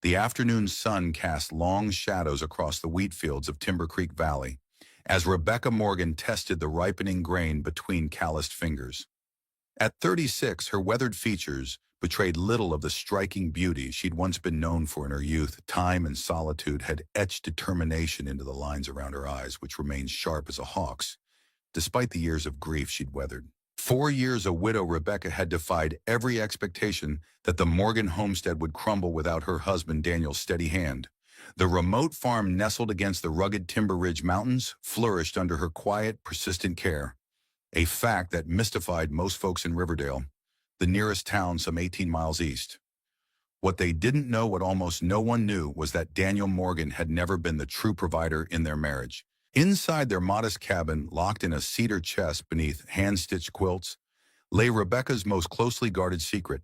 The afternoon sun cast long shadows across the wheat fields of Timber Creek Valley as Rebecca Morgan tested the ripening grain between calloused fingers. At 36, her weathered features betrayed little of the striking beauty she'd once been known for in her youth. Time and solitude had etched determination into the lines around her eyes, which remained sharp as a hawk's, despite the years of grief she'd weathered. 4 years a widow, Rebecca had defied every expectation that the Morgan homestead would crumble without her husband Daniel's steady hand. The remote farm nestled against the rugged Timber Ridge Mountains flourished under her quiet, persistent care, a fact that mystified most folks in Riverdale, the nearest town some 18 miles east. What they didn't know, what almost no one knew, was that Daniel Morgan had never been the true provider in their marriage. Inside their modest cabin, locked in a cedar chest beneath hand-stitched quilts, lay Rebecca's most closely guarded secret,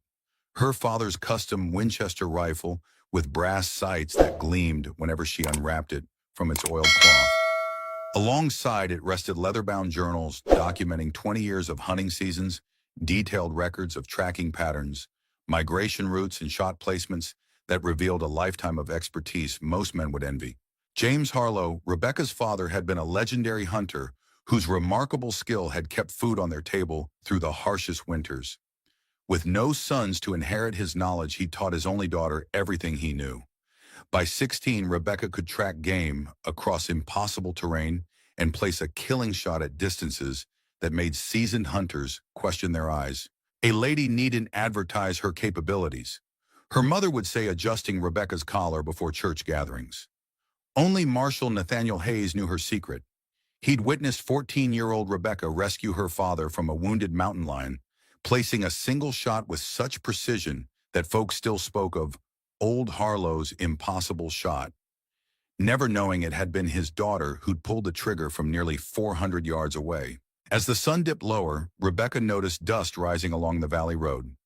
her father's custom Winchester rifle with brass sights that gleamed whenever she unwrapped it from its oiled cloth. Alongside it rested leather-bound journals documenting 20 years of hunting seasons, detailed records of tracking patterns, migration routes, and shot placements that revealed a lifetime of expertise most men would envy. James Harlow, Rebecca's father, had been a legendary hunter whose remarkable skill had kept food on their table through the harshest winters. With no sons to inherit his knowledge, he taught his only daughter everything he knew. By 16, Rebecca could track game across impossible terrain and place a killing shot at distances that made seasoned hunters question their eyes. A lady needn't advertise her capabilities. Her mother would say, adjusting Rebecca's collar before church gatherings. Only Marshal Nathaniel Hayes knew her secret. He'd witnessed 14-year-old Rebecca rescue her father from a wounded mountain lion, placing a single shot with such precision that folks still spoke of Old Harlow's impossible shot, never knowing it had been his daughter who'd pulled the trigger from nearly 400 yards away. As the sun dipped lower, Rebecca noticed dust rising along the valley road.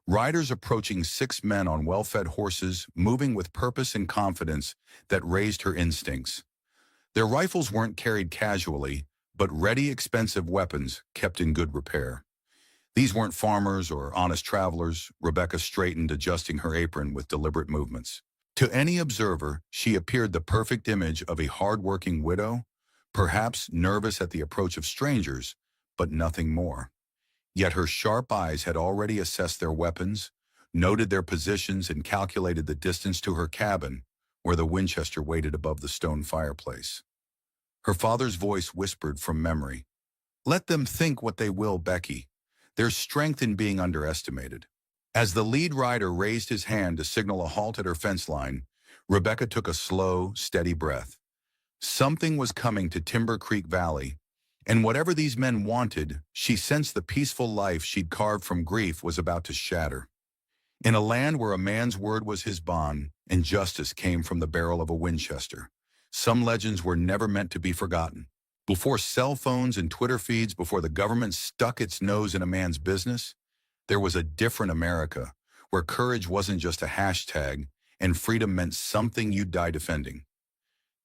Riders approaching, 6 men on well-fed horses, moving with purpose and confidence that raised her instincts. Their rifles weren't carried casually, but ready, expensive weapons kept in good repair. These weren't farmers or honest travelers. Rebecca straightened, adjusting her apron with deliberate movements. To any observer, she appeared the perfect image of a hard-working widow, perhaps nervous at the approach of strangers, but nothing more. Yet her sharp eyes had already assessed their weapons, noted their positions, and calculated the distance to her cabin, where the Winchester waited above the stone fireplace. Her father's voice whispered from memory, "Let them think what they will, Becky. There's strength in being underestimated." As the lead rider raised his hand to signal a halt at her fence line, Rebecca took a slow, steady breath. Something was coming to Timber Creek Valley, and whatever these men wanted, she sensed the peaceful life she'd carved from grief was about to shatter. In a land where a man's word was his bond, and justice came from the barrel of a Winchester, some legends were never meant to be forgotten. Before cell phones and Twitter feeds, before the government stuck its nose in a man's business, there was a different America, where courage wasn't just a hashtag, and freedom meant something you'd die defending.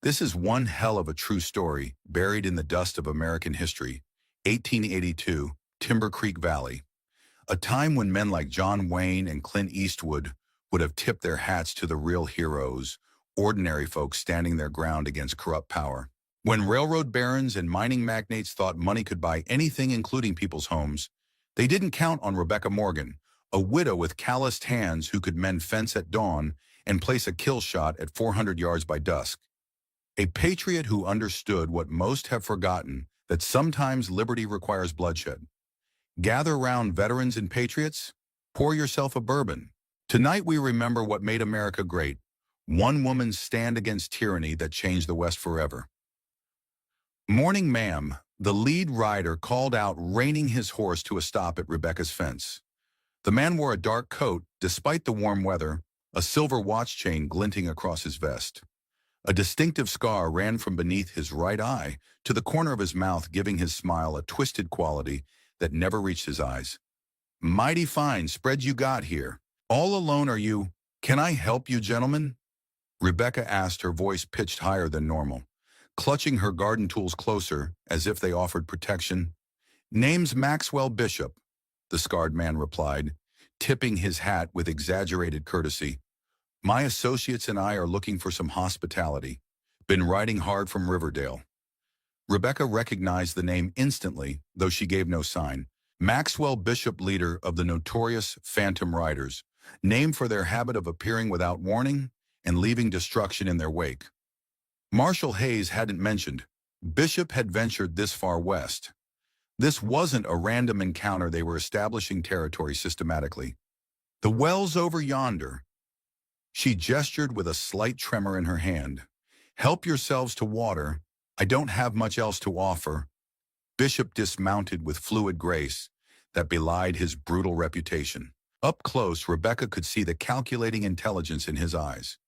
This is one hell of a true story, buried in the dust of American history. 1882, Timber Creek Valley. A time when men like John Wayne and Clint Eastwood would have tipped their hats to the real heroes, ordinary folks standing their ground against corrupt power. When railroad barons and mining magnates thought money could buy anything, including people's homes, they didn't count on Rebecca Morgan, a widow with calloused hands who could mend fence at dawn and place a kill shot at 400 yards by dusk. A patriot who understood what most have forgotten, that sometimes liberty requires bloodshed. Gather round, veterans and patriots. Pour yourself a bourbon. Tonight we remember what made America great. One woman's stand against tyranny that changed the West forever. "Morning, ma'am," the lead rider called out, reining his horse to a stop at Rebecca's fence. The man wore a dark coat, despite the warm weather, a silver watch chain glinting across his vest. A distinctive scar ran from beneath his right eye to the corner of his mouth, giving his smile a twisted quality that never reached his eyes. "Mighty fine spread you got here. All alone, are you? Can I help you, gentlemen?" Rebecca asked, her voice pitched higher than normal, clutching her garden tools closer as if they offered protection. "Name's Maxwell Bishop," the scarred man replied, tipping his hat with exaggerated courtesy. My associates and I are looking for some hospitality. Been riding hard from Riverdale. Rebecca recognized the name instantly, though she gave no sign. Maxwell Bishop, leader of the notorious Phantom Riders, named for their habit of appearing without warning and leaving destruction in their wake. Marshall Hayes hadn't mentioned. Bishop had ventured this far west. This wasn't a random encounter, they were establishing territory systematically. The well's over yonder. She gestured with a slight tremor in her hand. Help yourselves to water. I don't have much else to offer. Bishop dismounted with fluid grace that belied his brutal reputation. Up close, Rebecca could see the calculating intelligence in his eyes.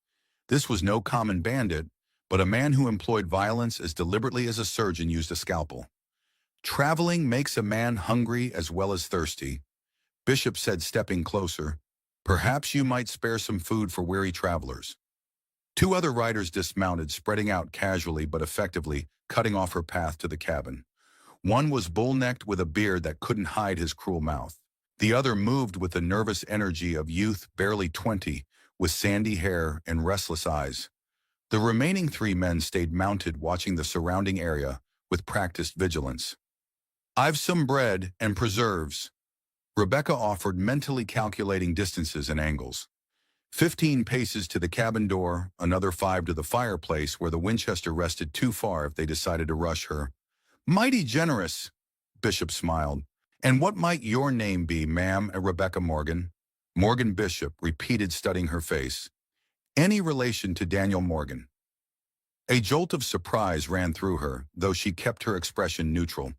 This was no common bandit, but a man who employed violence as deliberately as a surgeon used a scalpel. Traveling makes a man hungry as well as thirsty, Bishop said, stepping closer. Perhaps you might spare some food for weary travelers. Two other riders dismounted, spreading out casually but effectively, cutting off her path to the cabin. One was bull-necked with a beard that couldn't hide his cruel mouth. The other moved with the nervous energy of youth barely 20, with sandy hair and restless eyes. The remaining three men stayed mounted, watching the surrounding area with practiced vigilance. I've some bread and preserves, Rebecca offered, mentally calculating distances and angles. 15 paces to the cabin door, another 5 to the fireplace where the Winchester rested too far if they decided to rush her. Mighty generous, Bishop smiled. And what might your name be, ma'am? Rebecca Morgan. Morgan Bishop repeated, studying her face. Any relation to Daniel Morgan? A jolt of surprise ran through her, though she kept her expression neutral.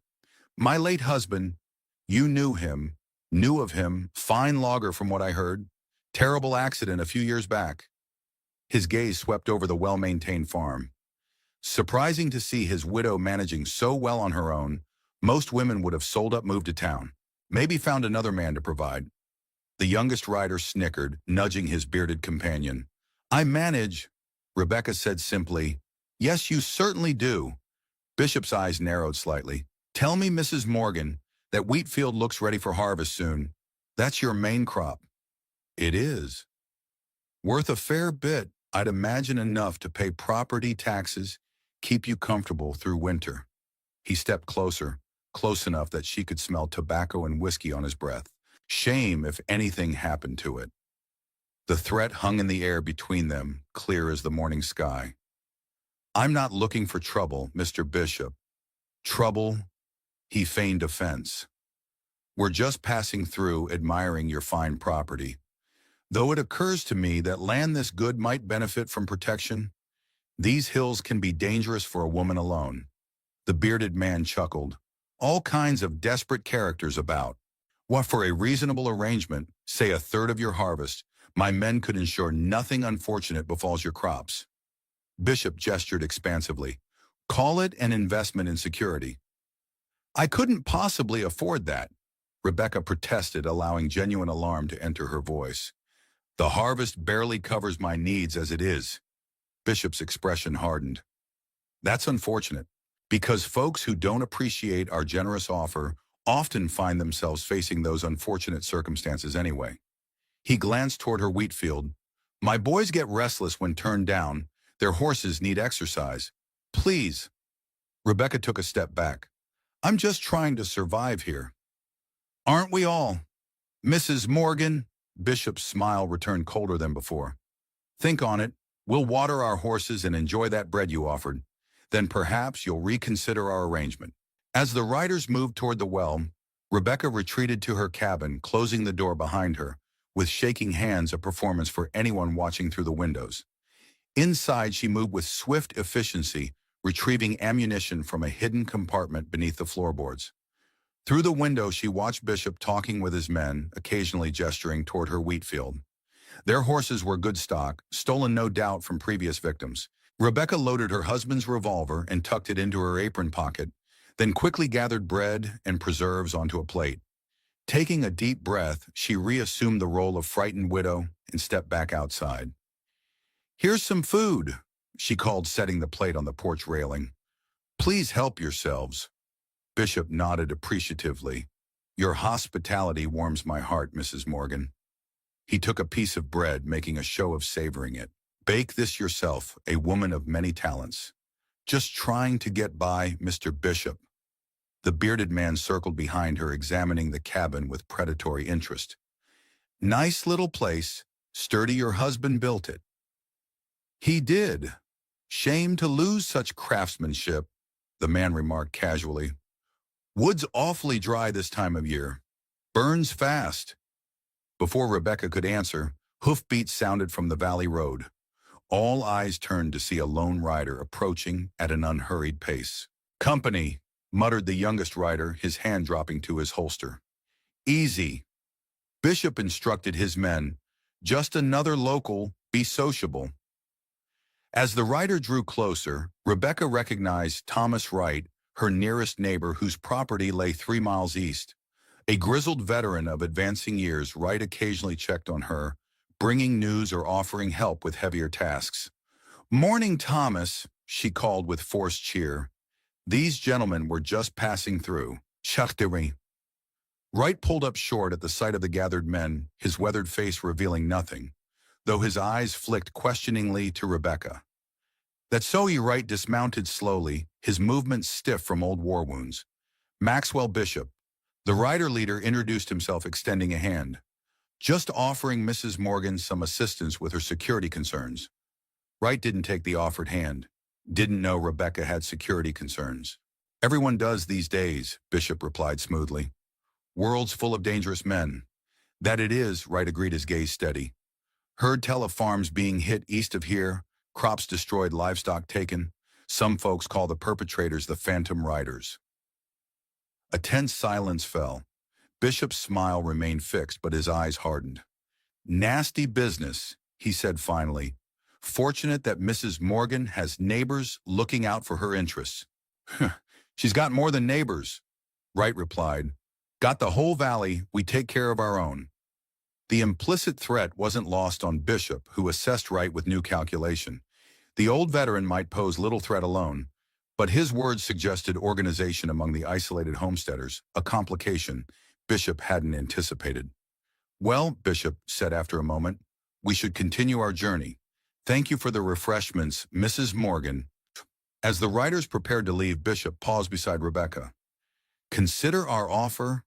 My late husband, you knew of him, fine logger from what I heard. Terrible accident a few years back. His gaze swept over the well-maintained farm. Surprising to see his widow managing so well on her own. Most women would have sold up, moved to town. Maybe found another man to provide. The youngest rider snickered, nudging his bearded companion. I manage, Rebecca said simply. Yes, you certainly do. Bishop's eyes narrowed slightly. Tell me, Mrs. Morgan, that wheat field looks ready for harvest soon. That's your main crop. It is. Worth a fair bit, I'd imagine enough to pay property taxes, keep you comfortable through winter. He stepped closer, close enough that she could smell tobacco and whiskey on his breath. Shame if anything happened to it. The threat hung in the air between them, clear as the morning sky. I'm not looking for trouble, Mr. Bishop. Trouble? He feigned offense. We're just passing through, admiring your fine property. Though it occurs to me that land this good might benefit from protection, these hills can be dangerous for a woman alone. The bearded man chuckled. All kinds of desperate characters about. What, for a reasonable arrangement, say a third of your harvest, my men could ensure nothing unfortunate befalls your crops. Bishop gestured expansively. Call it an investment in security. I couldn't possibly afford that, Rebecca protested, allowing genuine alarm to enter her voice. The harvest barely covers my needs as it is. Bishop's expression hardened. That's unfortunate, because folks who don't appreciate our generous offer often find themselves facing those unfortunate circumstances anyway. He glanced toward her wheat field. My boys get restless when turned down. Their horses need exercise. Please. Rebecca took a step back. I'm just trying to survive here. Aren't we all? Mrs. Morgan? Bishop's smile returned colder than before. Think on it. We'll water our horses and enjoy that bread you offered. Then perhaps you'll reconsider our arrangement. As the riders moved toward the well, Rebecca retreated to her cabin, closing the door behind her, with shaking hands a performance for anyone watching through the windows. Inside, she moved with swift efficiency, retrieving ammunition from a hidden compartment beneath the floorboards. Through the window, she watched Bishop talking with his men, occasionally gesturing toward her wheat field. Their horses were good stock, stolen no doubt from previous victims. Rebecca loaded her husband's revolver and tucked it into her apron pocket, then quickly gathered bread and preserves onto a plate. Taking a deep breath, she reassumed the role of frightened widow and stepped back outside. Here's some food, she called, setting the plate on the porch railing. Please help yourselves. Bishop nodded appreciatively. Your hospitality warms my heart, Mrs. Morgan. He took a piece of bread, making a show of savoring it. Bake this yourself, a woman of many talents. Just trying to get by, Mr. Bishop. The bearded man circled behind her, examining the cabin with predatory interest. Nice little place. Sturdy, your husband built it. He did. Shame to lose such craftsmanship, the man remarked casually. Wood's awfully dry this time of year. Burns fast. Before Rebecca could answer, hoofbeats sounded from the valley road. All eyes turned to see a lone rider approaching at an unhurried pace. Company, muttered the youngest rider, his hand dropping to his holster. Easy. Bishop instructed his men. Just another local, be sociable. As the rider drew closer, Rebecca recognized Thomas Wright, her nearest neighbor whose property lay 3 miles east. A grizzled veteran of advancing years, Wright occasionally checked on her, bringing news or offering help with heavier tasks. Morning, Thomas, she called with forced cheer. These gentlemen were just passing through. Sharpshooter. Wright pulled up short at the sight of the gathered men, his weathered face revealing nothing, though his eyes flicked questioningly to Rebecca. That's so. Wright dismounted slowly, his movements stiff from old war wounds. Maxwell Bishop. The rider leader introduced himself, extending a hand. Just offering Mrs. Morgan some assistance with her security concerns. Wright didn't take the offered hand. Didn't know Rebecca had security concerns. Everyone does these days, Bishop replied smoothly. World's full of dangerous men. That it is, Wright agreed, his gaze steady. Heard tell of farms being hit east of here, crops destroyed, livestock taken. Some folks call the perpetrators the Phantom Riders. A tense silence fell. Bishop's smile remained fixed, but his eyes hardened. Nasty business, he said finally. Fortunate that Mrs. Morgan has neighbors looking out for her interests. She's got more than neighbors, Wright replied. Got the whole valley, we take care of our own. The implicit threat wasn't lost on Bishop, who assessed Wright with new calculation. The old veteran might pose little threat alone, but his words suggested organization among the isolated homesteaders, a complication Bishop hadn't anticipated. Well, Bishop said after a moment, we should continue our journey. Thank you for the refreshments, Mrs. Morgan. As the riders prepared to leave, Bishop paused beside Rebecca. Consider our offer,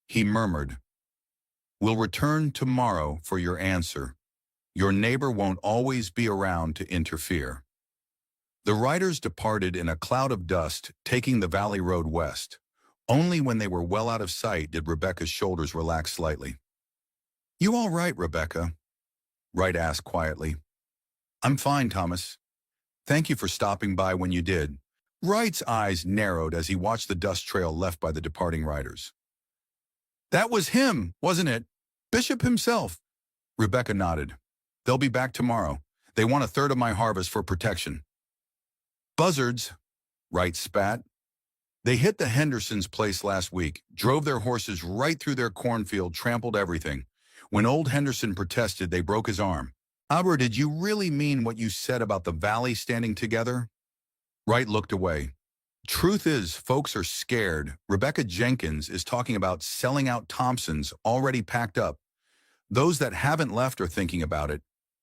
he murmured. We'll return tomorrow for your answer. Your neighbor won't always be around to interfere. The riders departed in a cloud of dust, taking the valley road west. Only when they were well out of sight did Rebecca's shoulders relax slightly. You all right, Rebecca? Wright asked quietly. I'm fine, Thomas. Thank you for stopping by when you did. Wright's eyes narrowed as he watched the dust trail left by the departing riders. That was him, wasn't it? Bishop himself. Rebecca nodded. They'll be back tomorrow. They want 1/3 of my harvest for protection. Buzzards, Wright spat. They hit the Hendersons' place last week, drove their horses right through their cornfield, trampled everything. When old Henderson protested, they broke his arm. Aber, did you really mean what you said about the valley standing together? Wright looked away. Truth is, folks are scared. Rebecca Jenkins is talking about selling out Thompson's, already packed up. Those that haven't left are thinking about it.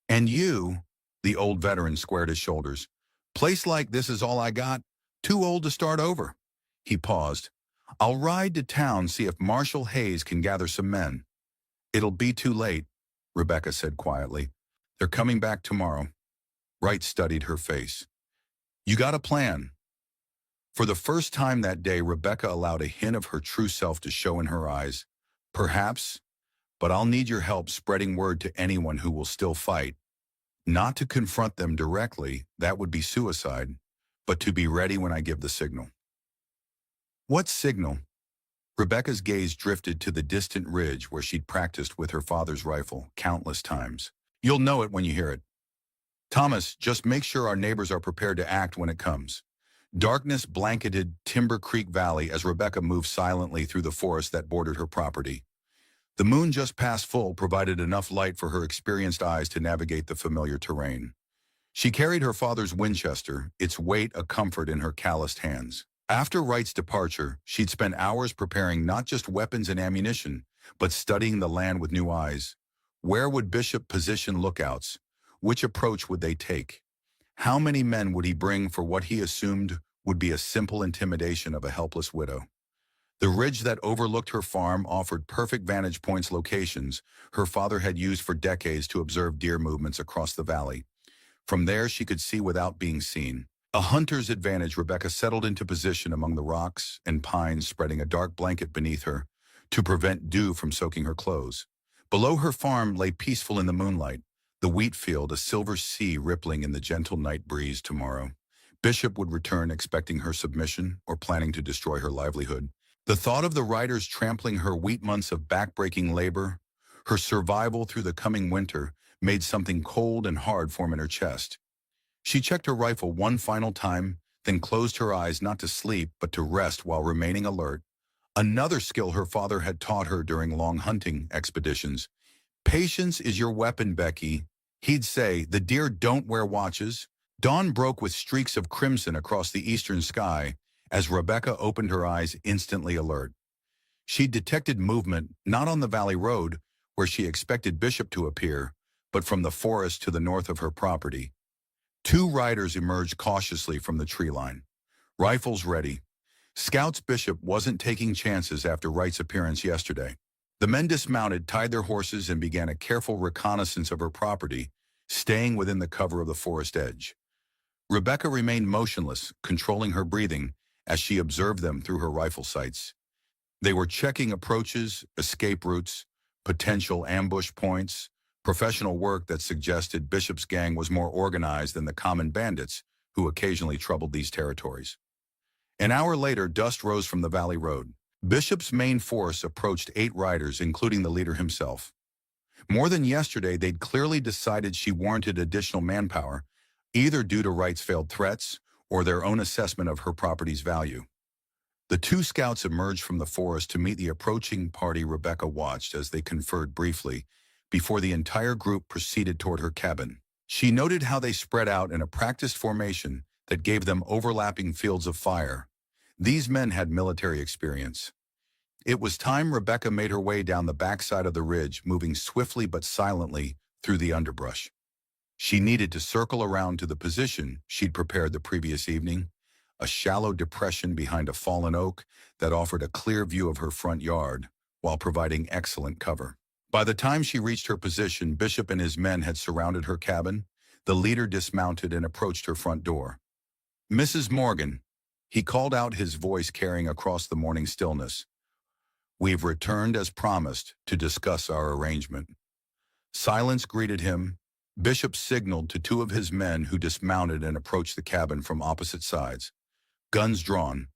And you, the old veteran squared his shoulders. Place like this is all I got. Too old to start over. He paused. I'll ride to town, see if Marshal Hayes can gather some men. It'll be too late, Rebecca said quietly. They're coming back tomorrow. Wright studied her face. You got a plan. For the first time that day, Rebecca allowed a hint of her true self to show in her eyes. Perhaps, but I'll need your help spreading word to anyone who will still fight. Not to confront them directly, that would be suicide, but to be ready when I give the signal. What signal? Rebecca's gaze drifted to the distant ridge where she'd practiced with her father's rifle countless times. You'll know it when you hear it. Thomas, just make sure our neighbors are prepared to act when it comes. Darkness blanketed Timber Creek Valley as Rebecca moved silently through the forest that bordered her property. The moon just past full provided enough light for her experienced eyes to navigate the familiar terrain. She carried her father's Winchester, its weight a comfort in her calloused hands. After Wright's departure, she'd spent hours preparing not just weapons and ammunition, but studying the land with new eyes. Where would Bishop position lookouts? Which approach would they take? How many men would he bring for what he assumed would be a simple intimidation of a helpless widow? The ridge that overlooked her farm offered perfect vantage points locations her father had used for decades to observe deer movements across the valley. From there, she could see without being seen. A hunter's advantage, Rebecca settled into position among the rocks and pines, spreading a dark blanket beneath her to prevent dew from soaking her clothes. Below her farm lay peaceful in the moonlight, the wheat field a silver sea rippling in the gentle night breeze. Tomorrow, Bishop would return expecting her submission or planning to destroy her livelihood. The thought of the riders trampling her wheat months of backbreaking labor, her survival through the coming winter, made something cold and hard form in her chest. She checked her rifle one final time, then closed her eyes not to sleep but to rest while remaining alert. Another skill her father had taught her during long hunting expeditions. "Patience is your weapon, Becky," he'd say. "The deer don't wear watches." Dawn broke with streaks of crimson across the eastern sky as Rebecca opened her eyes, instantly alert. She detected movement not on the valley road, where she expected Bishop to appear, but from the forest to the north of her property. Two riders emerged cautiously from the tree line, rifles ready. Scouts Bishop wasn't taking chances after Wright's appearance yesterday. The men dismounted, tied their horses, and began a careful reconnaissance of her property, staying within the cover of the forest edge. Rebecca remained motionless, controlling her breathing as she observed them through her rifle sights. They were checking approaches, escape routes, potential ambush points, professional work that suggested Bishop's gang was more organized than the common bandits who occasionally troubled these territories. An hour later, dust rose from the valley road. Bishop's main force approached 8 riders, including the leader himself. More than yesterday, they'd clearly decided she warranted additional manpower, either due to Wright's failed threats or their own assessment of her property's value. The 2 scouts emerged from the forest to meet the approaching party. Rebecca watched as they conferred briefly before the entire group proceeded toward her cabin. She noted how they spread out in a practiced formation that gave them overlapping fields of fire. These men had military experience. It was time. Rebecca made her way down the backside of the ridge, moving swiftly but silently through the underbrush. She needed to circle around to the position she'd prepared the previous evening, a shallow depression behind a fallen oak that offered a clear view of her front yard while providing excellent cover. By the time she reached her position, Bishop and his men had surrounded her cabin. The leader dismounted and approached her front door. "Mrs. Morgan," he called out, his voice carrying across the morning stillness. "We've returned as promised to discuss our arrangement." Silence greeted him. Bishop signaled to 2 of his men who dismounted and approached the cabin from opposite sides, guns drawn.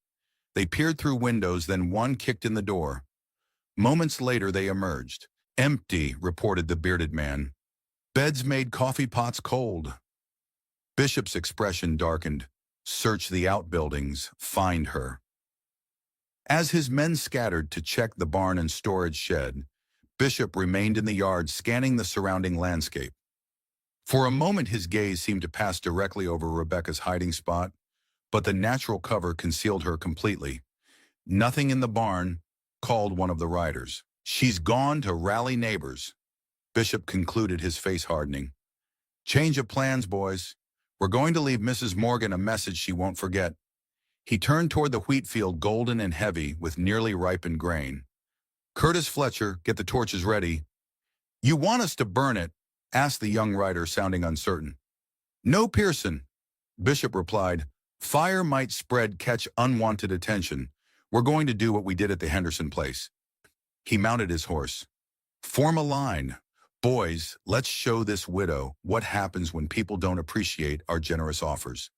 They peered through windows, then one kicked in the door. Moments later, they emerged. "Empty," reported the bearded man. "Beds made, coffee pots cold." Bishop's expression darkened. "Search the outbuildings, find her." As his men scattered to check the barn and storage shed, Bishop remained in the yard, scanning the surrounding landscape. For a moment, his gaze seemed to pass directly over Rebecca's hiding spot, but the natural cover concealed her completely. "Nothing in the barn," called one of the riders. "She's gone to rally neighbors," Bishop concluded, his face hardening. "Change of plans, boys. We're going to leave Mrs. Morgan a message she won't forget." He turned toward the wheat field, golden and heavy with nearly ripened grain. "Curtis Fletcher, get the torches ready." "You want us to burn it?" asked the young rider, sounding uncertain. "No, Pearson," Bishop replied. "Fire might spread, catch unwanted attention. We're going to do what we did at the Henderson place." He mounted his horse. "Form a line. Boys, let's show this widow what happens when people don't appreciate our generous offers."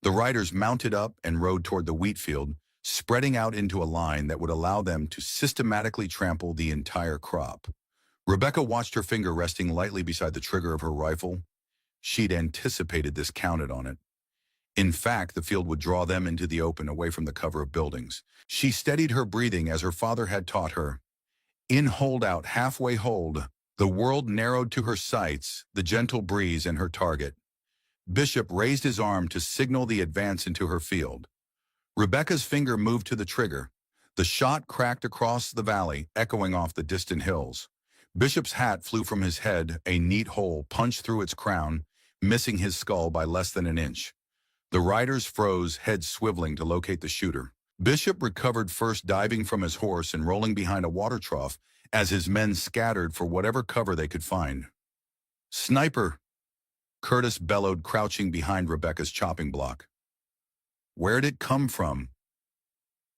The riders mounted up and rode toward the wheat field, spreading out into a line that would allow them to systematically trample the entire crop. Rebecca watched, her finger resting lightly beside the trigger of her rifle. She'd anticipated this, counted on it. In fact, the field would draw them into the open, away from the cover of buildings. She steadied her breathing as her father had taught her. In hold out, halfway hold, the world narrowed to her sights, the gentle breeze and her target. Bishop raised his arm to signal the advance into her field. Rebecca's finger moved to the trigger. The shot cracked across the valley, echoing off the distant hills. Bishop's hat flew from his head, a neat hole punched through its crown, missing his skull by less than an inch. The riders froze, heads swiveling to locate the shooter. Bishop recovered first, diving from his horse and rolling behind a water trough as his men scattered for whatever cover they could find. "Sniper!" Curtis bellowed, crouching behind Rebecca's chopping block. "Where'd it come from?"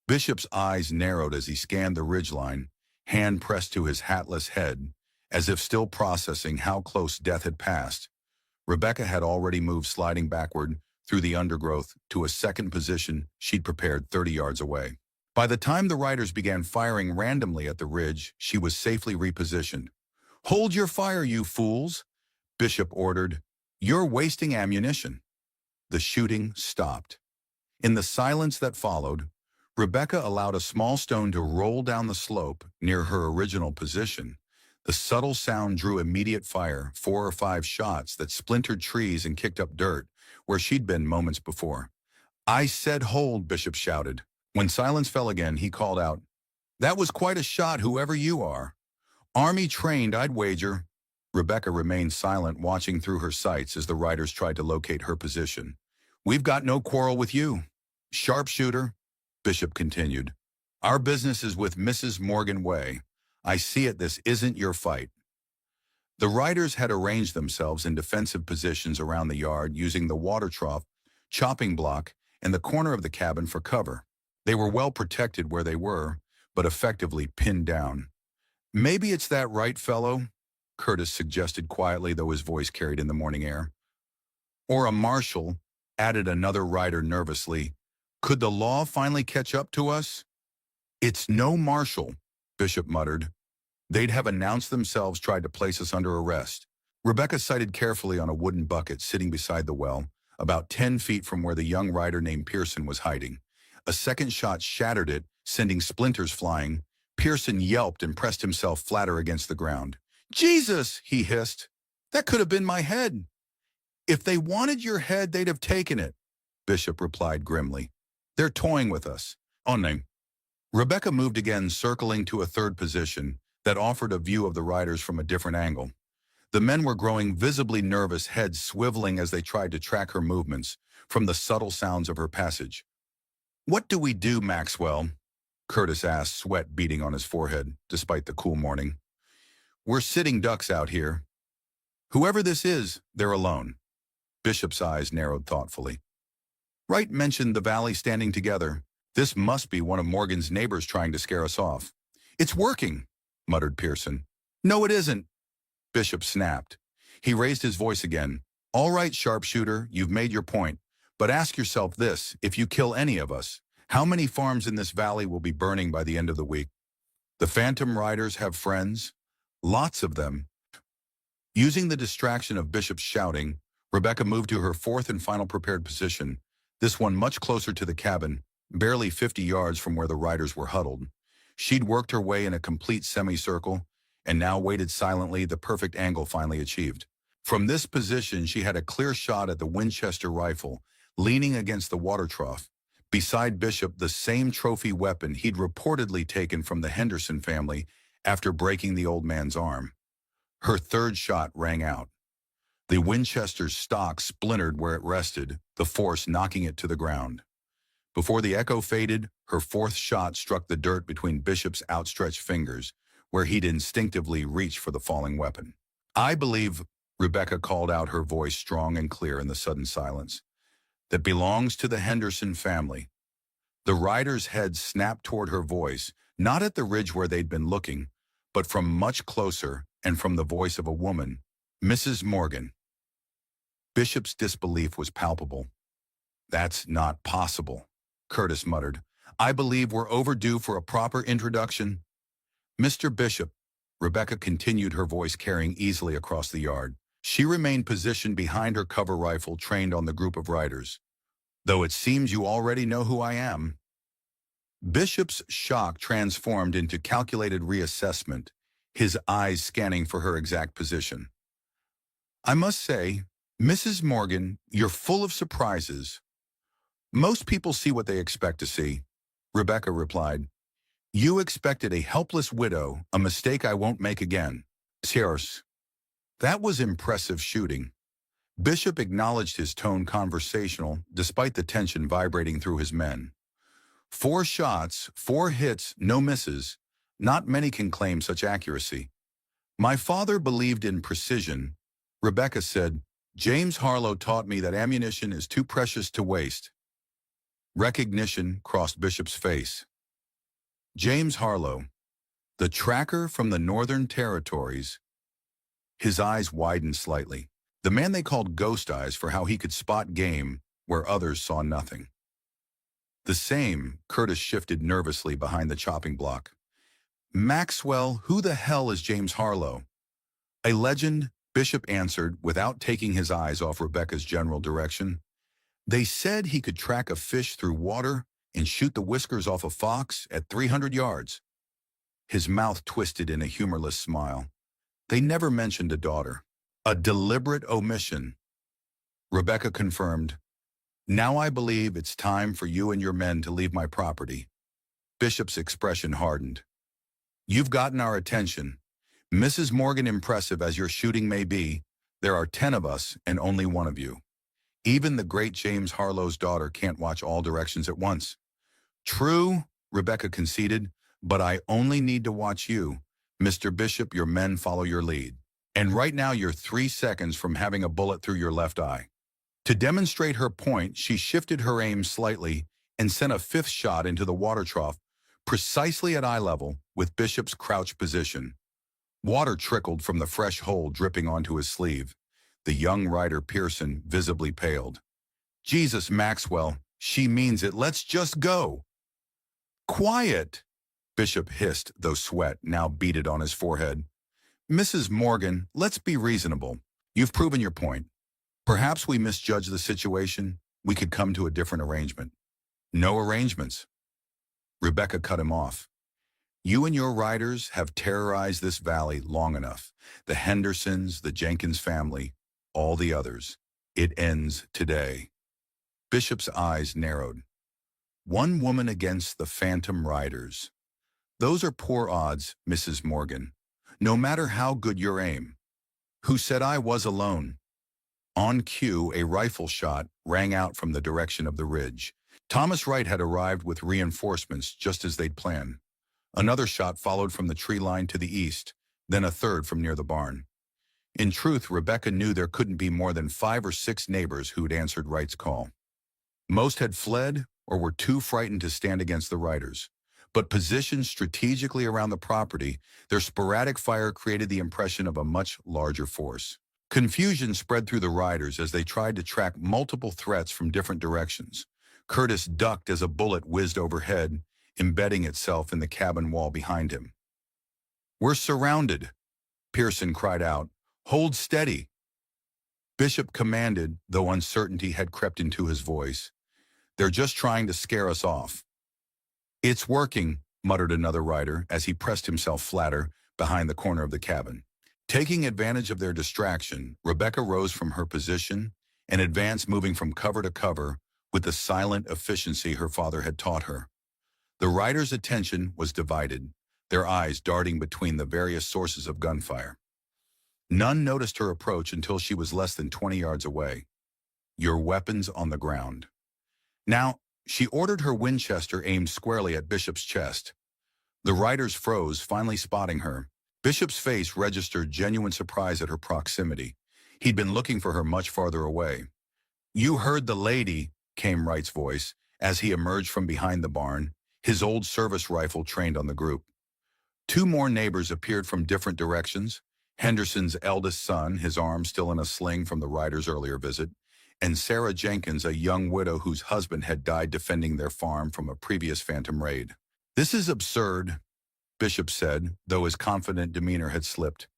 Bishop's eyes narrowed as he scanned the ridgeline, hand pressed to his hatless head, as if still processing how close death had passed. Rebecca had already moved, sliding backward through the undergrowth to a second position she'd prepared 30 yards away. By the time the riders began firing randomly at the ridge, she was safely repositioned. "Hold your fire, you fools!" Bishop ordered. "You're wasting ammunition." The shooting stopped. In the silence that followed, Rebecca allowed a small stone to roll down the slope near her original position. The subtle sound drew immediate fire, 4 or 5 shots that splintered trees and kicked up dirt where she'd been moments before. "I said hold," Bishop shouted. When silence fell again, he called out, "That was quite a shot, whoever you are. Army trained, I'd wager." Rebecca remained silent, watching through her sights as the riders tried to locate her position. "We've got no quarrel with you, Sharpshooter," Bishop continued. "Our business is with Mrs. Morgan Way. I see it, this isn't your fight." The riders had arranged themselves in defensive positions around the yard, using the water trough, chopping block, and the corner of the cabin for cover. They were well protected where they were, but effectively pinned down. "Maybe it's that right, fellow," Curtis suggested quietly, though his voice carried in the morning air. "Or a marshal," added another rider nervously. "Could the law finally catch up to us?" "It's no marshal," Bishop muttered. "They'd have announced themselves, tried to place us under arrest." Rebecca sighted carefully on a wooden bucket sitting beside the well, about 10 feet from where the young rider named Pearson was hiding. A second shot shattered it, sending splinters flying. Pearson yelped and pressed himself flatter against the ground. "Jesus!" he hissed. "That could have been my head." "If they wanted your head, they'd have taken it," Bishop replied grimly. "They're toying with us." "On name." Rebecca moved again, circling to a third position that offered a view of the riders from a different angle. The men were growing visibly nervous, heads swiveling as they tried to track her movements from the subtle sounds of her passage. "What do we do, Maxwell?" Curtis asked, sweat beading on his forehead, despite the cool morning. "We're sitting ducks out here." "Whoever this is, they're alone." Bishop's eyes narrowed thoughtfully. "Wright mentioned the valley standing together. This must be one of Morgan's neighbors trying to scare us off." "It's working," muttered Pearson. "No, it isn't," Bishop snapped. He raised his voice again. "All right, Sharpshooter, you've made your point. But ask yourself this, if you kill any of us, how many farms in this valley will be burning by the end of the week? The Phantom Riders have friends. Lots of them." Using the distraction of Bishop's shouting, Rebecca moved to her fourth and final prepared position, this one much closer to the cabin, barely 50 yards from where the riders were huddled. She'd worked her way in a complete semicircle, and now waited silently, the perfect angle finally achieved. From this position, she had a clear shot at the Winchester rifle, leaning against the water trough. Beside Bishop, the same trophy weapon he'd reportedly taken from the Henderson family after breaking the old man's arm. Her third shot rang out. The Winchester's stock splintered where it rested, the force knocking it to the ground. Before the echo faded, her fourth shot struck the dirt between Bishop's outstretched fingers, where he'd instinctively reached for the falling weapon. "I believe," Rebecca called out, her voice strong and clear in the sudden silence, "that belongs to the Henderson family." The rider's head snapped toward her voice, not at the ridge where they'd been looking, but from much closer, and from the voice of a woman, Mrs. Morgan. Bishop's disbelief was palpable. "That's not possible," Curtis muttered. "I believe we're overdue for a proper introduction." "Mr. Bishop," Rebecca continued, her voice carrying easily across the yard. She remained positioned behind her cover rifle, trained on the group of riders. "Though it seems you already know who I am." Bishop's shock transformed into calculated reassessment, his eyes scanning for her exact position. "I must say, Mrs. Morgan, you're full of surprises." "Most people see what they expect to see," Rebecca replied. "You expected a helpless widow, a mistake I won't make again." Sierras. That was impressive shooting. Bishop acknowledged his tone conversational, despite the tension vibrating through his men. 4 shots, 4 hits, no misses. Not many can claim such accuracy. My father believed in precision. Rebecca said, James Harlow taught me that ammunition is too precious to waste. Recognition crossed Bishop's face. James Harlow, the tracker from the Northern Territories. His eyes widened slightly. The man they called Ghost Eyes for how he could spot game where others saw nothing. The same, Curtis shifted nervously behind the chopping block. Maxwell, who the hell is James Harlow? A legend, Bishop answered without taking his eyes off Rebecca's general direction. They said he could track a fish through water and shoot the whiskers off a fox at 300 yards. His mouth twisted in a humorless smile. They never mentioned a daughter. A deliberate omission. Rebecca confirmed, Now I believe it's time for you and your men to leave my property. Bishop's expression hardened. You've gotten our attention. Mrs. Morgan, impressive as your shooting may be, there are 10 of us and only one of you. Even the great James Harlow's daughter can't watch all directions at once. True, Rebecca conceded, but I only need to watch you. Mr. Bishop, your men follow your lead. And right now you're 3 seconds from having a bullet through your left eye. To demonstrate her point, she shifted her aim slightly and sent a 5th shot into the water trough, precisely at eye level with Bishop's crouched position. Water trickled from the fresh hole dripping onto his sleeve. The young rider Pearson visibly paled. Jesus, Maxwell, she means it. Let's just go. Quiet, Bishop hissed, though sweat now beaded on his forehead. Mrs. Morgan, let's be reasonable. You've proven your point. Perhaps we misjudged the situation. We could come to a different arrangement. No arrangements. Rebecca cut him off. You and your riders have terrorized this valley long enough. The Hendersons, the Jenkins family, all the others. It ends today. Bishop's eyes narrowed. One woman against the phantom riders. Those are poor odds, Mrs. Morgan. No matter how good your aim. Who said I was alone? On cue, a rifle shot rang out from the direction of the ridge. Thomas Wright had arrived with reinforcements just as they'd planned. Another shot followed from the tree line to the east, then a third from near the barn. In truth, Rebecca knew there couldn't be more than 5 or 6 neighbors who'd answered Wright's call. Most had fled or were too frightened to stand against the riders. But positioned strategically around the property, their sporadic fire created the impression of a much larger force. Confusion spread through the riders as they tried to track multiple threats from different directions. Curtis ducked as a bullet whizzed overhead, embedding itself in the cabin wall behind him. We're surrounded, Pearson cried out. Hold steady. Bishop commanded, though uncertainty had crept into his voice. They're just trying to scare us off. It's working, muttered another rider as he pressed himself flatter behind the corner of the cabin. Taking advantage of their distraction, Rebecca rose from her position and advanced, moving from cover to cover with the silent efficiency her father had taught her. The riders' attention was divided, their eyes darting between the various sources of gunfire. None noticed her approach until she was less than 20 yards away. Your weapons on the ground. Now, she ordered her Winchester aimed squarely at Bishop's chest. The riders froze, finally spotting her. Bishop's face registered genuine surprise at her proximity. He'd been looking for her much farther away. You heard the lady, came Wright's voice, as he emerged from behind the barn, his old service rifle trained on the group. 2 more neighbors appeared from different directions. Henderson's eldest son, his arm still in a sling from the riders' earlier visit, and Sarah Jenkins, a young widow whose husband had died defending their farm from a previous phantom raid. This is absurd, Bishop said, though his confident demeanor had slipped.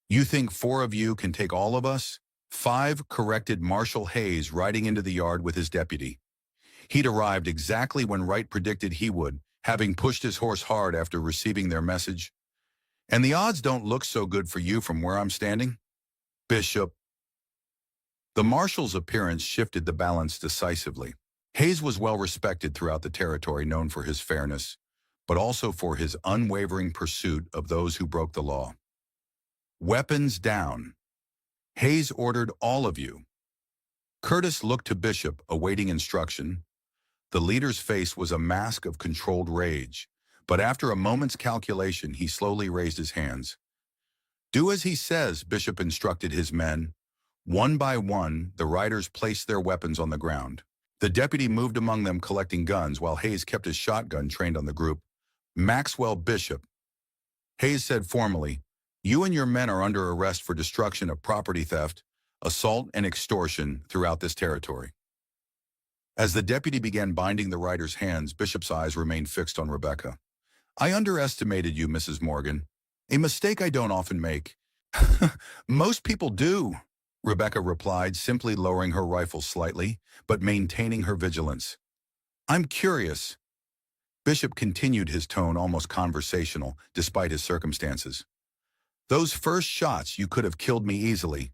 You think 4 of you can take all of us? 5, corrected Marshal Hayes, riding into the yard with his deputy. He'd arrived exactly when Wright predicted he would, having pushed his horse hard after receiving their message. And the odds don't look so good for you from where I'm standing. Bishop. The marshal's appearance shifted the balance decisively. Hayes was well respected throughout the territory, known for his fairness, but also for his unwavering pursuit of those who broke the law. Weapons down. Hayes ordered all of you. Curtis looked to Bishop, awaiting instruction. The leader's face was a mask of controlled rage, but after a moment's calculation, he slowly raised his hands. Do as he says, Bishop instructed his men. One by one, the riders placed their weapons on the ground. The deputy moved among them collecting guns while Hayes kept his shotgun trained on the group. Maxwell Bishop. Hayes said formally, you and your men are under arrest for destruction of property theft, assault, and extortion throughout this territory. As the deputy began binding the riders' hands, Bishop's eyes remained fixed on Rebecca. I underestimated you, Mrs. Morgan. A mistake I don't often make. Most people do, Rebecca replied, simply lowering her rifle slightly, but maintaining her vigilance. I'm curious. Bishop continued, his tone almost conversational, despite his circumstances. Those first shots, you could have killed me easily.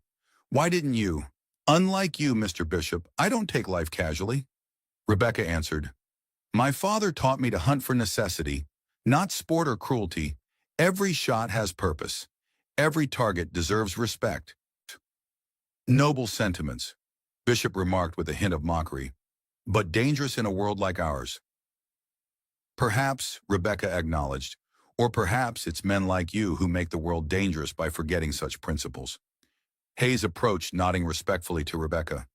Why didn't you? Unlike you, Mr. Bishop, I don't take life casually. Rebecca answered, my father taught me to hunt for necessity, not sport or cruelty. Every shot has purpose. Every target deserves respect. Noble sentiments, Bishop remarked with a hint of mockery, but dangerous in a world like ours. Perhaps, Rebecca acknowledged, or perhaps it's men like you who make the world dangerous by forgetting such principles. Hayes approached, nodding respectfully to Rebecca.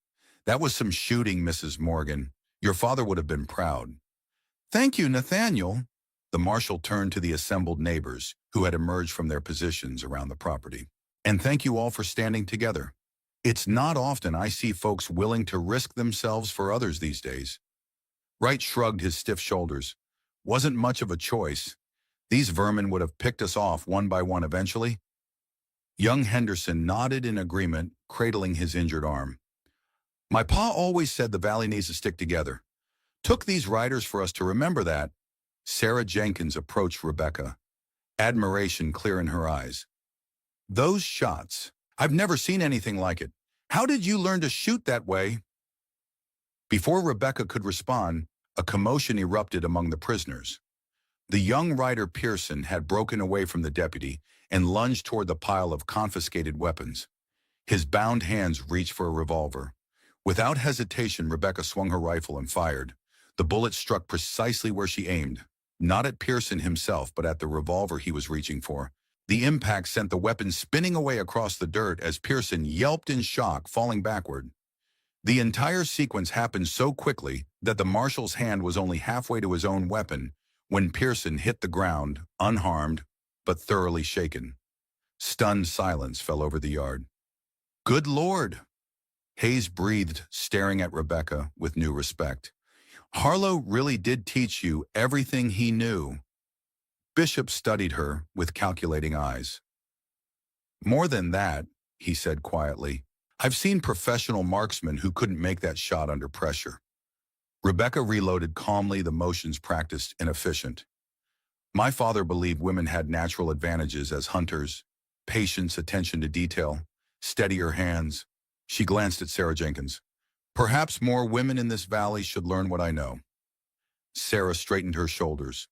That was some shooting, Mrs. Morgan. Your father would have been proud. Thank you, Nathaniel. The marshal turned to the assembled neighbors who had emerged from their positions around the property. And thank you all for standing together. It's not often I see folks willing to risk themselves for others these days. Wright shrugged his stiff shoulders. Wasn't much of a choice. These vermin would have picked us off one by one eventually. Young Henderson nodded in agreement, cradling his injured arm. My pa always said the valley needs to stick together. Took these riders for us to remember that. Sarah Jenkins approached Rebecca, admiration clear in her eyes. Those shots, I've never seen anything like it. How did you learn to shoot that way? Before Rebecca could respond, a commotion erupted among the prisoners. The young rider Pearson had broken away from the deputy and lunged toward the pile of confiscated weapons. His bound hands reached for a revolver. Without hesitation, Rebecca swung her rifle and fired. The bullet struck precisely where she aimed, not at Pearson himself, but at the revolver he was reaching for. The impact sent the weapon spinning away across the dirt as Pearson yelped in shock, falling backward. The entire sequence happened so quickly that the marshal's hand was only halfway to his own weapon when Pearson hit the ground, unharmed, but thoroughly shaken. Stunned silence fell over the yard. Good Lord! Hayes breathed, staring at Rebecca with new respect. Harlow really did teach you everything he knew. Bishop studied her with calculating eyes. More than that, he said quietly. I've seen professional marksmen who couldn't make that shot under pressure. Rebecca reloaded calmly, the motions practiced and efficient. My father believed women had natural advantages as hunters, patience, attention to detail, steadier hands. She glanced at Sarah Jenkins. Perhaps more women in this valley should learn what I know. Sarah straightened her shoulders.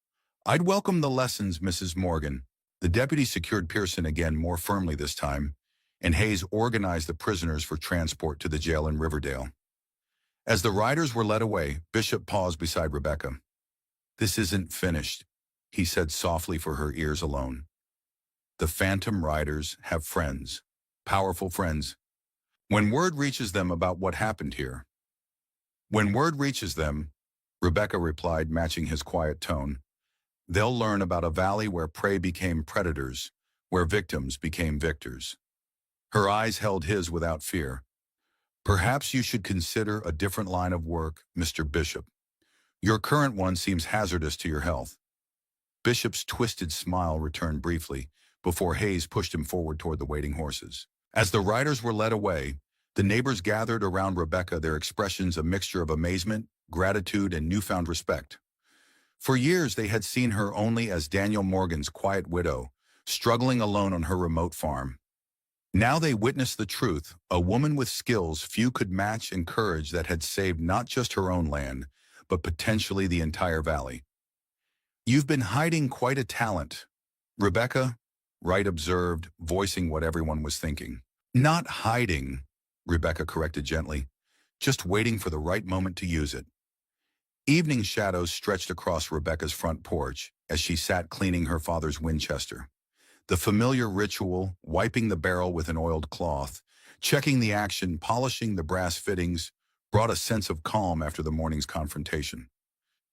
I'd welcome the lessons, Mrs. Morgan. The deputy secured Pearson again, more firmly this time, and Hayes organized the prisoners for transport to the jail in Riverdale. As the riders were led away, Bishop paused beside Rebecca. This isn't finished, he said softly for her ears alone. The phantom riders have friends, powerful friends. When word reaches them about what happened here. When word reaches them, Rebecca replied, matching his quiet tone, they'll learn about a valley where prey became predators, where victims became victors. Her eyes held his without fear. Perhaps you should consider a different line of work, Mr. Bishop. Your current one seems hazardous to your health. Bishop's twisted smile returned briefly before Hayes pushed him forward toward the waiting horses. As the riders were led away, the neighbors gathered around Rebecca, their expressions a mixture of amazement, gratitude, and newfound respect. For years, they had seen her only as Daniel Morgan's quiet widow, struggling alone on her remote farm. Now they witnessed the truth, a woman with skills few could match and courage that had saved not just her own land, but potentially the entire valley. You've been hiding quite a talent. Rebecca, Wright observed, voicing what everyone was thinking. Not hiding, Rebecca corrected gently, just waiting for the right moment to use it. Evening shadows stretched across Rebecca's front porch as she sat cleaning her father's Winchester. The familiar ritual, wiping the barrel with an oiled cloth, checking the action, polishing the brass fittings, brought a sense of calm after the morning's confrontation.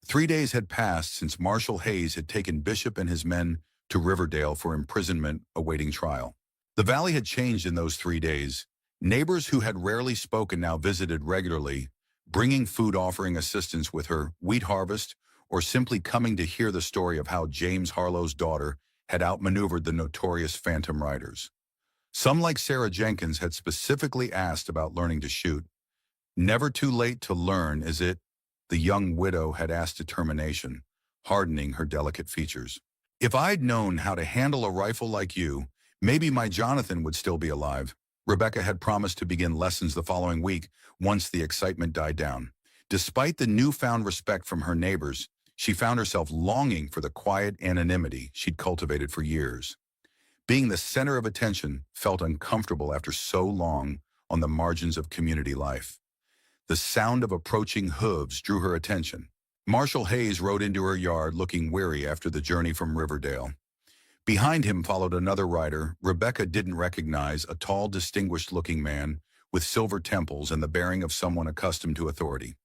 3 days had passed since Marshal Hayes had taken Bishop and his men to Riverdale for imprisonment awaiting trial. The valley had changed in those 3 days. Neighbors who had rarely spoken now visited regularly, bringing food, offering assistance with her wheat harvest, or simply coming to hear the story of how James Harlow's daughter had outmaneuvered the notorious Phantom Riders. Some, like Sarah Jenkins, had specifically asked about learning to shoot. Never too late to learn, is it? The young widow had asked determination, hardening her delicate features. If I'd known how to handle a rifle like you, maybe my Jonathan would still be alive. Rebecca had promised to begin lessons the following week once the excitement died down. Despite the newfound respect from her neighbors, she found herself longing for the quiet anonymity she'd cultivated for years. Being the center of attention felt uncomfortable after so long on the margins of community life. The sound of approaching hooves drew her attention. Marshal Hayes rode into her yard looking weary after the journey from Riverdale. Behind him followed another rider Rebecca didn't recognize, a tall, distinguished-looking man with silver temples and the bearing of someone accustomed to authority.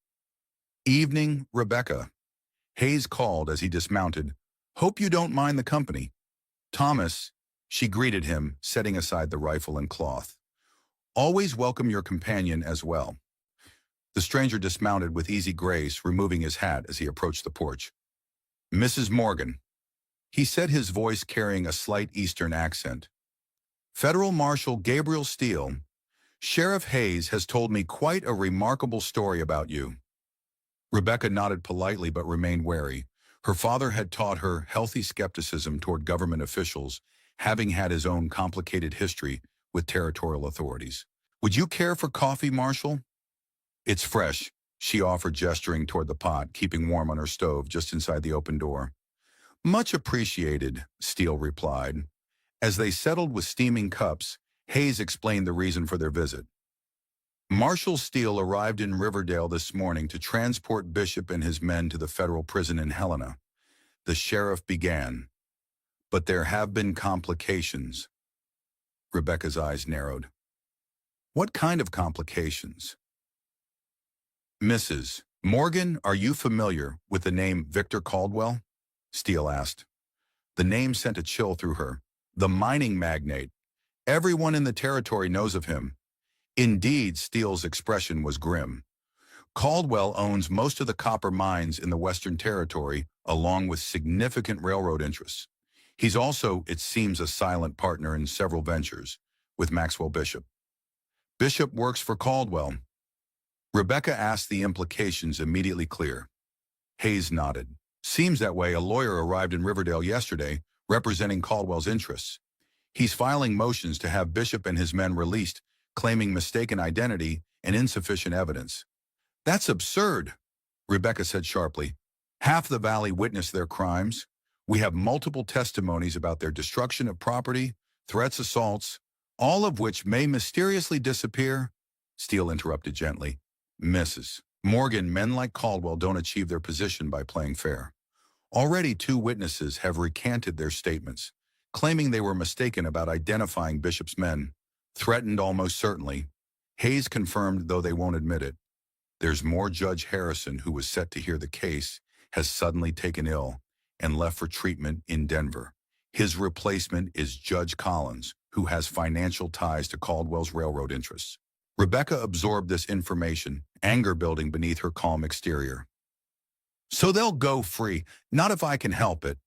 "Evening, Rebecca," Hayes called as he dismounted. "Hope you don't mind the company." "Thomas," she greeted him, setting aside the rifle and cloth. "Always welcome your companion as well." The stranger dismounted with easy grace, removing his hat as he approached the porch. "Mrs. Morgan," he said, his voice carrying a slight Eastern accent. "Federal Marshal Gabriel Steele, Sheriff Hayes has told me quite a remarkable story about you." Rebecca nodded politely but remained wary. Her father had taught her healthy skepticism toward government officials, having had his own complicated history with territorial authorities. "Would you care for coffee, Marshal?" "It's fresh," she offered, gesturing toward the pot, keeping warm on her stove just inside the open door. "Much appreciated," Steele replied. As they settled with steaming cups, Hayes explained the reason for their visit. Marshal Steele arrived in Riverdale this morning to transport Bishop and his men to the federal prison in Helena. The sheriff began. "But there have been complications." Rebecca's eyes narrowed. "What kind of complications?" "Mrs. Morgan, are you familiar with the name Victor Caldwell?" Steele asked. The name sent a chill through her. The mining magnate. Everyone in the territory knows of him. Indeed, Steele's expression was grim. Caldwell owns most of the copper mines in the Western Territory, along with significant railroad interests. He's also, it seems, a silent partner in several ventures, with Maxwell Bishop. "Bishop works for Caldwell." Rebecca asked, the implications immediately clear. Hayes nodded. "Seems that way. A lawyer arrived in Riverdale yesterday, representing Caldwell's interests. He's filing motions to have Bishop and his men released, claiming mistaken identity and insufficient evidence." "That's absurd," Rebecca said sharply. "Half the valley witnessed their crimes. We have multiple testimonies about their destruction of property, threats, assaults, all of which may mysteriously disappear." Steele interrupted gently. "Mrs. Morgan, men like Caldwell don't achieve their position by playing fair. Already 2 witnesses have recanted their statements, claiming they were mistaken about identifying Bishop's men. Threatened almost certainly. Hayes confirmed, though they won't admit it. There's more. Judge Harrison, who was set to hear the case, has suddenly taken ill and left for treatment in Denver. His replacement is Judge Collins, who has financial ties to Caldwell's railroad interests." Rebecca absorbed this information, anger building beneath her calm exterior. "So they'll go free, not if I can help it,"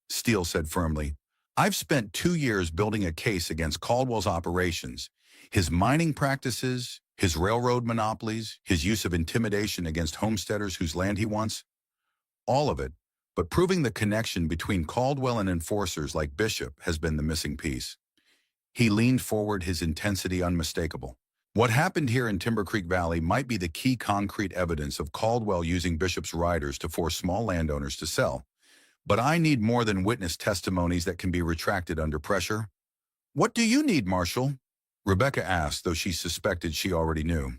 Steele said firmly. "I've spent 2 years building a case against Caldwell's operations, his mining practices, his railroad monopolies, his use of intimidation against homesteaders whose land he wants. All of it, but proving the connection between Caldwell and enforcers like Bishop has been the missing piece." He leaned forward, his intensity unmistakable. "What happened here in Timber Creek Valley might be the key concrete evidence of Caldwell using Bishop's riders to force small landowners to sell. But I need more than witness testimonies that can be retracted under pressure. What do you need, Marshal? Rebecca asked, though she suspected she already knew.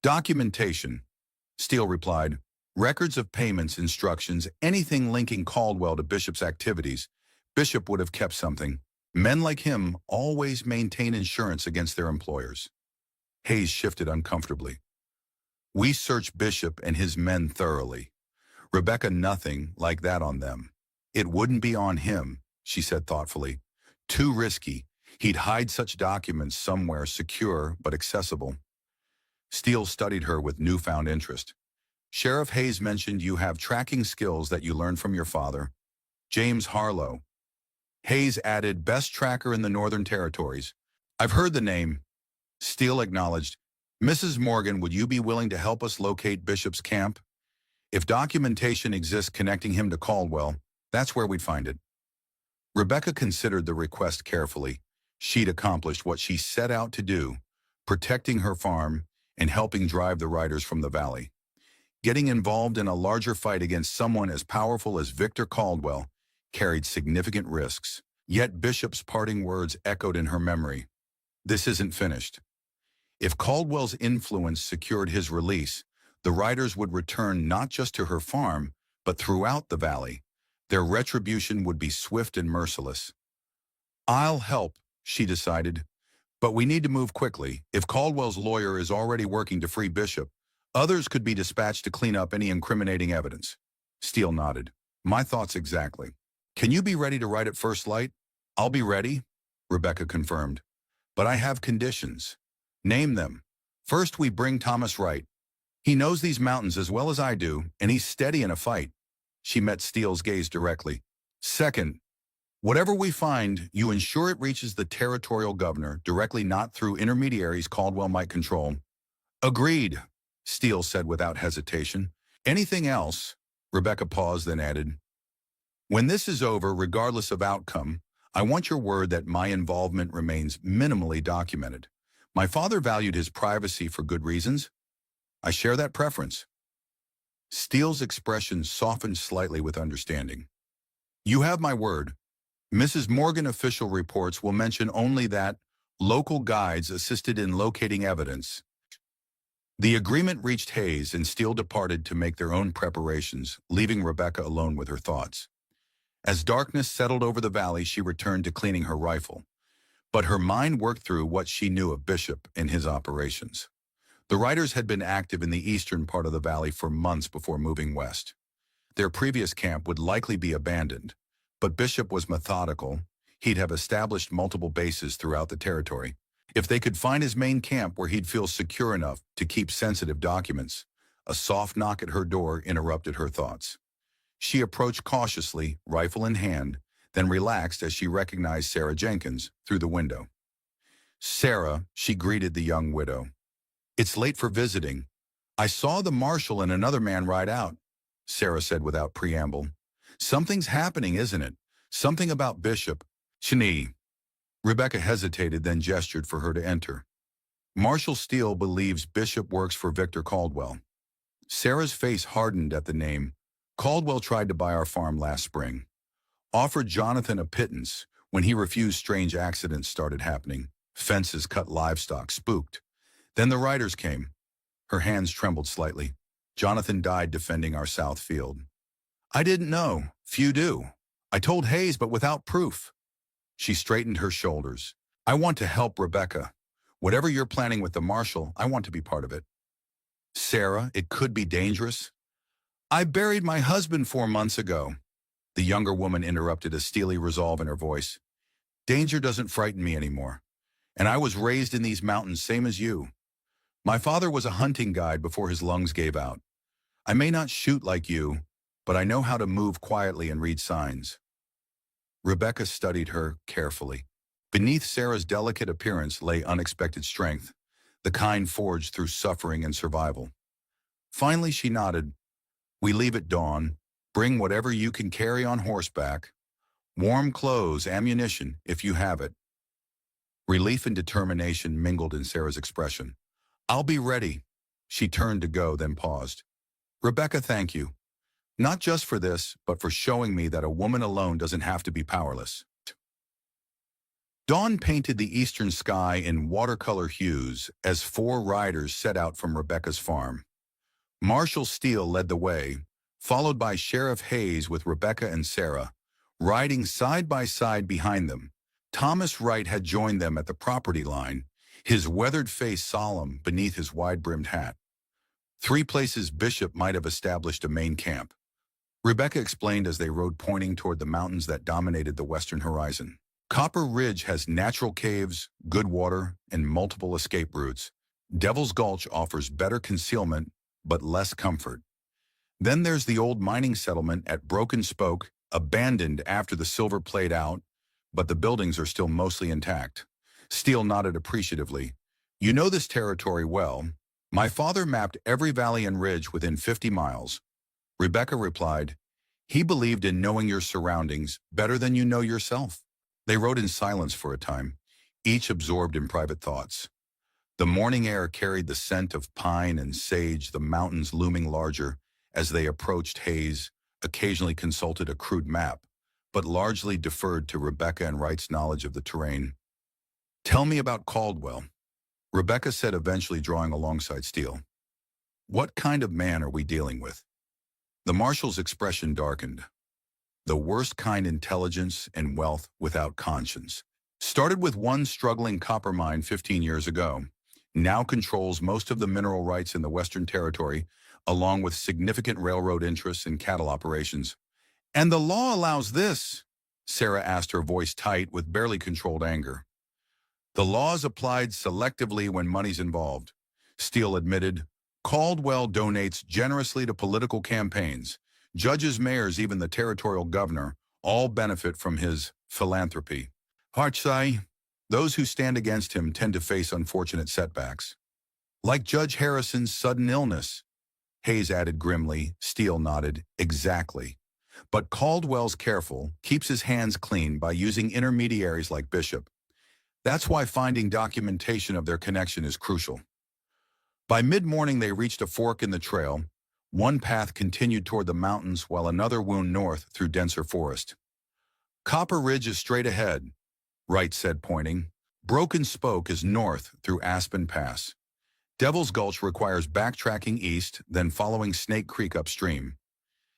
Documentation, Steele replied. Records of payments, instructions, anything linking Caldwell to Bishop's activities. Bishop would have kept something. Men like him always maintain insurance against their employers. Hayes shifted uncomfortably. We searched Bishop and his men thoroughly. Rebecca, nothing like that on them. It wouldn't be on him, she said thoughtfully. Too risky. He'd hide such documents somewhere secure but accessible. Steele studied her with newfound interest. Sheriff Hayes mentioned you have tracking skills that you learned from your father, James Harlow. Hayes added, best tracker in the Northern Territories. I've heard the name. Steele acknowledged. Mrs. Morgan, would you be willing to help us locate Bishop's camp? If documentation exists connecting him to Caldwell, that's where we'd find it. Rebecca considered the request carefully. She'd accomplished what she set out to do, protecting her farm and helping drive the riders from the valley. Getting involved in a larger fight against someone as powerful as Victor Caldwell carried significant risks. Yet Bishop's parting words echoed in her memory. This isn't finished. If Caldwell's influence secured his release, the riders would return not just to her farm, but throughout the valley. Their retribution would be swift and merciless. I'll help, she decided, but we need to move quickly. If Caldwell's lawyer is already working to free Bishop, others could be dispatched to clean up any incriminating evidence. Steele nodded. My thoughts exactly. Can you be ready to ride at first light? I'll be ready, Rebecca confirmed. But I have conditions. Name them. First, we bring Thomas Wright. He knows these mountains as well as I do, and he's steady in a fight. She met Steele's gaze directly. Second, whatever we find, you ensure it reaches the territorial governor directly, not through intermediaries Caldwell might control. Agreed, Steele said without hesitation. Anything else? Rebecca paused, then added, when this is over, regardless of outcome, I want your word that my involvement remains minimally documented. My father valued his privacy for good reasons. I share that preference. Steele's expression softened slightly with understanding. You have my word. Mrs. Morgan official reports will mention only that local guides assisted in locating evidence. The agreement reached Hayes, and Steele departed to make their own preparations, leaving Rebecca alone with her thoughts. As darkness settled over the valley, she returned to cleaning her rifle. But her mind worked through what she knew of Bishop and his operations. The riders had been active in the eastern part of the valley for months before moving west. Their previous camp would likely be abandoned, but Bishop was methodical. He'd have established multiple bases throughout the territory. If they could find his main camp where he'd feel secure enough to keep sensitive documents, a soft knock at her door interrupted her thoughts. She approached cautiously, rifle in hand, then relaxed as she recognized Sarah Jenkins through the window. Sarah, she greeted the young widow. It's late for visiting. I saw the marshal and another man ride out, Sarah said without preamble. Something's happening, isn't it? Something about Bishop. Shani. Rebecca hesitated, then gestured for her to enter. Marshal Steele believes Bishop works for Victor Caldwell. Sarah's face hardened at the name. Caldwell tried to buy our farm last spring. Offered Jonathan a pittance. When he refused, strange accidents started happening. Fences cut, livestock spooked. Then the riders came. Her hands trembled slightly. Jonathan died defending our south field. I didn't know. Few do. I told Hayes, but without proof. She straightened her shoulders. I want to help Rebecca. Whatever you're planning with the marshal, I want to be part of it. Sarah, it could be dangerous. I buried my husband 4 months ago. The younger woman interrupted, a steely resolve in her voice. Danger doesn't frighten me anymore. And I was raised in these mountains, same as you. My father was a hunting guide before his lungs gave out. I may not shoot like you, but I know how to move quietly and read signs. Rebecca studied her carefully. Beneath Sarah's delicate appearance lay unexpected strength, the kind forged through suffering and survival. Finally, she nodded. We leave at dawn. Bring whatever you can carry on horseback. Warm clothes, ammunition, if you have it. Relief and determination mingled in Sarah's expression. I'll be ready. She turned to go, then paused. Rebecca, thank you. Not just for this, but for showing me that a woman alone doesn't have to be powerless. Dawn painted the eastern sky in watercolor hues as 4 riders set out from Rebecca's farm. Marshal Steele led the way, followed by Sheriff Hayes with Rebecca and Sarah, riding side by side behind them. Thomas Wright had joined them at the property line, his weathered face solemn beneath his wide-brimmed hat. 3 places Bishop might have established a main camp. Rebecca explained as they rode, pointing toward the mountains that dominated the western horizon. Copper Ridge has natural caves, good water, and multiple escape routes. Devil's Gulch offers better concealment, but less comfort. Then there's the old mining settlement at Broken Spoke, abandoned after the silver played out, but the buildings are still mostly intact. Steele nodded appreciatively. You know this territory well. My father mapped every valley and ridge within 50 miles. Rebecca replied, he believed in knowing your surroundings better than you know yourself. They rode in silence for a time, each absorbed in private thoughts. The morning air carried the scent of pine and sage, the mountains looming larger. As they approached, Hayes occasionally consulted a crude map, but largely deferred to Rebecca and Wright's knowledge of the terrain. Tell me about Caldwell, Rebecca said, eventually drawing alongside Steele. What kind of man are we dealing with? The marshal's expression darkened. The worst kind, intelligence and wealth without conscience. Started with one struggling copper mine 15 years ago. Now controls most of the mineral rights in the Western Territory, along with significant railroad interests and cattle operations. And the law allows this? Sarah asked, her voice tight with barely controlled anger. The law is applied selectively when money's involved, Steele admitted. Caldwell donates generously to political campaigns. Judges, mayors, even the territorial governor, all benefit from his philanthropy. Hartsai, those who stand against him tend to face unfortunate setbacks. Like Judge Harrison's sudden illness, Hayes added grimly. Steele nodded. Exactly. But Caldwell's careful, keeps his hands clean by using intermediaries like Bishop. That's why finding documentation of their connection is crucial. By mid-morning, they reached a fork in the trail. One path continued toward the mountains while another wound north through denser forest. Copper Ridge is straight ahead, Wright said, pointing. Broken Spoke is north through Aspen Pass. Devil's Gulch requires backtracking east, then following Snake Creek upstream.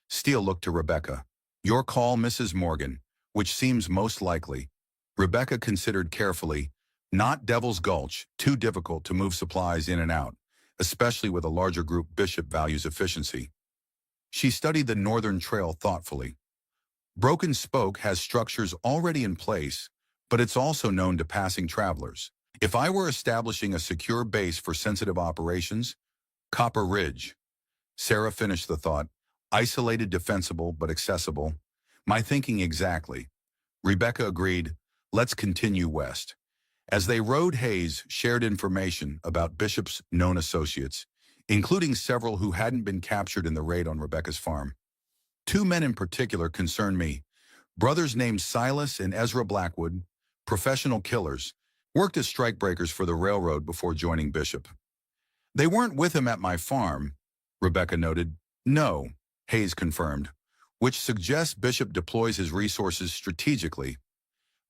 Steele looked to Rebecca. Your call, Mrs. Morgan, which seems most likely. Rebecca considered carefully. Not Devil's Gulch, too difficult to move supplies in and out, especially with a larger group. Bishop values efficiency. She studied the northern trail thoughtfully. Broken Spoke has structures already in place, but it's also known to passing travelers. If I were establishing a secure base for sensitive operations, Copper Ridge. Sarah finished the thought. Isolated, defensible, but accessible. My thinking exactly. Rebecca agreed. Let's continue west. As they rode, Hayes shared information about Bishop's known associates, including several who hadn't been captured in the raid on Rebecca's farm. 2 men in particular concerned me. Brothers named Silas and Ezra Blackwood, professional killers, worked as strikebreakers for the railroad before joining Bishop. They weren't with him at my farm, Rebecca noted. No, Hayes confirmed, which suggests Bishop deploys his resources strategically.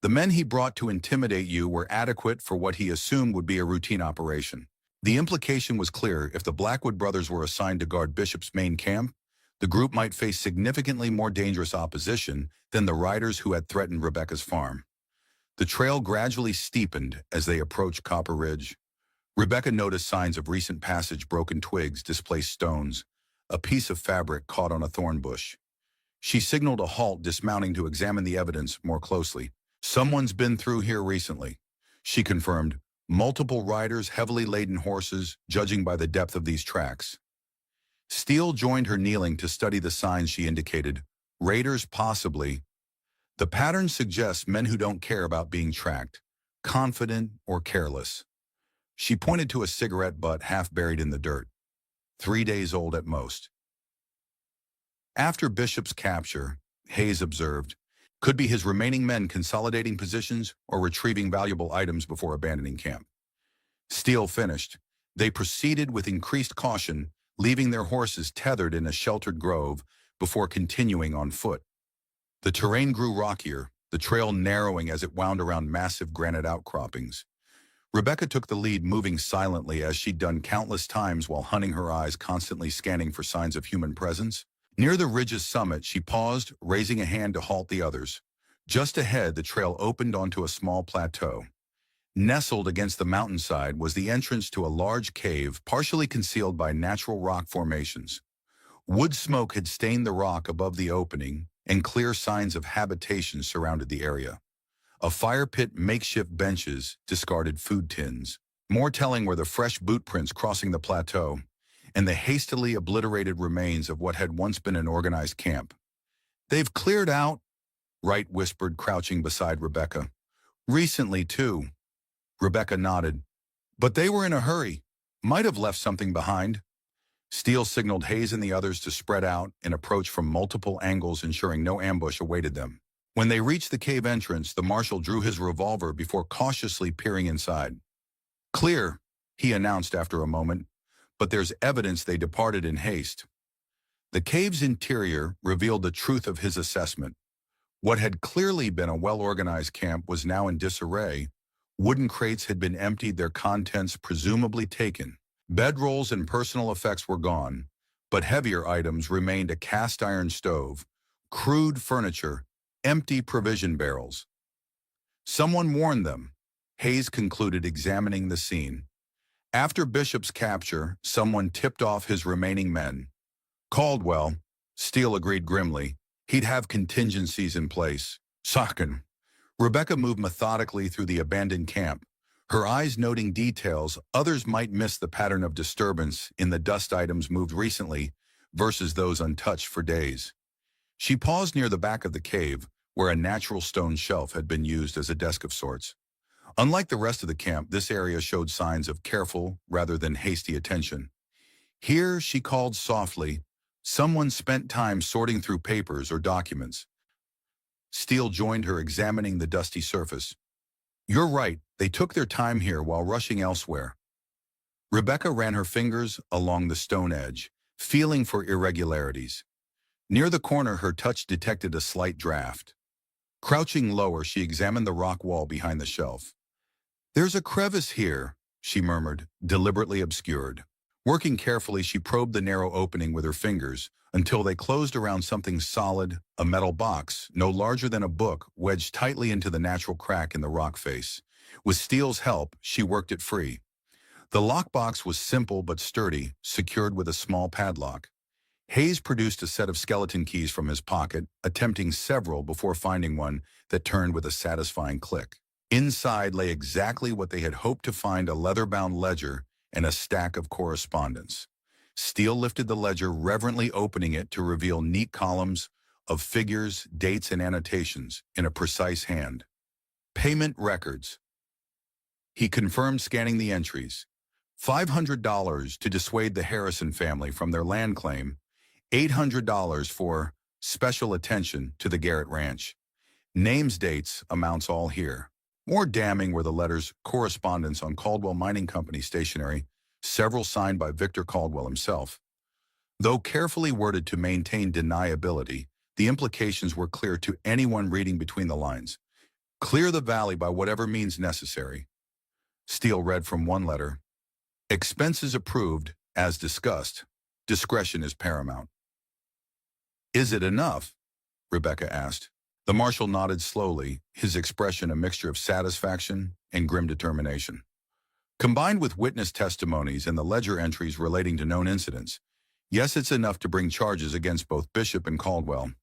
The men he brought to intimidate you were adequate for what he assumed would be a routine operation. The implication was clear. If the Blackwood brothers were assigned to guard Bishop's main camp, the group might face significantly more dangerous opposition than the riders who had threatened Rebecca's farm. The trail gradually steepened as they approached Copper Ridge. Rebecca noticed signs of recent passage: broken twigs, displaced stones, a piece of fabric caught on a thorn bush. She signaled a halt, dismounting to examine the evidence more closely. Someone's been through here recently, she confirmed. Multiple riders, heavily laden horses, judging by the depth of these tracks. Steele joined her, kneeling to study the signs she indicated. Raiders, possibly. The pattern suggests men who don't care about being tracked, confident or careless. She pointed to a cigarette butt half buried in the dirt. 3 days old at most. After Bishop's capture, Hayes observed, could be his remaining men consolidating positions or retrieving valuable items before abandoning camp. Steele finished. They proceeded with increased caution, leaving their horses tethered in a sheltered grove, before continuing on foot. The terrain grew rockier, the trail narrowing as it wound around massive granite outcroppings. Rebecca took the lead, moving silently as she'd done countless times while hunting, her eyes constantly scanning for signs of human presence. Near the ridge's summit, she paused, raising a hand to halt the others. Just ahead, the trail opened onto a small plateau. Nestled against the mountainside was the entrance to a large cave, partially concealed by natural rock formations. Wood smoke had stained the rock above the opening, and clear signs of habitation surrounded the area. A fire pit, makeshift benches, discarded food tins. More telling were the fresh boot prints crossing the plateau, and the hastily obliterated remains of what had once been an organized camp. "They've cleared out," Wright whispered, crouching beside Rebecca. "Recently, too." Rebecca nodded. "But they were in a hurry. Might have left something behind." Steele signaled Hayes and the others to spread out and approach from multiple angles, ensuring no ambush awaited them. When they reached the cave entrance, the marshal drew his revolver before cautiously peering inside. "Clear," he announced after a moment, "but there's evidence they departed in haste." The cave's interior revealed the truth of his assessment. What had clearly been a well-organized camp was now in disarray. Wooden crates had been emptied, their contents presumably taken. Bedrolls and personal effects were gone, but heavier items remained: a cast-iron stove, crude furniture, empty provision barrels. "Someone warned them," Hayes concluded, examining the scene. "After Bishop's capture, someone tipped off his remaining men." "Caldwell," Steele agreed grimly. "He'd have contingencies in place." "Sakin." Rebecca moved methodically through the abandoned camp, her eyes noting details others might miss: the pattern of disturbance in the dust items moved recently versus those untouched for days. She paused near the back of the cave, where a natural stone shelf had been used as a desk of sorts. Unlike the rest of the camp, this area showed signs of careful rather than hasty attention. "Here," she called softly, "someone spent time sorting through papers or documents." Steele joined her, examining the dusty surface. "You're right, they took their time here while rushing elsewhere." Rebecca ran her fingers along the stone edge, feeling for irregularities. Near the corner, her touch detected a slight draft. Crouching lower, she examined the rock wall behind the shelf. "There's a crevice here," she murmured, deliberately obscured. Working carefully, she probed the narrow opening with her fingers until they closed around something solid, a metal box, no larger than a book, wedged tightly into the natural crack in the rock face. With Steele's help, she worked it free. The lockbox was simple but sturdy, secured with a small padlock. Hayes produced a set of skeleton keys from his pocket, attempting several before finding one that turned with a satisfying click. Inside lay exactly what they had hoped to find: a leather-bound ledger and a stack of correspondence. Steele lifted the ledger, reverently opening it to reveal neat columns of figures, dates, and annotations in a precise hand. "Payment records." He confirmed, scanning the entries. $500 to dissuade the Harrison family from their land claim, $800 for special attention to the Garrett Ranch. Names, dates, amounts all here. More damning were the letters, correspondence on Caldwell Mining Company stationery, several signed by Victor Caldwell himself. Though carefully worded to maintain deniability, the implications were clear to anyone reading between the lines. "Clear the valley by whatever means necessary." Steele read from one letter, "Expenses approved, as discussed. Discretion is paramount." "Is it enough?" Rebecca asked. The marshal nodded slowly, his expression a mixture of satisfaction and grim determination. "Combined with witness testimonies and the ledger entries relating to known incidents, yes, it's enough to bring charges against both Bishop and Caldwell."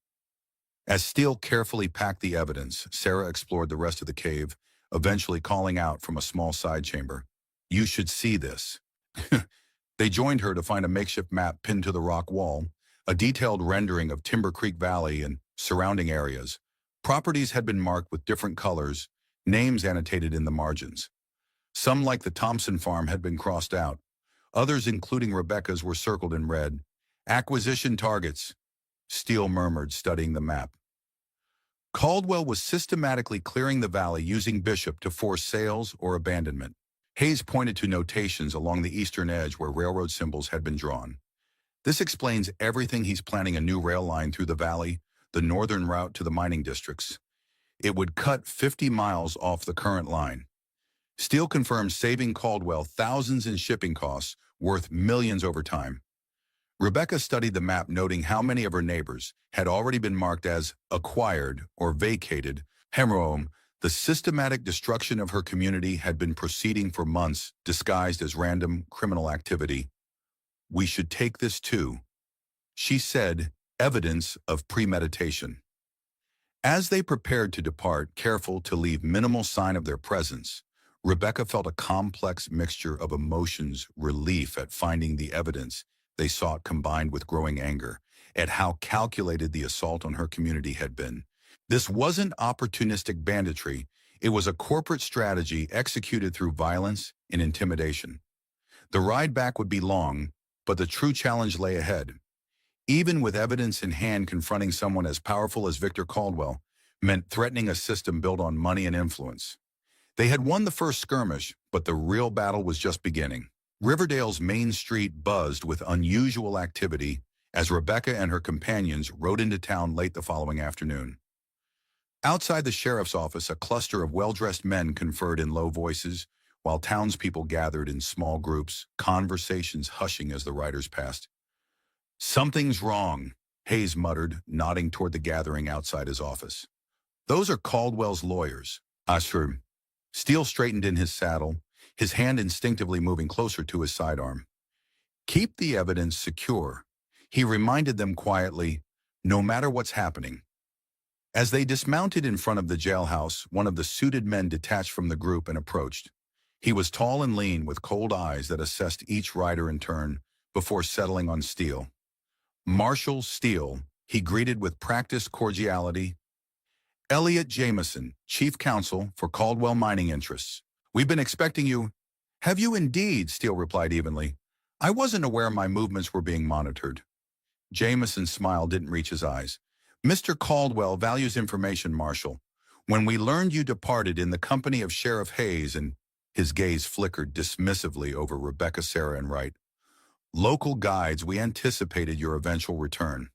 As Steele carefully packed the evidence, Sarah explored the rest of the cave, eventually calling out from a small side chamber, "You should see this." They joined her to find a makeshift map pinned to the rock wall, a detailed rendering of Timber Creek Valley and surrounding areas. Properties had been marked with different colors, names annotated in the margins. Some, like the Thompson farm, had been crossed out. Others, including Rebecca's, were circled in red. "Acquisition targets," Steele murmured, studying the map. Caldwell was systematically clearing the valley, using Bishop to force sales or abandonment. Hayes pointed to notations along the eastern edge where railroad symbols had been drawn. This explains everything. He's planning a new rail line through the valley, the northern route to the mining districts. It would cut 50 miles off the current line. Steele confirms saving Caldwell thousands in shipping costs, worth millions over time. Rebecca studied the map, noting how many of her neighbors had already been marked as acquired or vacated. Hemroam, the systematic destruction of her community had been proceeding for months, disguised as random criminal activity. "We should take this too," she said, evidence of premeditation. As they prepared to depart, careful to leave minimal sign of their presence, Rebecca felt a complex mixture of emotions: relief at finding the evidence they sought combined with growing anger at how calculated the assault on her community had been. This wasn't opportunistic banditry, it was a corporate strategy executed through violence and intimidation. The ride back would be long, but the true challenge lay ahead. Even with evidence in hand, confronting someone as powerful as Victor Caldwell meant threatening a system built on money and influence. They had won the first skirmish, but the real battle was just beginning. Riverdale's main street buzzed with unusual activity as Rebecca and her companions rode into town late the following afternoon. Outside the sheriff's office, a cluster of well-dressed men conferred in low voices, while townspeople gathered in small groups, conversations hushing as the riders passed. "Something's wrong," Hayes muttered, nodding toward the gathering outside his office. "Those are Caldwell's lawyers." Ashford. Steele straightened in his saddle, his hand instinctively moving closer to his sidearm. "Keep the evidence secure," he reminded them quietly, "no matter what's happening." As they dismounted in front of the jailhouse, one of the suited men detached from the group and approached. He was tall and lean, with cold eyes that assessed each rider in turn before settling on Steele. "Marshal Steele," he greeted with practiced cordiality. "Elliot Jameson, Chief Counsel for Caldwell Mining Interests. We've been expecting you." "Have you indeed?" Steele replied evenly. "I wasn't aware my movements were being monitored." Jameson's smile didn't reach his eyes. "Mr. Caldwell values information, Marshal. When we learned you departed in the company of Sheriff Hayes," and his gaze flickered dismissively over Rebecca, Sarah, and Wright, "local guides, we anticipated your eventual return."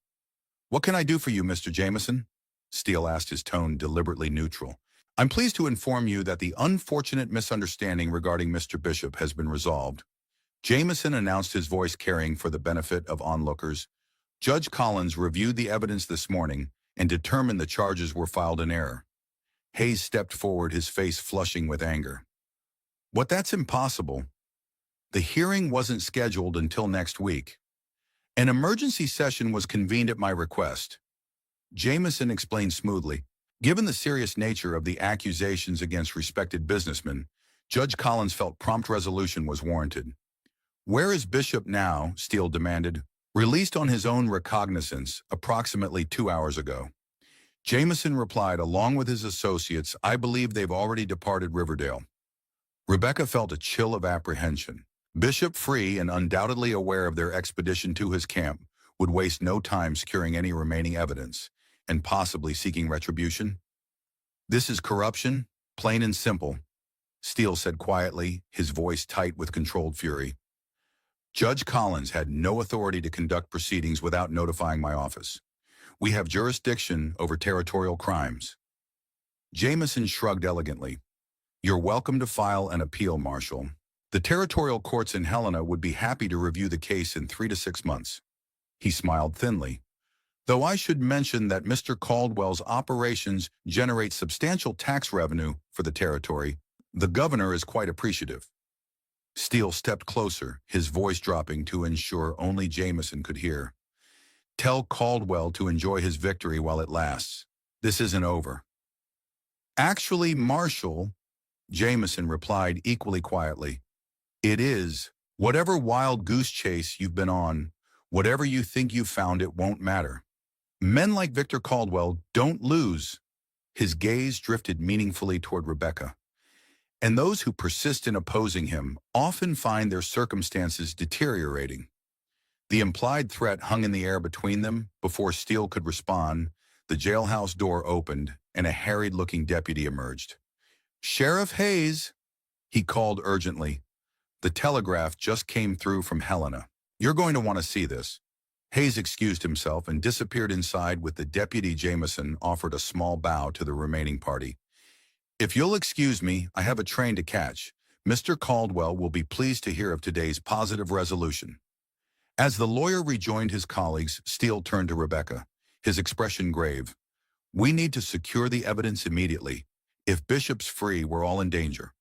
"What can I do for you, Mr. Jameson?" Steele asked, his tone deliberately neutral. "I'm pleased to inform you that the unfortunate misunderstanding regarding Mr. Bishop has been resolved." Jameson announced, his voice carrying for the benefit of onlookers. "Judge Collins reviewed the evidence this morning and determined the charges were filed in error." Hayes stepped forward, his face flushing with anger. "What? That's impossible. The hearing wasn't scheduled until next week. An emergency session was convened at my request." Jameson explained smoothly. Given the serious nature of the accusations against respected businessmen, Judge Collins felt prompt resolution was warranted. "Where is Bishop now?" Steele demanded. "Released on his own recognizance approximately 2 hours ago." Jameson replied, along with his associates, "I believe they've already departed Riverdale." Rebecca felt a chill of apprehension. Bishop, free and undoubtedly aware of their expedition to his camp, would waste no time securing any remaining evidence and possibly seeking retribution. "This is corruption, plain and simple," Steele said quietly, his voice tight with controlled fury. "Judge Collins had no authority to conduct proceedings without notifying my office. We have jurisdiction over territorial crimes." Jameson shrugged elegantly. "You're welcome to file an appeal, Marshal. The territorial courts in Helena would be happy to review the case in 3 to 6 months." He smiled thinly. "Though I should mention that Mr. Caldwell's operations generate substantial tax revenue for the territory. The governor is quite appreciative." Steele stepped closer, his voice dropping to ensure only Jameson could hear. "Tell Caldwell to enjoy his victory while it lasts. This isn't over." "Actually, Marshal," Jameson replied equally quietly, "it is. Whatever wild goose chase you've been on, whatever you think you've found, it won't matter. Men like Victor Caldwell don't lose." His gaze drifted meaningfully toward Rebecca. "And those who persist in opposing him often find their circumstances deteriorating." The implied threat hung in the air between them. Before Steele could respond, the jailhouse door opened and a harried-looking deputy emerged. "Sheriff Hayes," he called urgently. "The telegraph just came through from Helena. You're going to want to see this." Hayes excused himself and disappeared inside with the deputy. Jameson offered a small bow to the remaining party. "If you'll excuse me, I have a train to catch. Mr. Caldwell will be pleased to hear of today's positive resolution." As the lawyer rejoined his colleagues, Steele turned to Rebecca, his expression grave. "We need to secure the evidence immediately. If Bishop's free, we're all in danger."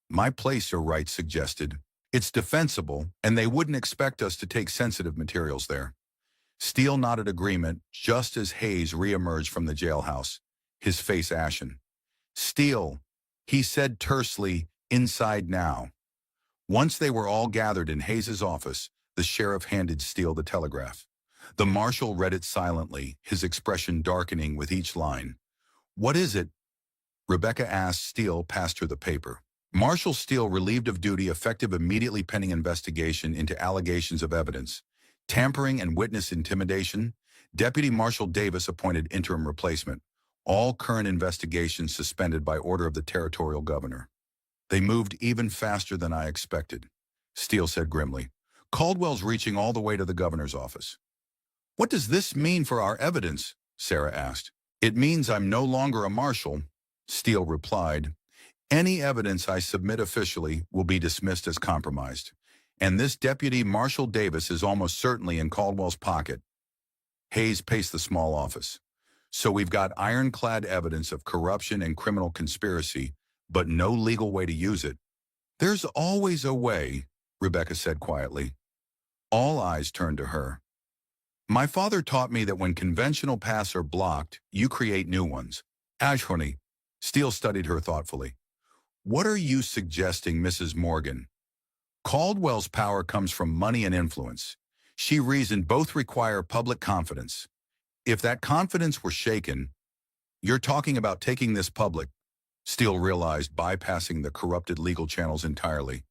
"My place," Sir Wright suggested. "It's defensible, and they wouldn't expect us to take sensitive materials there." Steele nodded agreement just as Hayes reemerged from the jailhouse, his face ashen. "Steele," he said tersely, "inside now." Once they were all gathered in Hayes's office, the sheriff handed Steele the telegraph. The marshal read it silently, his expression darkening with each line. "What is it?" Rebecca asked. Steele passed her the paper. "Marshal Steele relieved of duty effective immediately pending investigation into allegations of evidence, tampering and witness intimidation. Deputy Marshal Davis appointed interim replacement. All current investigations suspended by order of the territorial governor." "They moved even faster than I expected," Steele said grimly. "Caldwell's reaching all the way to the governor's office." "What does this mean for our evidence?" Sarah asked. "It means I'm no longer a marshal," Steele replied. "Any evidence I submit officially will be dismissed as compromised. And this Deputy Marshal Davis is almost certainly in Caldwell's pocket." Hayes paced the small office. "So we've got ironclad evidence of corruption and criminal conspiracy, but no legal way to use it." "There's always a way," Rebecca said quietly. All eyes turned to her. "My father taught me that when conventional paths are blocked, you create new ones." "Ashhoney," Steele studied her thoughtfully. "What are you suggesting, Mrs. Morgan?" "Caldwell's power comes from money and influence. She reasoned both require public confidence. If that confidence were shaken—" "You're talking about taking this public," Steele realized, bypassing the corrupted legal channels entirely.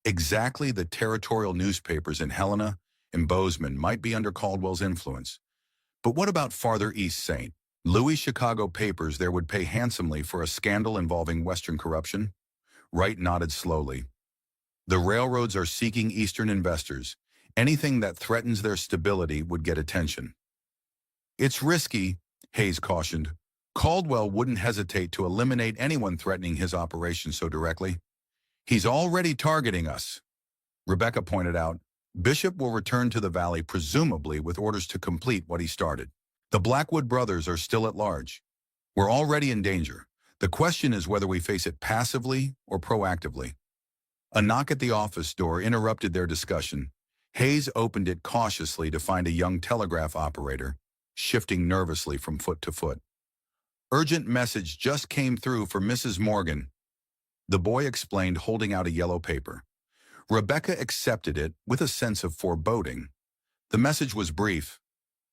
"Exactly. The territorial newspapers in Helena and Bozeman might be under Caldwell's influence. But what about farther east, St. Louis? Chicago papers there would pay handsomely for a scandal involving Western corruption?" Wright nodded slowly. "The railroads are seeking Eastern investors. Anything that threatens their stability would get attention." "It's risky," Hayes cautioned. "Caldwell wouldn't hesitate to eliminate anyone threatening his operation so directly." "He's already targeting us," Rebecca pointed out. "Bishop will return to the valley presumably with orders to complete what he started. The Blackwood brothers are still at large. We're already in danger. The question is whether we face it passively or proactively." A knock at the office door interrupted their discussion. Hayes opened it cautiously to find a young telegraph operator, shifting nervously from foot to foot. "Urgent message just came through for Mrs. Morgan," the boy explained, holding out a yellow paper. Rebecca accepted it with a sense of foreboding. The message was brief.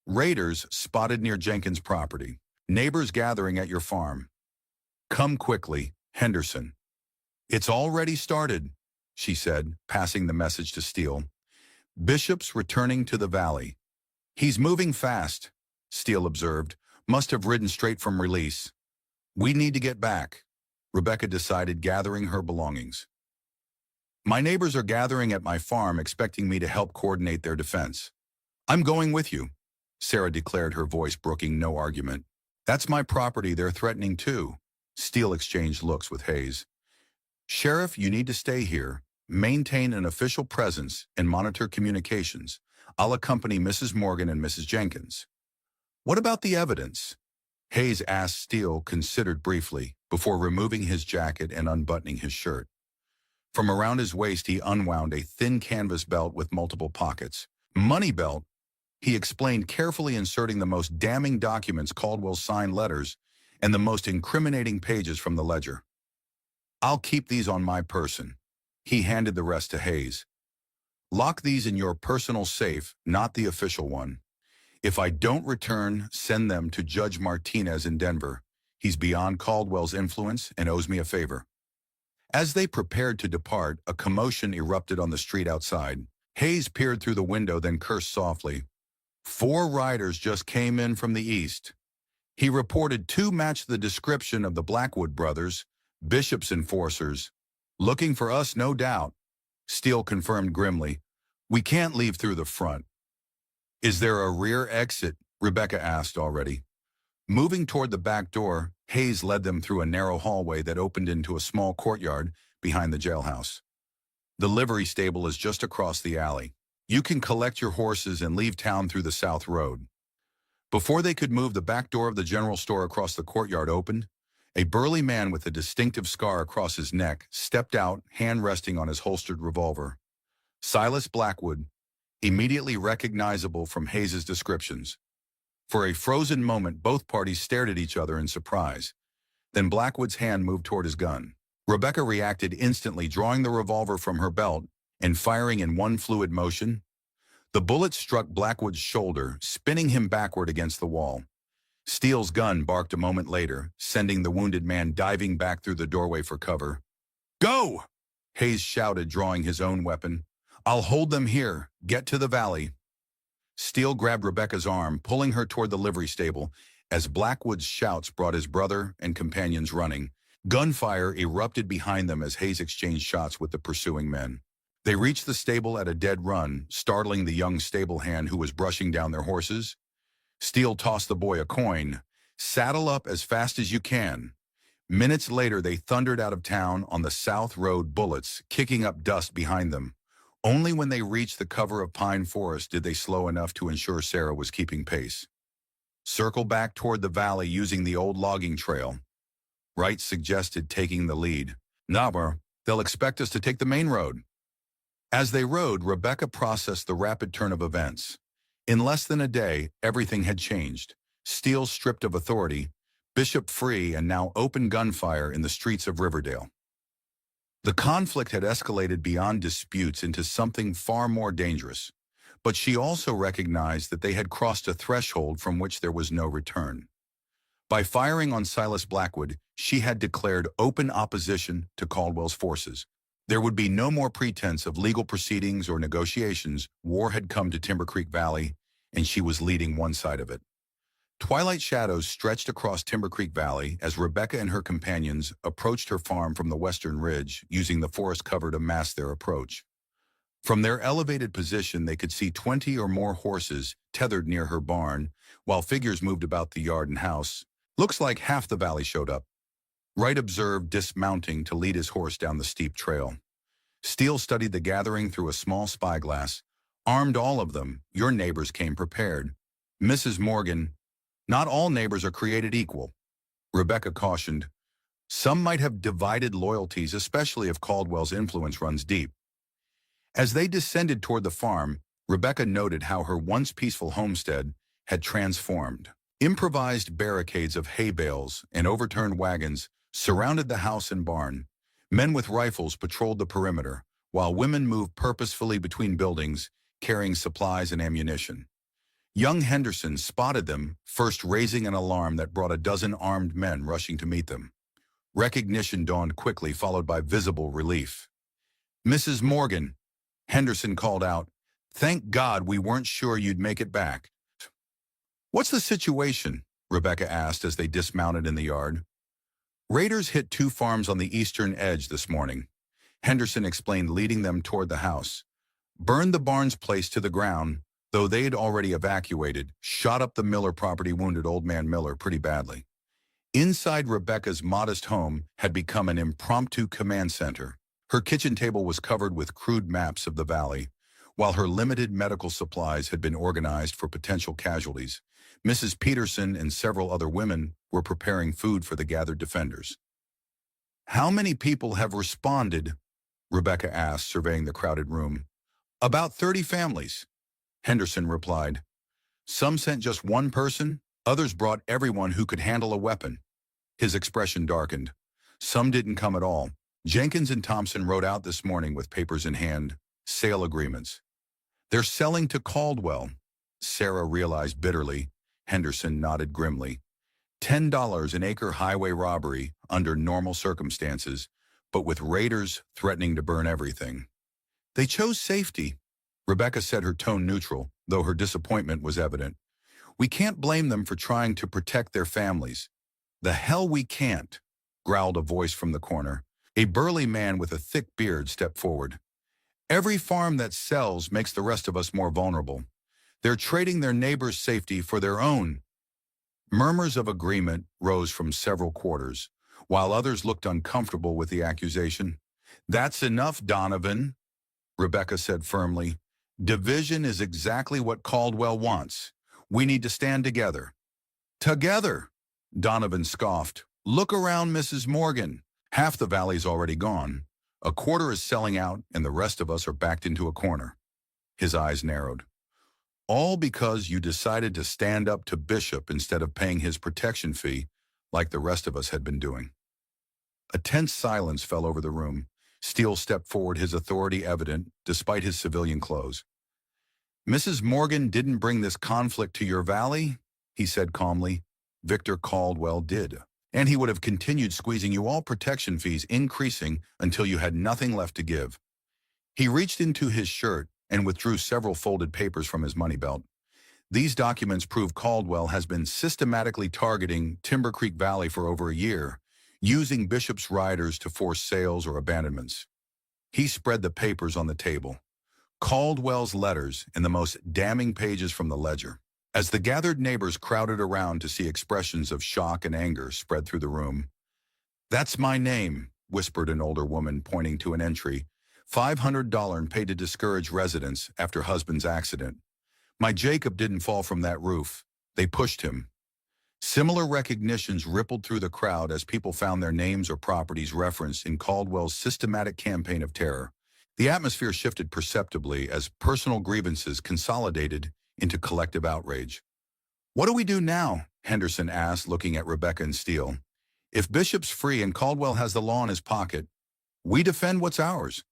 "Raiders spotted near Jenkins' property. Neighbors gathering at your farm. Come quickly, Henderson." "It's already started," she said, passing the message to Steele. "Bishop's returning to the valley." "He's moving fast," Steele observed. "Must have ridden straight from release." "We need to get back," Rebecca decided, gathering her belongings. "My neighbors are gathering at my farm, expecting me to help coordinate their defense." "I'm going with you," Sarah declared, her voice brooking no argument. "That's my property they're threatening too." Steele exchanged looks with Hayes. "Sheriff, you need to stay here, maintain an official presence, and monitor communications. I'll accompany Mrs. Morgan and Mrs. Jenkins." "What about the evidence?" Hayes asked. Steele considered briefly before removing his jacket and unbuttoning his shirt. From around his waist he unwound a thin canvas belt with multiple pockets. "Money belt," he explained, carefully inserting the most damning documents, Caldwell's signed letters, and the most incriminating pages from the ledger. "I'll keep these on my person." He handed the rest to Hayes. "Lock these in your personal safe, not the official one. If I don't return, send them to Judge Martinez in Denver. He's beyond Caldwell's influence and owes me a favor." As they prepared to depart, a commotion erupted on the street outside. Hayes peered through the window, then cursed softly. 4 riders just came in from the east. He reported 2 matched the description of the Blackwood brothers, Bishop's enforcers. "Looking for us, no doubt," Steele confirmed grimly. "We can't leave through the front." Is there a rear exit? Rebecca asked already. Moving toward the back door, Hayes led them through a narrow hallway that opened into a small courtyard behind the jailhouse. The livery stable is just across the alley. You can collect your horses and leave town through the south road. Before they could move, the back door of the general store across the courtyard opened. A burly man with a distinctive scar across his neck stepped out, hand resting on his holstered revolver. Silas Blackwood, immediately recognizable from Hayes's descriptions. For a frozen moment, both parties stared at each other in surprise. Then Blackwood's hand moved toward his gun. Rebecca reacted instantly, drawing the revolver from her belt and firing in one fluid motion. The bullet struck Blackwood's shoulder, spinning him backward against the wall. Steele's gun barked a moment later, sending the wounded man diving back through the doorway for cover. "Go!" Hayes shouted, drawing his own weapon. "I'll hold them here. Get to the valley." Steele grabbed Rebecca's arm, pulling her toward the livery stable, as Blackwood's shouts brought his brother and companions running. Gunfire erupted behind them as Hayes exchanged shots with the pursuing men. They reached the stable at a dead run, startling the young stable hand who was brushing down their horses. Steele tossed the boy a coin. "Saddle up as fast as you can." Minutes later, they thundered out of town on the south road, bullets kicking up dust behind them. Only when they reached the cover of pine forest did they slow enough to ensure Sarah was keeping pace. "Circle back toward the valley using the old logging trail." Wright suggested, taking the lead. "Nah, they'll expect us to take the main road." As they rode, Rebecca processed the rapid turn of events. In less than a day, everything had changed. Steele stripped of authority, Bishop free, and now open gunfire in the streets of Riverdale. The conflict had escalated beyond disputes into something far more dangerous, but she also recognized that they had crossed a threshold from which there was no return. By firing on Silas Blackwood, she had declared open opposition to Caldwell's forces. There would be no more pretense of legal proceedings or negotiations. War had come to Timber Creek Valley, and she was leading one side of it. Twilight shadows stretched across Timber Creek Valley as Rebecca and her companions approached her farm from the western ridge, using the forest cover to mask their approach. From their elevated position, they could see 20 or more horses tethered near her barn, while figures moved about the yard and house. "Looks like half the valley showed up," Wright observed, dismounting to lead his horse down the steep trail. Steele studied the gathering through a small spyglass. "Armed, all of them. Your neighbors came prepared." "Mrs. Morgan, not all neighbors are created equal," Rebecca cautioned. "Some might have divided loyalties, especially if Caldwell's influence runs deep." As they descended toward the farm, Rebecca noted how her once peaceful homestead had transformed. Improvised barricades of hay bales and overturned wagons surrounded the house and barn. Men with rifles patrolled the perimeter, while women moved purposefully between buildings, carrying supplies and ammunition. Young Henderson spotted them, first raising an alarm that brought a dozen armed men rushing to meet them. Recognition dawned quickly, followed by visible relief. "Mrs. Morgan," Henderson called out, "thank God we weren't sure you'd make it back." "What's the situation?" Rebecca asked as they dismounted in the yard. "Raiders hit 2 farms on the eastern edge this morning," Henderson explained, leading them toward the house. "Burned the Barnes place to the ground, though they had already evacuated. Shot up the Miller property, wounded Old Man Miller pretty badly." Inside Rebecca's modest home had become an impromptu command center. Her kitchen table was covered with crude maps of the valley, while her limited medical supplies had been organized for potential casualties. Mrs. Peterson and several other women were preparing food for the gathered defenders. "How many people have responded?" Rebecca asked, surveying the crowded room. "About 30 families," Henderson replied. "Some sent just one person, others brought everyone who could handle a weapon." His expression darkened. "Some didn't come at all. Jenkins and Thompson rode out this morning with papers in hand, sale agreements. They're selling to Caldwell," Sarah realized bitterly. Henderson nodded grimly. $10 an acre highway robbery under normal circumstances, but with raiders threatening to burn everything. "They chose safety," Rebecca said, her tone neutral, though her disappointment was evident. "We can't blame them for trying to protect their families." "The hell we can't," growled a voice from the corner. A burly man with a thick beard stepped forward. "Every farm that sells makes the rest of us more vulnerable. They're trading their neighbor's safety for their own. Murmurs of agreement rose from several quarters, while others looked uncomfortable with the accusation. "That's enough, Donovan," Rebecca said firmly. "Division is exactly what Caldwell wants. We need to stand together." "Together?" Donovan scoffed. "Look around, Mrs. Morgan. Half the valley's already gone. A quarter is selling out, and the rest of us are backed into a corner." His eyes narrowed. "All because you decided to stand up to Bishop instead of paying his protection fee like the rest of us had been doing." A tense silence fell over the room. Steele stepped forward, his authority evident, despite his civilian clothes. "Mrs. Morgan didn't bring this conflict to your valley," he said calmly. "Victor Caldwell did. And he would have continued squeezing you, all protection fees increasing until you had nothing left to give." He reached into his shirt and withdrew several folded papers from his money belt. "These documents prove Caldwell has been systematically targeting Timber Creek Valley for over a year, using Bishop's riders to force sales or abandonments." He spread the papers on the table. Caldwell's letters in the most damning pages from the ledger. As the gathered neighbors crowded around to see expressions of shock and anger spread through the room. "That's my name," whispered an older woman, pointing to an entry. $500 paid to discourage residents after husband's accident. "My Jacob didn't fall from that roof. They pushed him." Similar recognitions rippled through the crowd as people found their names or properties referenced in Caldwell's systematic campaign of terror. The atmosphere shifted perceptibly as personal grievances consolidated into collective outrage. "What do we do now?" Henderson asked, looking at Rebecca and Steele. "If Bishop's free and Caldwell has the law in his pocket, we defend what's ours."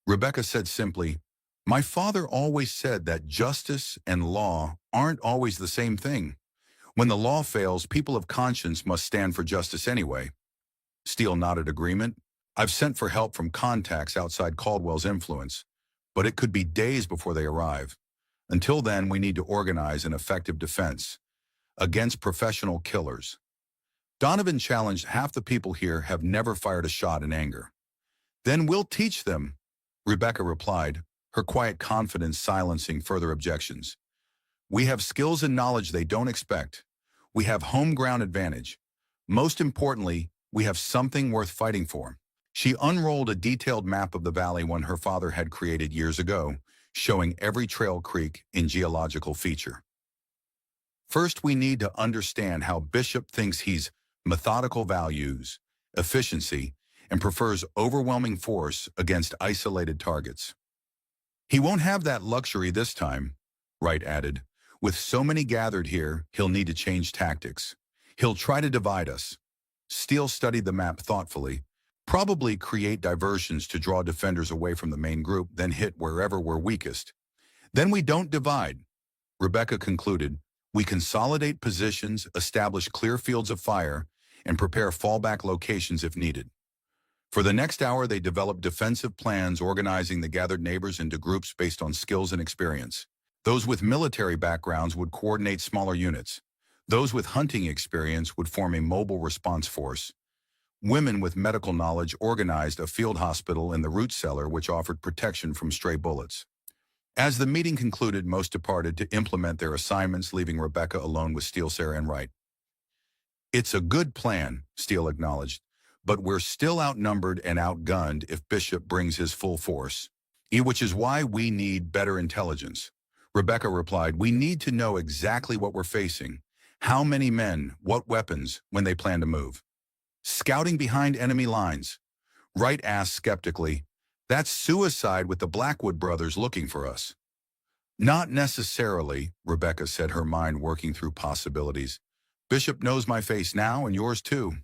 Rebecca said simply, "My father always said that justice and law aren't always the same thing. When the law fails, people of conscience must stand for justice anyway." Steele nodded agreement. "I've sent for help from contacts outside Caldwell's influence, but it could be days before they arrive. Until then, we need to organize an effective defense against professional killers." Donovan challenged, "Half the people here have never fired a shot in anger." "Then we'll teach them," Rebecca replied, her quiet confidence silencing further objections. "We have skills and knowledge they don't expect. We have home ground advantage. Most importantly, we have something worth fighting for." She unrolled a detailed map of the valley one her father had created years ago, showing every trail creek in geological feature. "First, we need to understand how Bishop thinks he's methodical values, efficiency, and prefers overwhelming force against isolated targets. He won't have that luxury this time," Wright added. "With so many gathered here, he'll need to change tactics. He'll try to divide us." Steele studied the map thoughtfully. "Probably create diversions to draw defenders away from the main group, then hit wherever we're weakest. Then we don't divide," Rebecca concluded. "We consolidate positions, establish clear fields of fire, and prepare fallback locations if needed." For the next hour, they developed defensive plans, organizing the gathered neighbors into groups based on skills and experience. Those with military backgrounds would coordinate smaller units. Those with hunting experience would form a mobile response force. Women with medical knowledge organized a field hospital in the root cellar, which offered protection from stray bullets. As the meeting concluded, most departed to implement their assignments, leaving Rebecca alone with Steele, Sarah, and Wright. "It's a good plan," Steele acknowledged, "but we're still outnumbered and outgunned if Bishop brings his full force, which is why we need better intelligence." Rebecca replied, "We need to know exactly what we're facing. How many men, what weapons, when they plan to move." "Scouting behind enemy lines," Wright asked skeptically. "That's suicide with the Blackwood brothers looking for us." "Not necessarily," Rebecca said, her mind working through possibilities. "Bishop knows my face now, and yours too,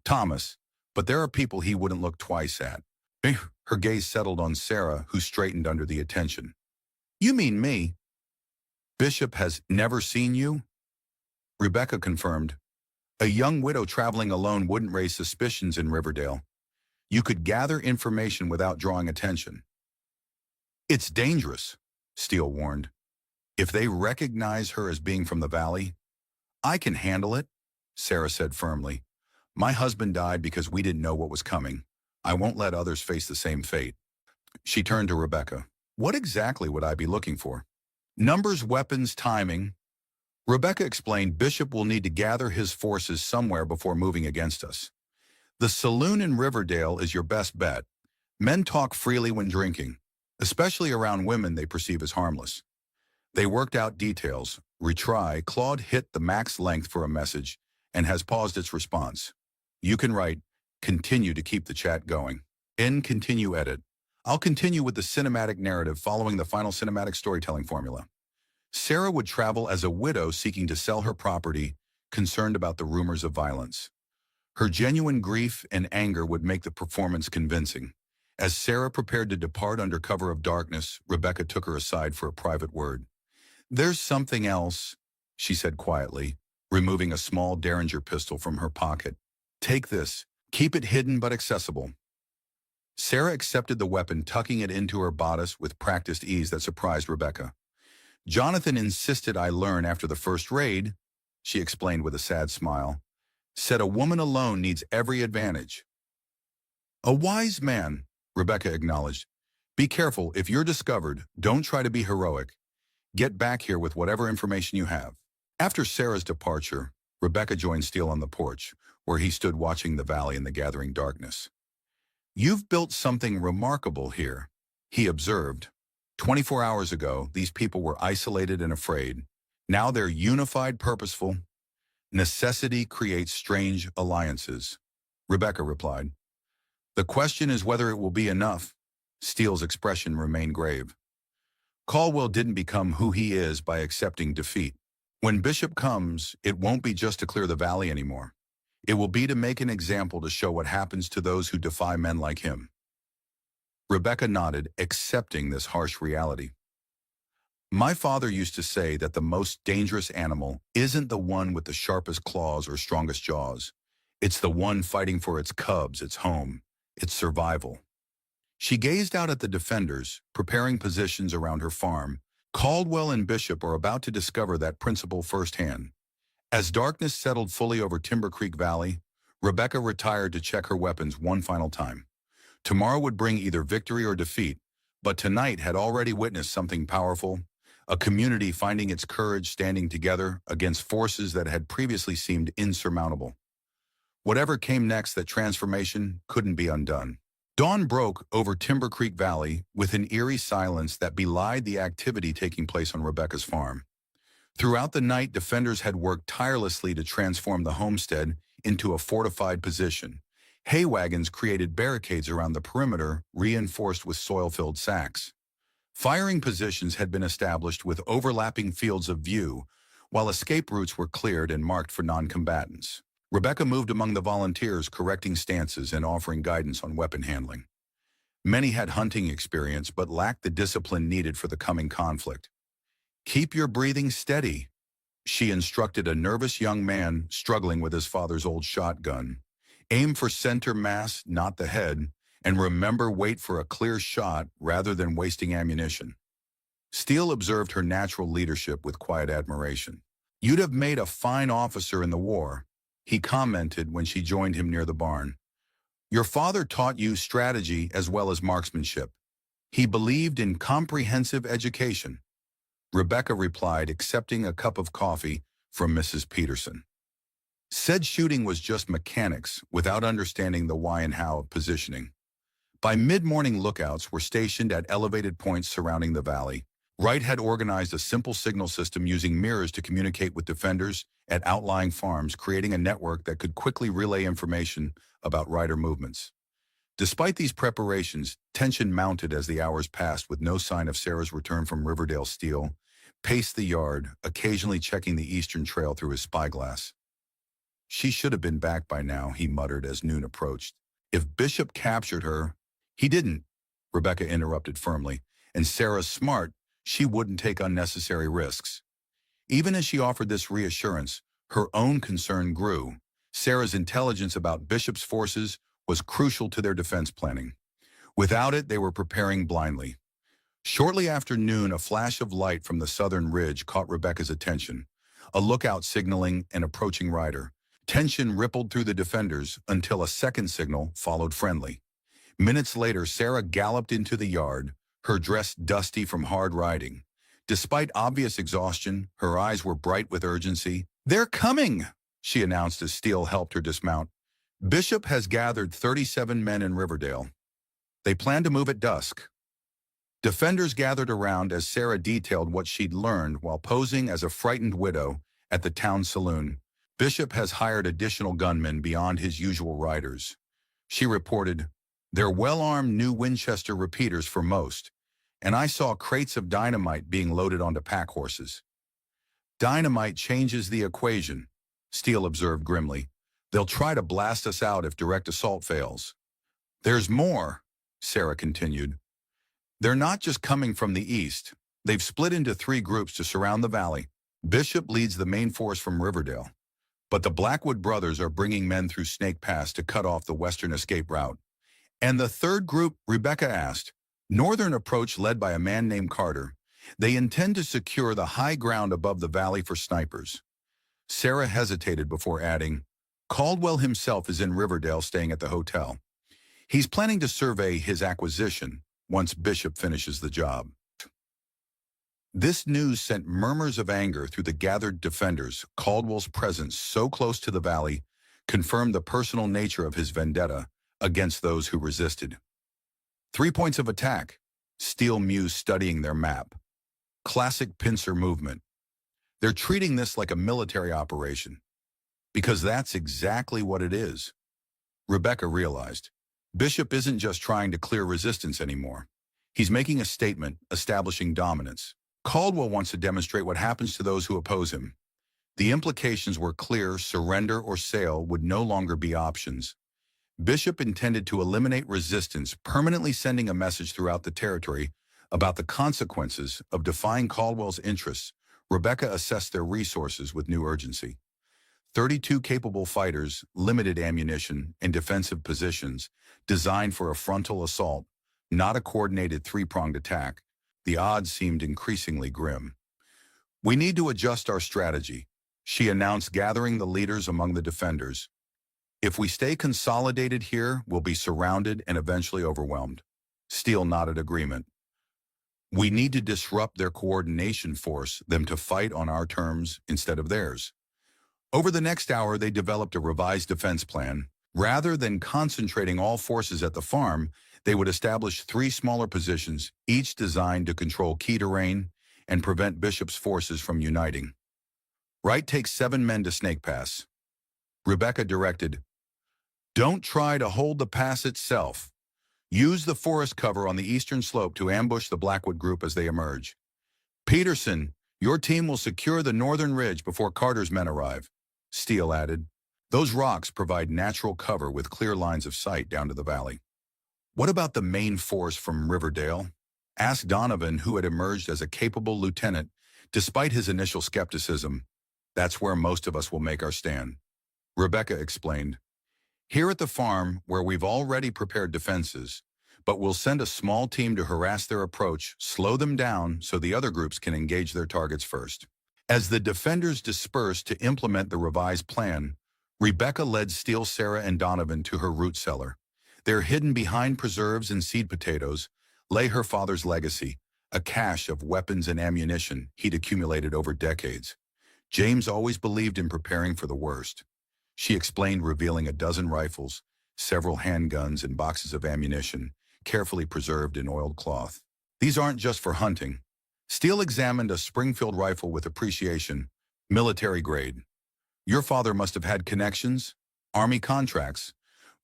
Thomas, but there are people he wouldn't look twice at." Her gaze settled on Sarah, who straightened under the attention. "You mean me?" "Bishop has never seen you?" Rebecca confirmed. "A young widow traveling alone wouldn't raise suspicions in Riverdale. You could gather information without drawing attention." "It's dangerous," Steele warned. "If they recognize her as being from the valley—" "I can handle it," Sarah said firmly. "My husband died because we didn't know what was coming. I won't let others face the same fate." She turned to Rebecca. "What exactly would I be looking for?" Numbers, weapons, timing. Rebecca explained Bishop will need to gather his forces somewhere before moving against us. The saloon in Riverdale is your best bet. Men talk freely when drinking, especially around women they perceive as harmless. They worked out details. Retry, Claude hit the max length for a message and has paused its response. You can write, continue to keep the chat going. End continue edit. I'll continue with the cinematic narrative following the final cinematic storytelling formula. Sarah would travel as a widow seeking to sell her property, concerned about the rumors of violence. Her genuine grief and anger would make the performance convincing. As Sarah prepared to depart under cover of darkness, Rebecca took her aside for a private word. There's something else, she said quietly, removing a small Derringer pistol from her pocket. Take this. Keep it hidden but accessible. Sarah accepted the weapon, tucking it into her bodice with practiced ease that surprised Rebecca. Jonathan insisted I learn after the first raid, she explained with a sad smile. Said a woman alone needs every advantage. A wise man, Rebecca acknowledged. Be careful, if you're discovered, don't try to be heroic. Get back here with whatever information you have. After Sarah's departure, Rebecca joined Steele on the porch, where he stood watching the valley in the gathering darkness. You've built something remarkable here, he observed. 24 hours ago, these people were isolated and afraid. Now they're unified, purposeful. Necessity creates strange alliances, Rebecca replied. The question is whether it will be enough. Steele's expression remained grave. Caldwell didn't become who he is by accepting defeat. When Bishop comes, it won't be just to clear the valley anymore. It will be to make an example to show what happens to those who defy men like him. Rebecca nodded, accepting this harsh reality. My father used to say that the most dangerous animal isn't the one with the sharpest claws or strongest jaws. It's the one fighting for its cubs, its home, its survival. She gazed out at the defenders, preparing positions around her farm. Caldwell and Bishop are about to discover that principle firsthand. As darkness settled fully over Timber Creek Valley, Rebecca retired to check her weapons one final time. Tomorrow would bring either victory or defeat, but tonight had already witnessed something powerful, a community finding its courage standing together against forces that had previously seemed insurmountable. Whatever came next, that transformation couldn't be undone. Dawn broke over Timber Creek Valley with an eerie silence that belied the activity taking place on Rebecca's farm. Throughout the night, defenders had worked tirelessly to transform the homestead into a fortified position. Hay wagons created barricades around the perimeter, reinforced with soil-filled sacks. Firing positions had been established with overlapping fields of view, while escape routes were cleared and marked for non-combatants. Rebecca moved among the volunteers, correcting stances and offering guidance on weapon handling. Many had hunting experience but lacked the discipline needed for the coming conflict. Keep your breathing steady, she instructed a nervous young man struggling with his father's old shotgun. Aim for center mass, not the head, and remember, wait for a clear shot rather than wasting ammunition. Steele observed her natural leadership with quiet admiration. You'd have made a fine officer in the war, he commented when she joined him near the barn. Your father taught you strategy as well as marksmanship. He believed in comprehensive education. Rebecca replied, accepting a cup of coffee from Mrs. Peterson. Said shooting was just mechanics without understanding the why and how of positioning. By mid-morning, lookouts were stationed at elevated points surrounding the valley. Wright had organized a simple signal system using mirrors to communicate with defenders at outlying farms, creating a network that could quickly relay information about rider movements. Despite these preparations, tension mounted as the hours passed with no sign of Sarah's return from Riverdale. Steele paced the yard, occasionally checking the eastern trail through his spyglass. She should have been back by now, he muttered as noon approached. If Bishop captured her, he didn't, Rebecca interrupted firmly, and Sarah's smart, she wouldn't take unnecessary risks. Even as she offered this reassurance, her own concern grew. Sarah's intelligence about Bishop's forces was crucial to their defense planning. Without it, they were preparing blindly. Shortly after noon, a flash of light from the southern ridge caught Rebecca's attention, a lookout signaling an approaching rider. Tension rippled through the defenders until a second signal followed friendly. Minutes later, Sarah galloped into the yard, her dress dusty from hard riding. Despite obvious exhaustion, her eyes were bright with urgency. "They're coming," she announced as Steele helped her dismount. "Bishop has gathered 37 men in Riverdale. They plan to move at dusk." Defenders gathered around as Sarah detailed what she'd learned while posing as a frightened widow at the town saloon. "Bishop has hired additional gunmen beyond his usual riders." She reported, "They're well-armed new Winchester repeaters for most, and I saw crates of dynamite being loaded onto pack horses." "Dynamite changes the equation," Steele observed grimly. "They'll try to blast us out if direct assault fails." "There's more," Sarah continued. "They're not just coming from the east. They've split into 3 groups to surround the valley. Bishop leads the main force from Riverdale, but the Blackwood brothers are bringing men through Snake Pass to cut off the western escape route." "And the third group?" Rebecca asked. "Northern approach led by a man named Carter. They intend to secure the high ground above the valley for snipers." Sarah hesitated before adding, "Caldwell himself is in Riverdale staying at the hotel. He's planning to survey his acquisition once Bishop finishes the job." This news sent murmurs of anger through the gathered defenders. Caldwell's presence so close to the valley confirmed the personal nature of his vendetta against those who resisted. 3 points of attack," Steele mused, studying their map. "Classic pincer movement. They're treating this like a military operation." "Because that's exactly what it is," Rebecca realized. "Bishop isn't just trying to clear resistance anymore. He's making a statement, establishing dominance. Caldwell wants to demonstrate what happens to those who oppose him." The implications were clear: surrender or sale would no longer be options. Bishop intended to eliminate resistance, permanently sending a message throughout the territory about the consequences of defying Caldwell's interests. Rebecca assessed their resources with new urgency. 32 capable fighters, limited ammunition, and defensive positions, designed for a frontal assault, not a coordinated 3-pronged attack. The odds seemed increasingly grim. "We need to adjust our strategy," she announced, gathering the leaders among the defenders. "If we stay consolidated here, we'll be surrounded and eventually overwhelmed." Steele nodded agreement. "We need to disrupt their coordination, force them to fight on our terms instead of theirs." Over the next hour, they developed a revised defense plan. Rather than concentrating all forces at the farm, they would establish 3 smaller positions, each designed to control key terrain and prevent Bishop's forces from uniting. "Wright takes 7 men to Snake Pass," Rebecca directed. "Don't try to hold the pass itself. Use the forest cover on the eastern slope to ambush the Blackwood group as they emerge. Peterson, your team will secure the northern ridge before Carter's men arrive," Steele added. "Those rocks provide natural cover with clear lines of sight down to the valley." "What about the main force from Riverdale?" asked Donovan, who had emerged as a capable lieutenant despite his initial skepticism. "That's where most of us will make our stand," Rebecca explained. "Here at the farm, where we've already prepared defenses, but we'll send a small team to harass their approach, slow them down so the other groups can engage their targets first." As the defenders dispersed to implement the revised plan, Rebecca led Steele, Sarah, and Donovan to her root cellar. There, hidden behind preserves and seed potatoes, lay her father's legacy, a cache of weapons and ammunition he'd accumulated over decades. "James always believed in preparing for the worst," she explained, revealing a dozen rifles, several handguns, and boxes of ammunition, carefully preserved in oiled cloth. "These aren't just for hunting." Steele examined a Springfield rifle with appreciation, military grade. "Your father must have had connections? Army contracts?"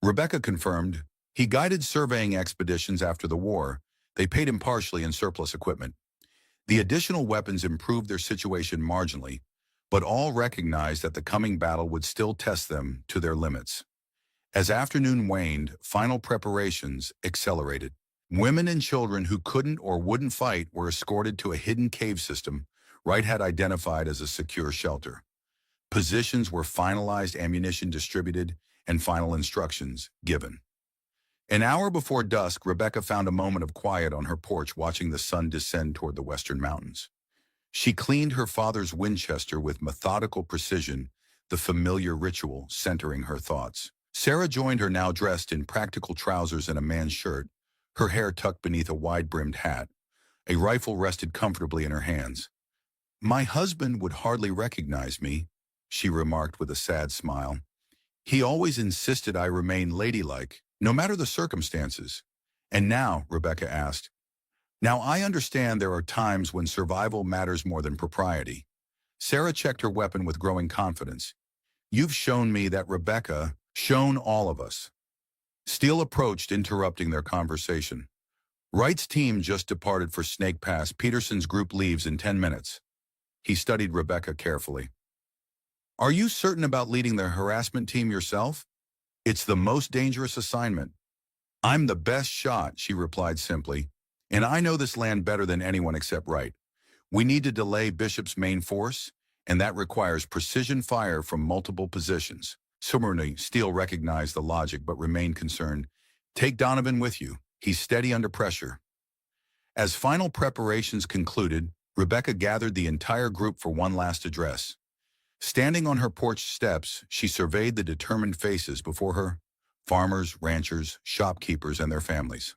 Rebecca confirmed. "He guided surveying expeditions after the war. They paid him partially in surplus equipment." The additional weapons improved their situation marginally, but all recognized that the coming battle would still test them to their limits. As afternoon waned, final preparations accelerated. Women and children who couldn't or wouldn't fight were escorted to a hidden cave system Wright had identified as a secure shelter. Positions were finalized, ammunition distributed, and final instructions given. An hour before dusk, Rebecca found a moment of quiet on her porch, watching the sun descend toward the western mountains. She cleaned her father's Winchester with methodical precision, the familiar ritual centering her thoughts. Sarah joined her, now dressed in practical trousers and a man's shirt, her hair tucked beneath a wide-brimmed hat. A rifle rested comfortably in her hands. "My husband would hardly recognize me," she remarked with a sad smile. "He always insisted I remain ladylike, no matter the circumstances." "And now," Rebecca asked, "now I understand there are times when survival matters more than propriety." Sarah checked her weapon with growing confidence. "You've shown me that, Rebecca, shown all of us." Steele approached, interrupting their conversation. "Wright's team just departed for Snake Pass. Peterson's group leaves in 10 minutes. He studied Rebecca carefully. "Are you certain about leading the harassment team yourself?" "It's the most dangerous assignment." "I'm the best shot," she replied simply, "and I know this land better than anyone except Wright. We need to delay Bishop's main force, and that requires precision fire from multiple positions." Similarly, Steele recognized the logic but remained concerned. "Take Donovan with you. He's steady under pressure." As final preparations concluded, Rebecca gathered the entire group for one last address. Standing on her porch steps, she surveyed the determined faces before her: farmers, ranchers, shopkeepers, and their families.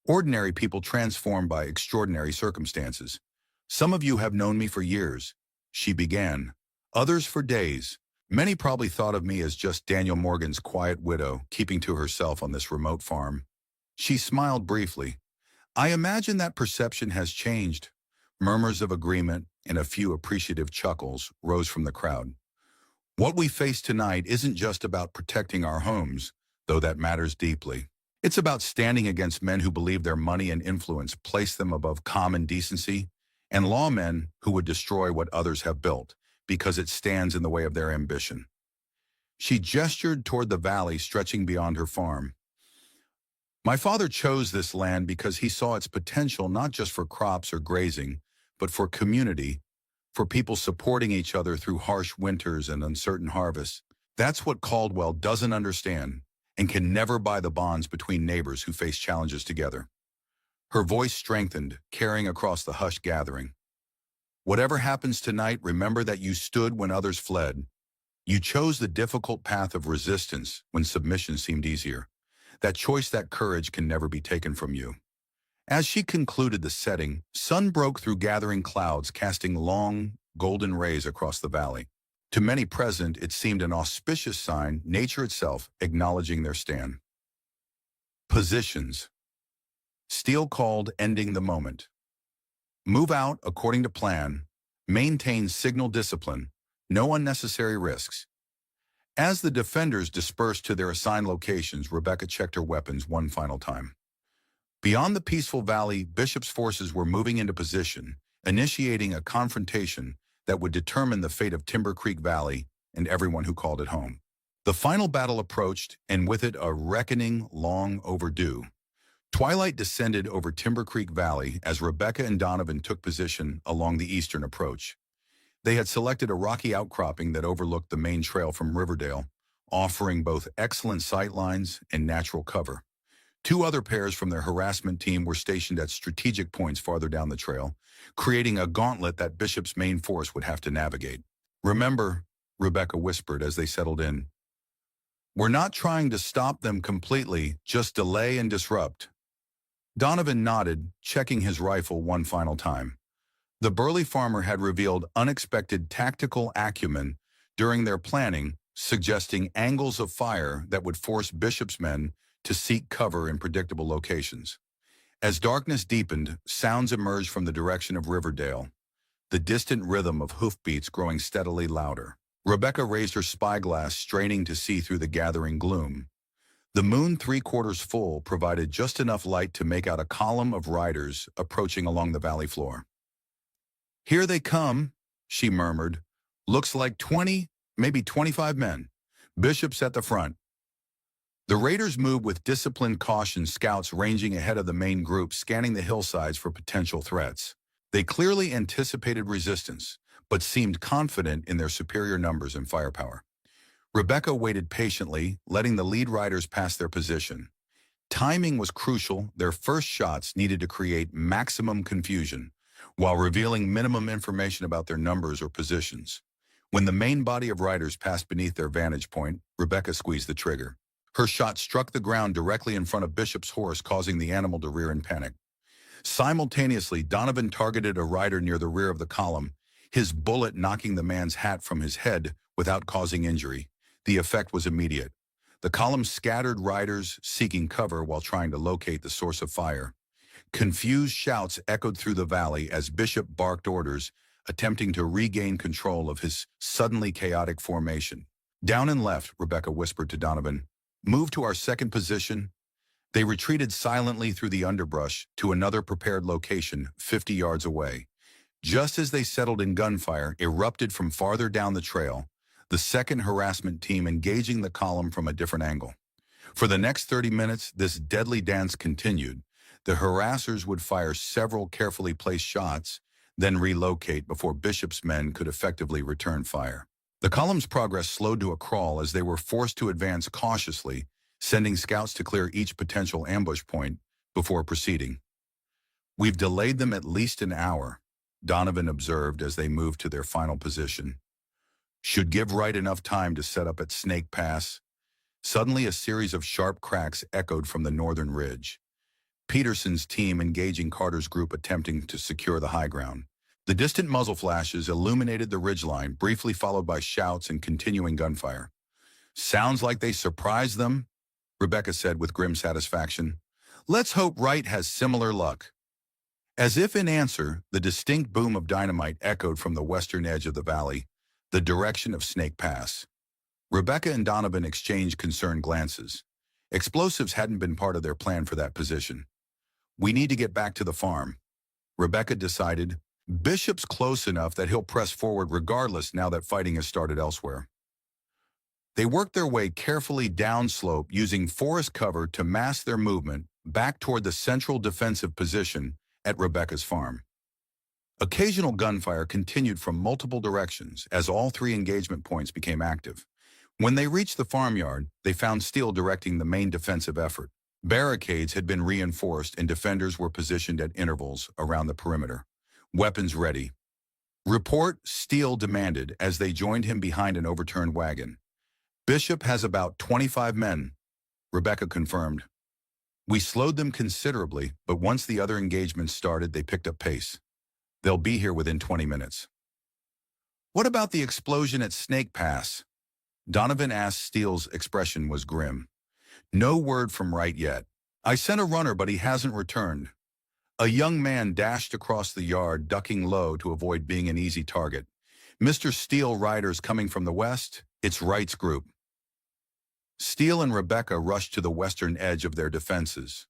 Ordinary people transformed by extraordinary circumstances. "Some of you have known me for years," she began. "Others for days. Many probably thought of me as just Daniel Morgan's quiet widow, keeping to herself on this remote farm." She smiled briefly. "I imagine that perception has changed." Murmurs of agreement and a few appreciative chuckles rose from the crowd. "What we face tonight isn't just about protecting our homes, though that matters deeply. It's about standing against men who believe their money and influence place them above common decency, and lawmen who would destroy what others have built because it stands in the way of their ambition." She gestured toward the valley stretching beyond her farm. "My father chose this land because he saw its potential not just for crops or grazing, but for community, for people supporting each other through harsh winters and uncertain harvests. That's what Caldwell doesn't understand and can never buy the bonds between neighbors who face challenges together." Her voice strengthened, carrying across the hushed gathering. "Whatever happens tonight, remember that you stood when others fled. You chose the difficult path of resistance when submission seemed easier. That choice, that courage can never be taken from you." As she concluded the setting, sun broke through gathering clouds, casting long, golden rays across the valley. To many present, it seemed an auspicious sign, nature itself acknowledging their stand. Positions. Steele called, ending the moment. "Move out according to plan. Maintain signal discipline. No unnecessary risks." As the defenders dispersed to their assigned locations, Rebecca checked her weapons one final time. Beyond the peaceful valley, Bishop's forces were moving into position, initiating a confrontation that would determine the fate of Timber Creek Valley and everyone who called it home. The final battle approached, and with it a reckoning long overdue. Twilight descended over Timber Creek Valley as Rebecca and Donovan took position along the eastern approach. They had selected a rocky outcropping that overlooked the main trail from Riverdale, offering both excellent sight lines and natural cover. Two other pairs from their harassment team were stationed at strategic points farther down the trail, creating a gauntlet that Bishop's main force would have to navigate. "Remember," Rebecca whispered as they settled in, "we're not trying to stop them completely, just delay and disrupt." Donovan nodded, checking his rifle one final time. The burly farmer had revealed unexpected tactical acumen during their planning, suggesting angles of fire that would force Bishop's men to seek cover in predictable locations. As darkness deepened, sounds emerged from the direction of Riverdale, the distant rhythm of hoofbeats growing steadily louder. Rebecca raised her spyglass, straining to see through the gathering gloom. The moon, 3/4 full, provided just enough light to make out a column of riders approaching along the valley floor. "Here they come," she murmured. "Looks like 20, maybe 25 men. Bishop's at the front." The raiders moved with disciplined caution, scouts ranging ahead of the main group, scanning the hillsides for potential threats. They clearly anticipated resistance, but seemed confident in their superior numbers and firepower. Rebecca waited patiently, letting the lead riders pass their position. Timing was crucial. Their first shots needed to create maximum confusion, while revealing minimum information about their numbers or positions. When the main body of riders passed beneath their vantage point, Rebecca squeezed the trigger. Her shot struck the ground directly in front of Bishop's horse, causing the animal to rear in panic. Simultaneously, Donovan targeted a rider near the rear of the column, his bullet knocking the man's hat from his head without causing injury. The effect was immediate. The column scattered riders seeking cover while trying to locate the source of fire. Confused shouts echoed through the valley as Bishop barked orders, attempting to regain control of his suddenly chaotic formation. Down and left, Rebecca whispered to Donovan. Move to our second position. They retreated silently through the underbrush to another prepared location 50 yards away. Just as they settled in, gunfire erupted from farther down the trail, the second harassment team engaging the column from a different angle. For the next 30 minutes, this deadly dance continued. The harassers would fire several carefully placed shots, then relocate before Bishop's men could effectively return fire. The column's progress slowed to a crawl as they were forced to advance cautiously, sending scouts to clear each potential ambush point before proceeding. We've delayed them at least an hour, Donovan observed as they moved to their final position. Should give Wright enough time to set up at Snake Pass. Suddenly, a series of sharp cracks echoed from the northern ridge. Peterson's team engaging Carter's group attempting to secure the high ground. The distant muzzle flashes illuminated the ridgeline, briefly followed by shouts and continuing gunfire. Sounds like they surprised them, Rebecca said with grim satisfaction. Let's hope Wright has similar luck. As if in answer, the distinct boom of dynamite echoed from the western edge of the valley, the direction of Snake Pass. Rebecca and Donovan exchanged concerned glances. Explosives hadn't been part of their plan for that position. We need to get back to the farm, Rebecca decided. Bishop's close enough that he'll press forward regardless now that fighting has started elsewhere. They worked their way carefully downslope using forest cover to mask their movement back toward the central defensive position at Rebecca's farm. Occasional gunfire continued from multiple directions as all three engagement points became active. When they reached the farmyard, they found Steele directing the main defensive effort. Barricades had been reinforced and defenders were positioned at intervals around the perimeter, weapons ready. Report, Steele demanded as they joined him behind an overturned wagon. Bishop has about 25 men, Rebecca confirmed. We slowed them considerably, but once the other engagements started, they picked up pace. They'll be here within 20 minutes. What about the explosion at Snake Pass? Donovan asked. Steele's expression was grim. No word from Wright yet. I sent a runner, but he hasn't returned. A young man dashed across the yard, ducking low to avoid being an easy target. Mr. Steele, riders coming from the west. It's Wright's group. Steele and Rebecca rushed to the western edge of their defenses.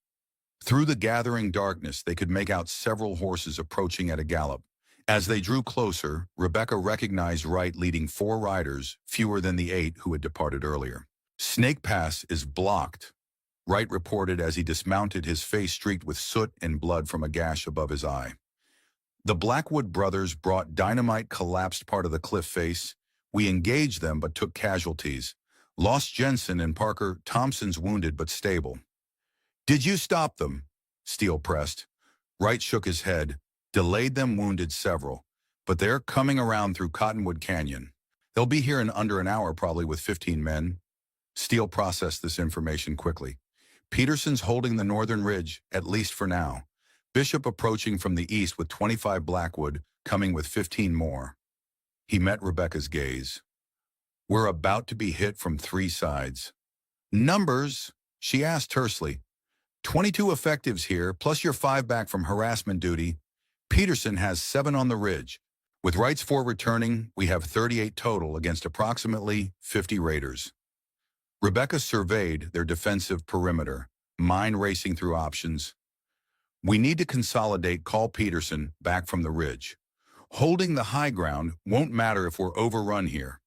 Through the gathering darkness, they could make out several horses approaching at a gallop. As they drew closer, Rebecca recognized Wright leading 4 riders, fewer than the 8 who had departed earlier. Snake Pass is blocked, Wright reported as he dismounted, his face streaked with soot and blood from a gash above his eye. The Blackwood brothers brought dynamite, collapsed part of the cliff face. We engaged them but took casualties. Lost Jensen and Parker. Thompson's wounded but stable. Did you stop them? Steele pressed. Wright shook his head. Delayed them, wounded several. But they're coming around through Cottonwood Canyon. They'll be here in under an hour, probably with 15 men. Steele processed this information quickly. Peterson's holding the northern ridge, at least for now. Bishop approaching from the east with 25 Blackwood, coming with 15 more. He met Rebecca's gaze. We're about to be hit from 3 sides. Numbers? She asked tersely. 22 effectives here, plus your 5 back from harassment duty. Peterson has 7 on the ridge. With Wright's 4 returning, we have 38 total against approximately 50 raiders. Rebecca surveyed their defensive perimeter, mind racing through options. We need to consolidate, call Peterson back from the ridge. Holding the high ground won't matter if we're overrun here.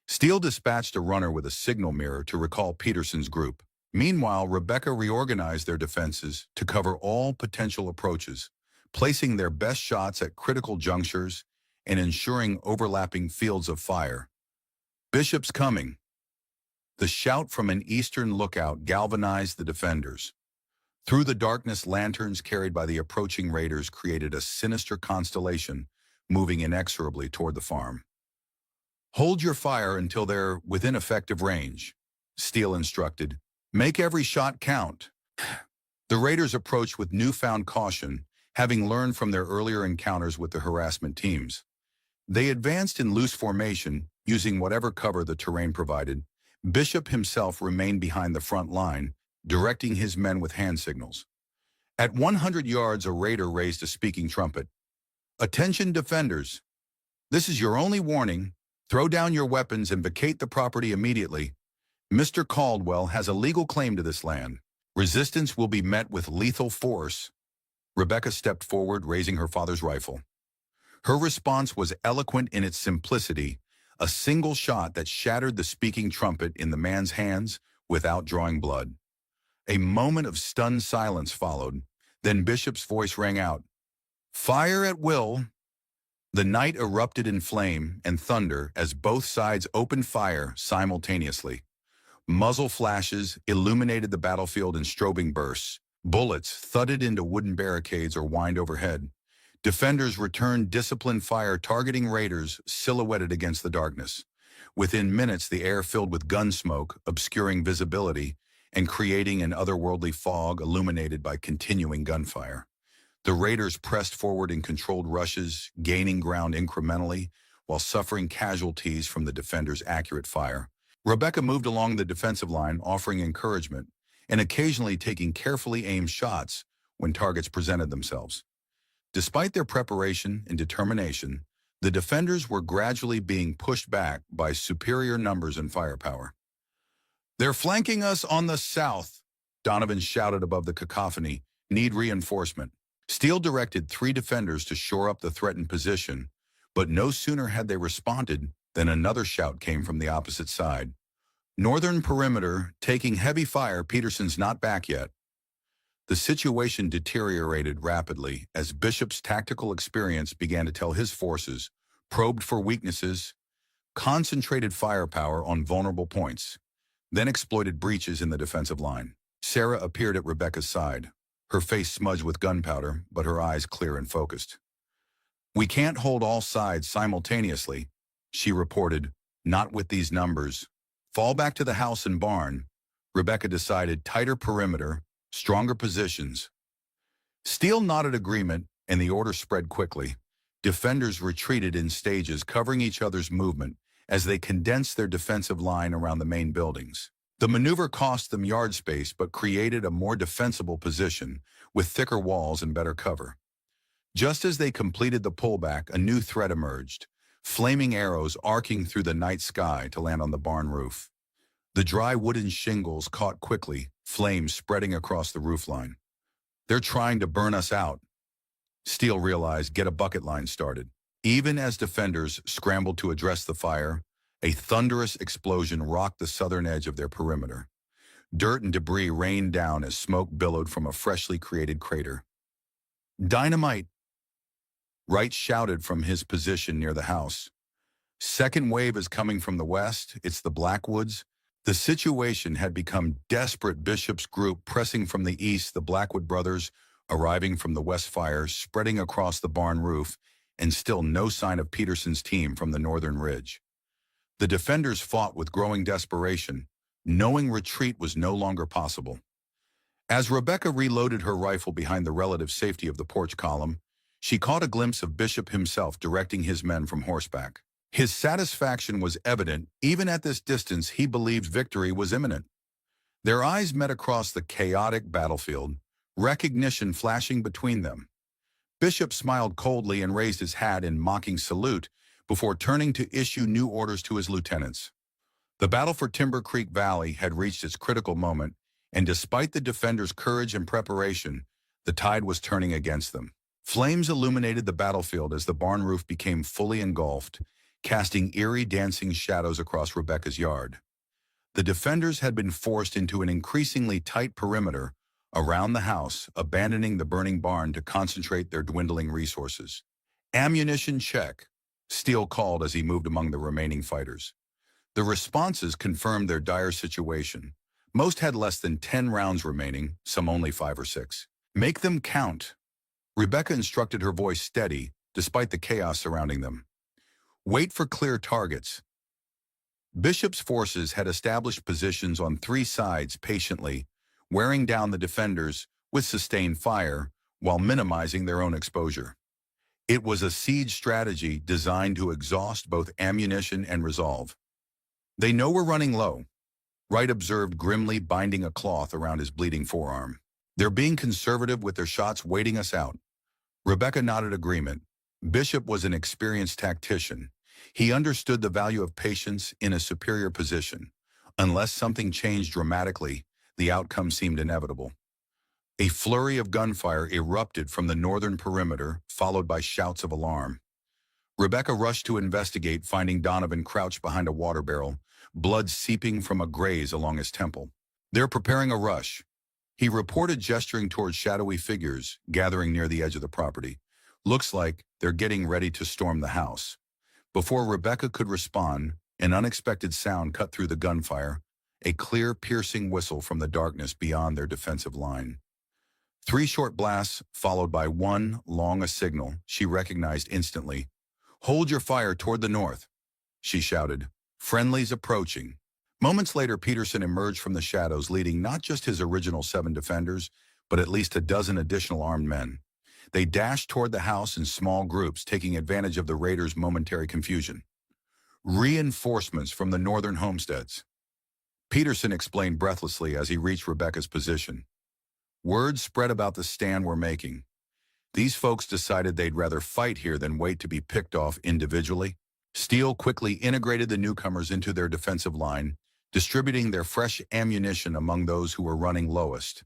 Steele dispatched a runner with a signal mirror to recall Peterson's group. Meanwhile, Rebecca reorganized their defenses to cover all potential approaches, placing their best shots at critical junctures and ensuring overlapping fields of fire. Bishop's coming. The shout from an eastern lookout galvanized the defenders. Through the darkness, lanterns carried by the approaching raiders created a sinister constellation, moving inexorably toward the farm. Hold your fire until they're within effective range, Steele instructed. Make every shot count. The raiders approached with newfound caution, having learned from their earlier encounters with the harassment teams. They advanced in loose formation, using whatever cover the terrain provided. Bishop himself remained behind the front line, directing his men with hand signals. At 100 yards, a raider raised a speaking trumpet. "Attention, defenders! This is your only warning. Throw down your weapons and vacate the property immediately. Mr. Caldwell has a legal claim to this land. Resistance will be met with lethal force." Rebecca stepped forward, raising her father's rifle. Her response was eloquent in its simplicity, a single shot that shattered the speaking trumpet in the man's hands without drawing blood. A moment of stunned silence followed, then Bishop's voice rang out, "Fire at will." The night erupted in flame and thunder as both sides opened fire simultaneously. Muzzle flashes illuminated the battlefield in strobing bursts. Bullets thudded into wooden barricades or whined overhead. Defenders returned disciplined fire, targeting raiders silhouetted against the darkness. Within minutes, the air filled with gun smoke, obscuring visibility and creating an otherworldly fog illuminated by continuing gunfire. The raiders pressed forward in controlled rushes, gaining ground incrementally while suffering casualties from the defenders' accurate fire. Rebecca moved along the defensive line, offering encouragement and occasionally taking carefully aimed shots when targets presented themselves. Despite their preparation and determination, the defenders were gradually being pushed back by superior numbers and firepower. "They're flanking us on the south," Donovan shouted above the cacophony. "Need reinforcement." Steele directed 3 defenders to shore up the threatened position, but no sooner had they responded than another shout came from the opposite side. "Northern perimeter, taking heavy fire. Peterson's not back yet." The situation deteriorated rapidly as Bishop's tactical experience began to tell his forces, probed for weaknesses, concentrated firepower on vulnerable points, then exploited breaches in the defensive line. Sarah appeared at Rebecca's side, her face smudged with gunpowder, but her eyes clear and focused. "We can't hold all sides simultaneously," she reported. "Not with these numbers. Fall back to the house and barn." Rebecca decided. "Tighter perimeter, stronger positions." Steele nodded agreement, and the order spread quickly. Defenders retreated in stages, covering each other's movement as they condensed their defensive line around the main buildings. The maneuver cost them yard space but created a more defensible position with thicker walls and better cover. Just as they completed the pullback, a new threat emerged, flaming arrows arcing through the night sky to land on the barn roof. The dry wooden shingles caught quickly, flames spreading across the roofline. "They're trying to burn us out." Steele realized. "Get a bucket line started." Even as defenders scrambled to address the fire, a thunderous explosion rocked the southern edge of their perimeter. Dirt and debris rained down as smoke billowed from a freshly created crater. "Dynamite!" Wright shouted from his position near the house. "Second wave is coming from the west. It's the Blackwoods." The situation had become desperate. Bishop's group pressing from the east, the Blackwood brothers arriving from the west, fire spreading across the barn roof, and still no sign of Peterson's team from the northern ridge. The defenders fought with growing desperation, knowing retreat was no longer possible. As Rebecca reloaded her rifle behind the relative safety of the porch column, she caught a glimpse of Bishop himself directing his men from horseback. His satisfaction was evident. Even at this distance, he believed victory was imminent. Their eyes met across the chaotic battlefield, recognition flashing between them. Bishop smiled coldly and raised his hat in mocking salute before turning to issue new orders to his lieutenants. The battle for Timber Creek Valley had reached its critical moment, and despite the defenders' courage and preparation, the tide was turning against them. Flames illuminated the battlefield as the barn roof became fully engulfed, casting eerie dancing shadows across Rebecca's yard. The defenders had been forced into an increasingly tight perimeter around the house, abandoning the burning barn to concentrate their dwindling resources. "Ammunition check," Steele called as he moved among the remaining fighters. The responses confirmed their dire situation. Most had less than 10 rounds remaining, some only 5 or 6. "Make them count." Rebecca instructed, her voice steady, despite the chaos surrounding them. "Wait for clear targets." Bishop's forces had established positions on 3 sides patiently, wearing down the defenders with sustained fire while minimizing their own exposure. It was a siege strategy designed to exhaust both ammunition and resolve. "They know we're running low," Wright observed grimly, binding a cloth around his bleeding forearm. "They're being conservative with their shots, waiting us out." Rebecca nodded agreement. Bishop was an experienced tactician. He understood the value of patience in a superior position. Unless something changed dramatically, the outcome seemed inevitable. A flurry of gunfire erupted from the northern perimeter, followed by shouts of alarm. Rebecca rushed to investigate, finding Donovan crouched behind a water barrel, blood seeping from a graze along his temple. "They're preparing a rush," he reported, gesturing towards shadowy figures gathering near the edge of the property. "Looks like they're getting ready to storm the house." Before Rebecca could respond, an unexpected sound cut through the gunfire, a clear, piercing whistle from the darkness beyond their defensive line. 3 short blasts, followed by one long signal she recognized instantly. "Hold your fire toward the north," she shouted. "Friendlies approaching." Moments later, Peterson emerged from the shadows, leading not just his original 7 defenders, but at least a dozen additional armed men. They dashed toward the house in small groups, taking advantage of the raiders' momentary confusion. "Reinforcements from the northern homesteads," Peterson explained breathlessly as he reached Rebecca's position. Word spread about the stand we're making. These folks decided they'd rather fight here than wait to be picked off individually. Steele quickly integrated the newcomers into their defensive line, distributing their fresh ammunition among those who were running lowest.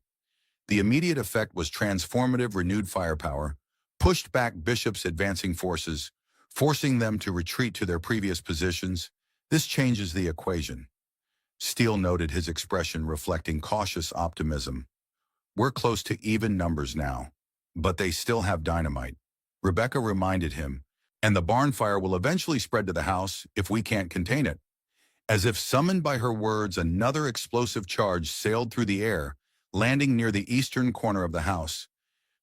The immediate effect was transformative. Renewed firepower pushed back Bishop's advancing forces, forcing them to retreat to their previous positions. "This changes the equation," Steele noted, his expression reflecting cautious optimism. "We're close to even numbers now, but they still have dynamite," Rebecca reminded him, "and the barn fire will eventually spread to the house if we can't contain it." As if summoned by her words, another explosive charge sailed through the air, landing near the eastern corner of the house.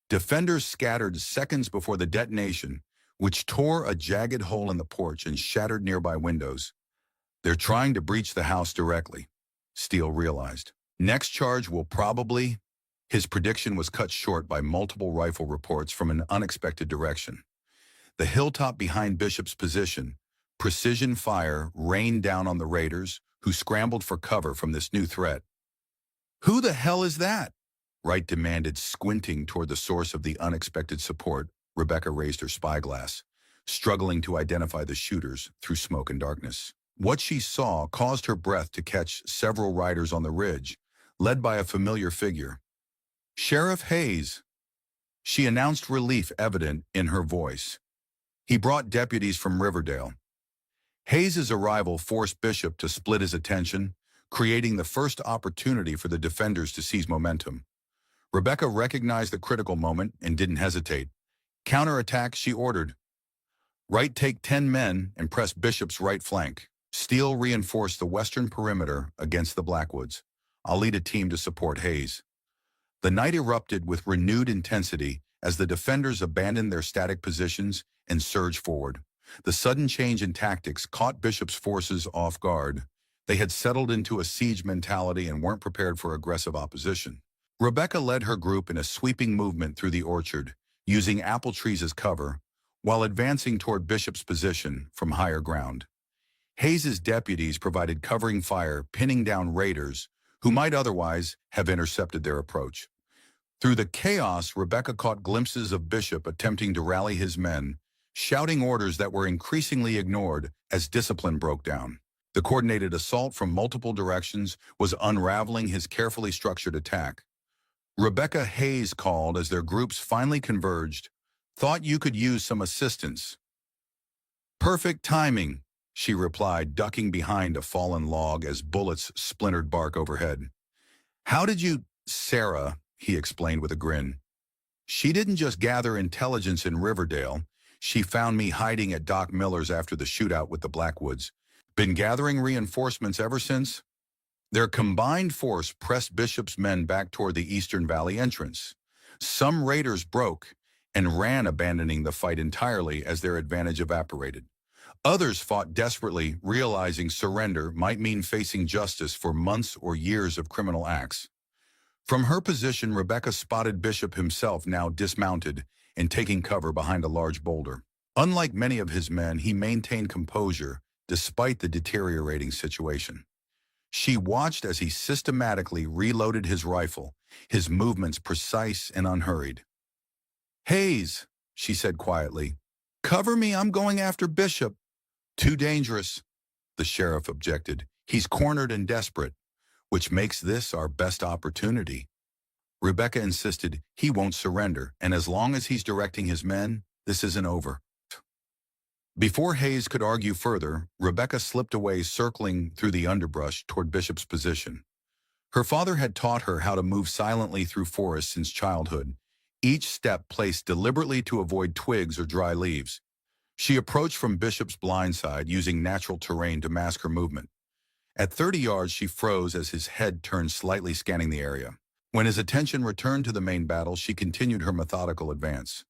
Defenders scattered seconds before the detonation, which tore a jagged hole in the porch and shattered nearby windows. "They're trying to breach the house directly," Steele realized. "Next charge will probably—" His prediction was cut short by multiple rifle reports from an unexpected direction. The hilltop behind Bishop's position, precision fire rained down on the raiders, who scrambled for cover from this new threat. "Who the hell is that?" Wright demanded, squinting toward the source of the unexpected support. Rebecca raised her spyglass, struggling to identify the shooters through smoke and darkness. What she saw caused her breath to catch. Several riders on the ridge, led by a familiar figure. "Sheriff Hayes," she announced, relief evident in her voice. "He brought deputies from Riverdale." Hayes's arrival forced Bishop to split his attention, creating the first opportunity for the defenders to seize momentum. Rebecca recognized the critical moment and didn't hesitate. "Counterattack," she ordered. "Wright, take 10 men and press Bishop's right flank." Steele reinforced the western perimeter against the Blackwoods. "I'll lead a team to support Hayes." The night erupted with renewed intensity as the defenders abandoned their static positions and surged forward. The sudden change in tactics caught Bishop's forces off guard. They had settled into a siege mentality and weren't prepared for aggressive opposition. Rebecca led her group in a sweeping movement through the orchard, using apple trees as cover, while advancing toward Bishop's position from higher ground. Hayes's deputies provided covering fire, pinning down raiders who might otherwise have intercepted their approach. Through the chaos, Rebecca caught glimpses of Bishop attempting to rally his men, shouting orders that were increasingly ignored as discipline broke down. The coordinated assault from multiple directions was unraveling his carefully structured attack. Rebecca, Hayes called as their groups finally converged. "Thought you could use some assistance." "Perfect timing," she replied, ducking behind a fallen log as bullets splintered bark overhead. "How did you—" "Sarah," he explained with a grin. "She didn't just gather intelligence in Riverdale. She found me hiding at Doc Miller's after the shootout with the Blackwoods. Been gathering reinforcements ever since." Their combined force pressed Bishop's men back toward the Eastern Valley entrance. Some raiders broke and ran, abandoning the fight entirely as their advantage evaporated. Others fought desperately, realizing surrender might mean facing justice for months or years of criminal acts. From her position, Rebecca spotted Bishop himself now dismounted and taking cover behind a large boulder. Unlike many of his men, he maintained composure despite the deteriorating situation. She watched as he systematically reloaded his rifle, his movements precise and unhurried. "Hayes," she said quietly, "cover me, I'm going after Bishop." "Too dangerous," the sheriff objected. "He's cornered and desperate, which makes this our best opportunity." Rebecca insisted he won't surrender, and as long as he's directing his men, this isn't over. Before Hayes could argue further, Rebecca slipped away, circling through the underbrush toward Bishop's position. Her father had taught her how to move silently through forests since childhood, each step placed deliberately to avoid twigs or dry leaves. She approached from Bishop's blind side, using natural terrain to mask her movement. At 30 yards, she froze as his head turned, slightly scanning the area. When his attention returned to the main battle, she continued her methodical advance.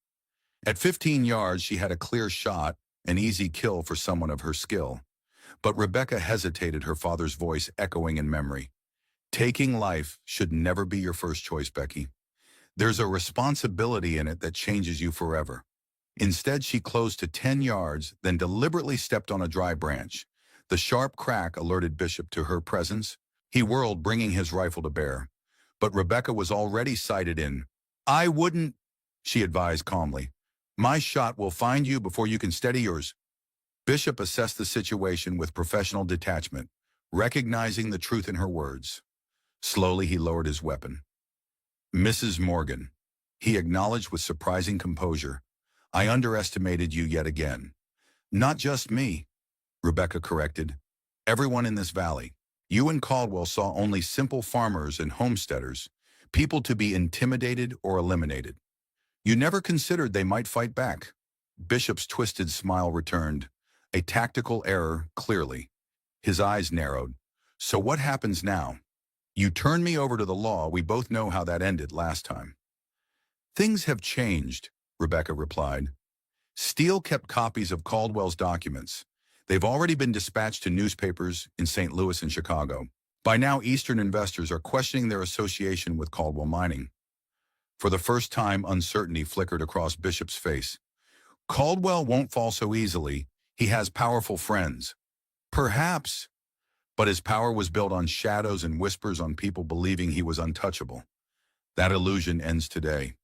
At 15 yards, she had a clear shot, an easy kill for someone of her skill. But Rebecca hesitated, her father's voice echoing in memory. "Taking life should never be your first choice, Becky. There's a responsibility in it that changes you forever." Instead, she closed to 10 yards, then deliberately stepped on a dry branch. The sharp crack alerted Bishop to her presence. He whirled, bringing his rifle to bear. But Rebecca was already sighted in. "I wouldn't," she advised calmly. "My shot will find you before you can steady yours." Bishop assessed the situation with professional detachment, recognizing the truth in her words. Slowly, he lowered his weapon. "Mrs. Morgan," he acknowledged with surprising composure, "I underestimated you yet again." "Not just me," Rebecca corrected. "Everyone in this valley. You and Caldwell saw only simple farmers and homesteaders, people to be intimidated or eliminated. You never considered they might fight back." Bishop's twisted smile returned. A tactical error, clearly. His eyes narrowed. "So what happens now? You turn me over to the law. We both know how that ended last time." "Things have changed," Rebecca replied. "Steele kept copies of Caldwell's documents. They've already been dispatched to newspapers in St. Louis and Chicago. By now, Eastern investors are questioning their association with Caldwell Mining." For the first time, uncertainty flickered across Bishop's face. "Caldwell won't fall so easily. He has powerful friends." "Perhaps," but his power was built on shadows and whispers, on people believing he was untouchable. That illusion ends today.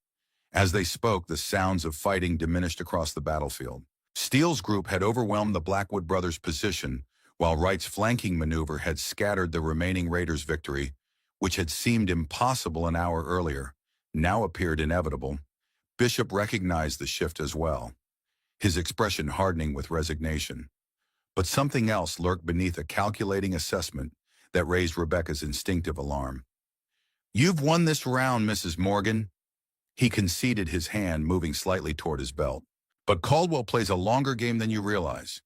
As they spoke, the sounds of fighting diminished across the battlefield. Steele's group had overwhelmed the Blackwood brothers' position, while Wright's flanking maneuver had scattered the remaining Raiders' victory, which had seemed impossible an hour earlier, now appeared inevitable. Bishop recognized the shift as well, his expression hardening with resignation. But something else lurked beneath a calculating assessment that raised Rebecca's instinctive alarm. "You've won this round, Mrs. Morgan." He conceded, his hand moving slightly toward his belt. "But Caldwell plays a longer game than you realize."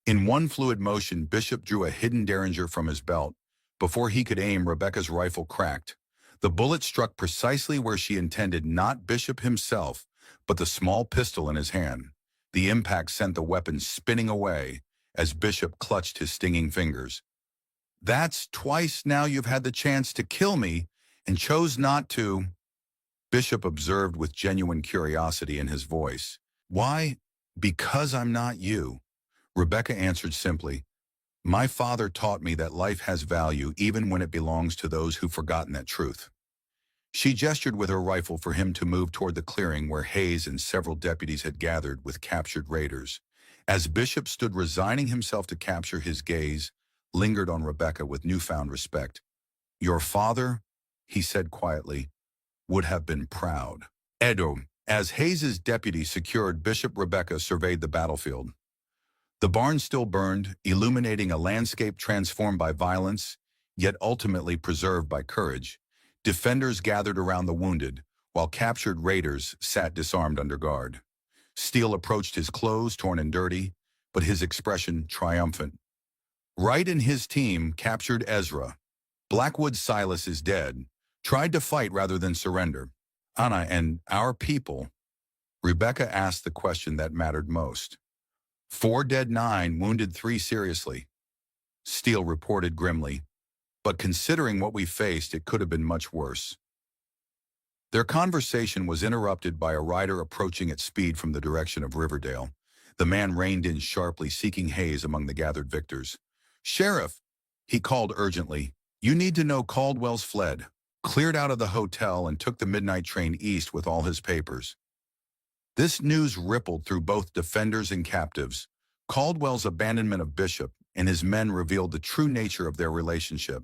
In one fluid motion, Bishop drew a hidden derringer from his belt. Before he could aim, Rebecca's rifle cracked. The bullet struck precisely where she intended, not Bishop himself, but the small pistol in his hand. The impact sent the weapon spinning away as Bishop clutched his stinging fingers. "That's twice now you've had the chance to kill me and chose not to," Bishop observed with genuine curiosity in his voice. "Why? Because I'm not you," Rebecca answered simply. "My father taught me that life has value even when it belongs to those who've forgotten that truth." She gestured with her rifle for him to move toward the clearing where Hayes and several deputies had gathered with captured raiders. As Bishop stood resigning himself to capture, his gaze lingered on Rebecca with newfound respect. "Your father," he said quietly, "would have been proud." Edo. As Hayes's deputy secured Bishop, Rebecca surveyed the battlefield. The barn still burned, illuminating a landscape transformed by violence, yet ultimately preserved by courage. Defenders gathered around the wounded, while captured raiders sat disarmed under guard. Steele approached, his clothes torn and dirty, but his expression triumphant. "Wright and his team captured Ezra. Blackwood Silas is dead. Tried to fight rather than surrender. Anna and our people." Rebecca asked the question that mattered most. "4 dead, 9 wounded, 3 seriously," Steele reported grimly. "But considering what we faced, it could have been much worse." Their conversation was interrupted by a rider approaching at speed from the direction of Riverdale. The man reined in sharply, seeking Hayes among the gathered victors. "Sheriff," he called urgently, "you need to know Caldwell's fled, cleared out of the hotel and took the midnight train east with all his papers." This news rippled through both defenders and captives. Caldwell's abandonment of Bishop and his men revealed the true nature of their relationship.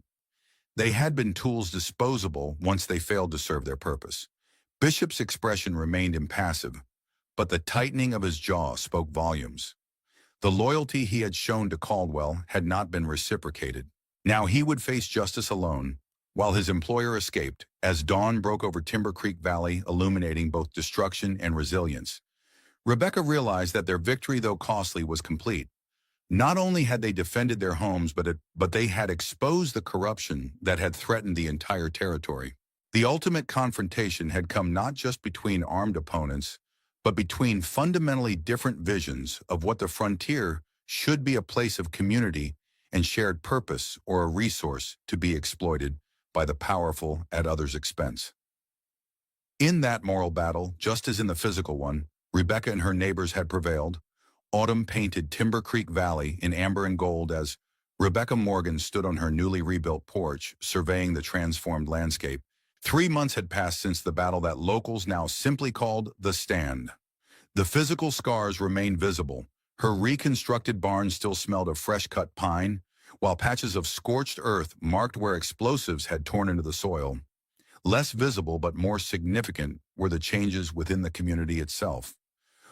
They had been tools disposable once they failed to serve their purpose. Bishop's expression remained impassive, but the tightening of his jaw spoke volumes. The loyalty he had shown to Caldwell had not been reciprocated. Now he would face justice alone, while his employer escaped, as dawn broke over Timber Creek Valley, illuminating both destruction and resilience. Rebecca realized that their victory, though costly, was complete. Not only had they defended their homes, but they had exposed the corruption that had threatened the entire territory. The ultimate confrontation had come not just between armed opponents, but between fundamentally different visions of what the frontier should be: a place of community and shared purpose, or a resource to be exploited by the powerful at others' expense. In that moral battle, just as in the physical one, Rebecca and her neighbors had prevailed. Autumn painted Timber Creek Valley in amber and gold as Rebecca Morgan stood on her newly rebuilt porch, surveying the transformed landscape. 3 months had passed since the battle that locals now simply called the Stand. The physical scars remained visible. Her reconstructed barn still smelled of fresh-cut pine, while patches of scorched earth marked where explosives had torn into the soil. Less visible but more significant were the changes within the community itself.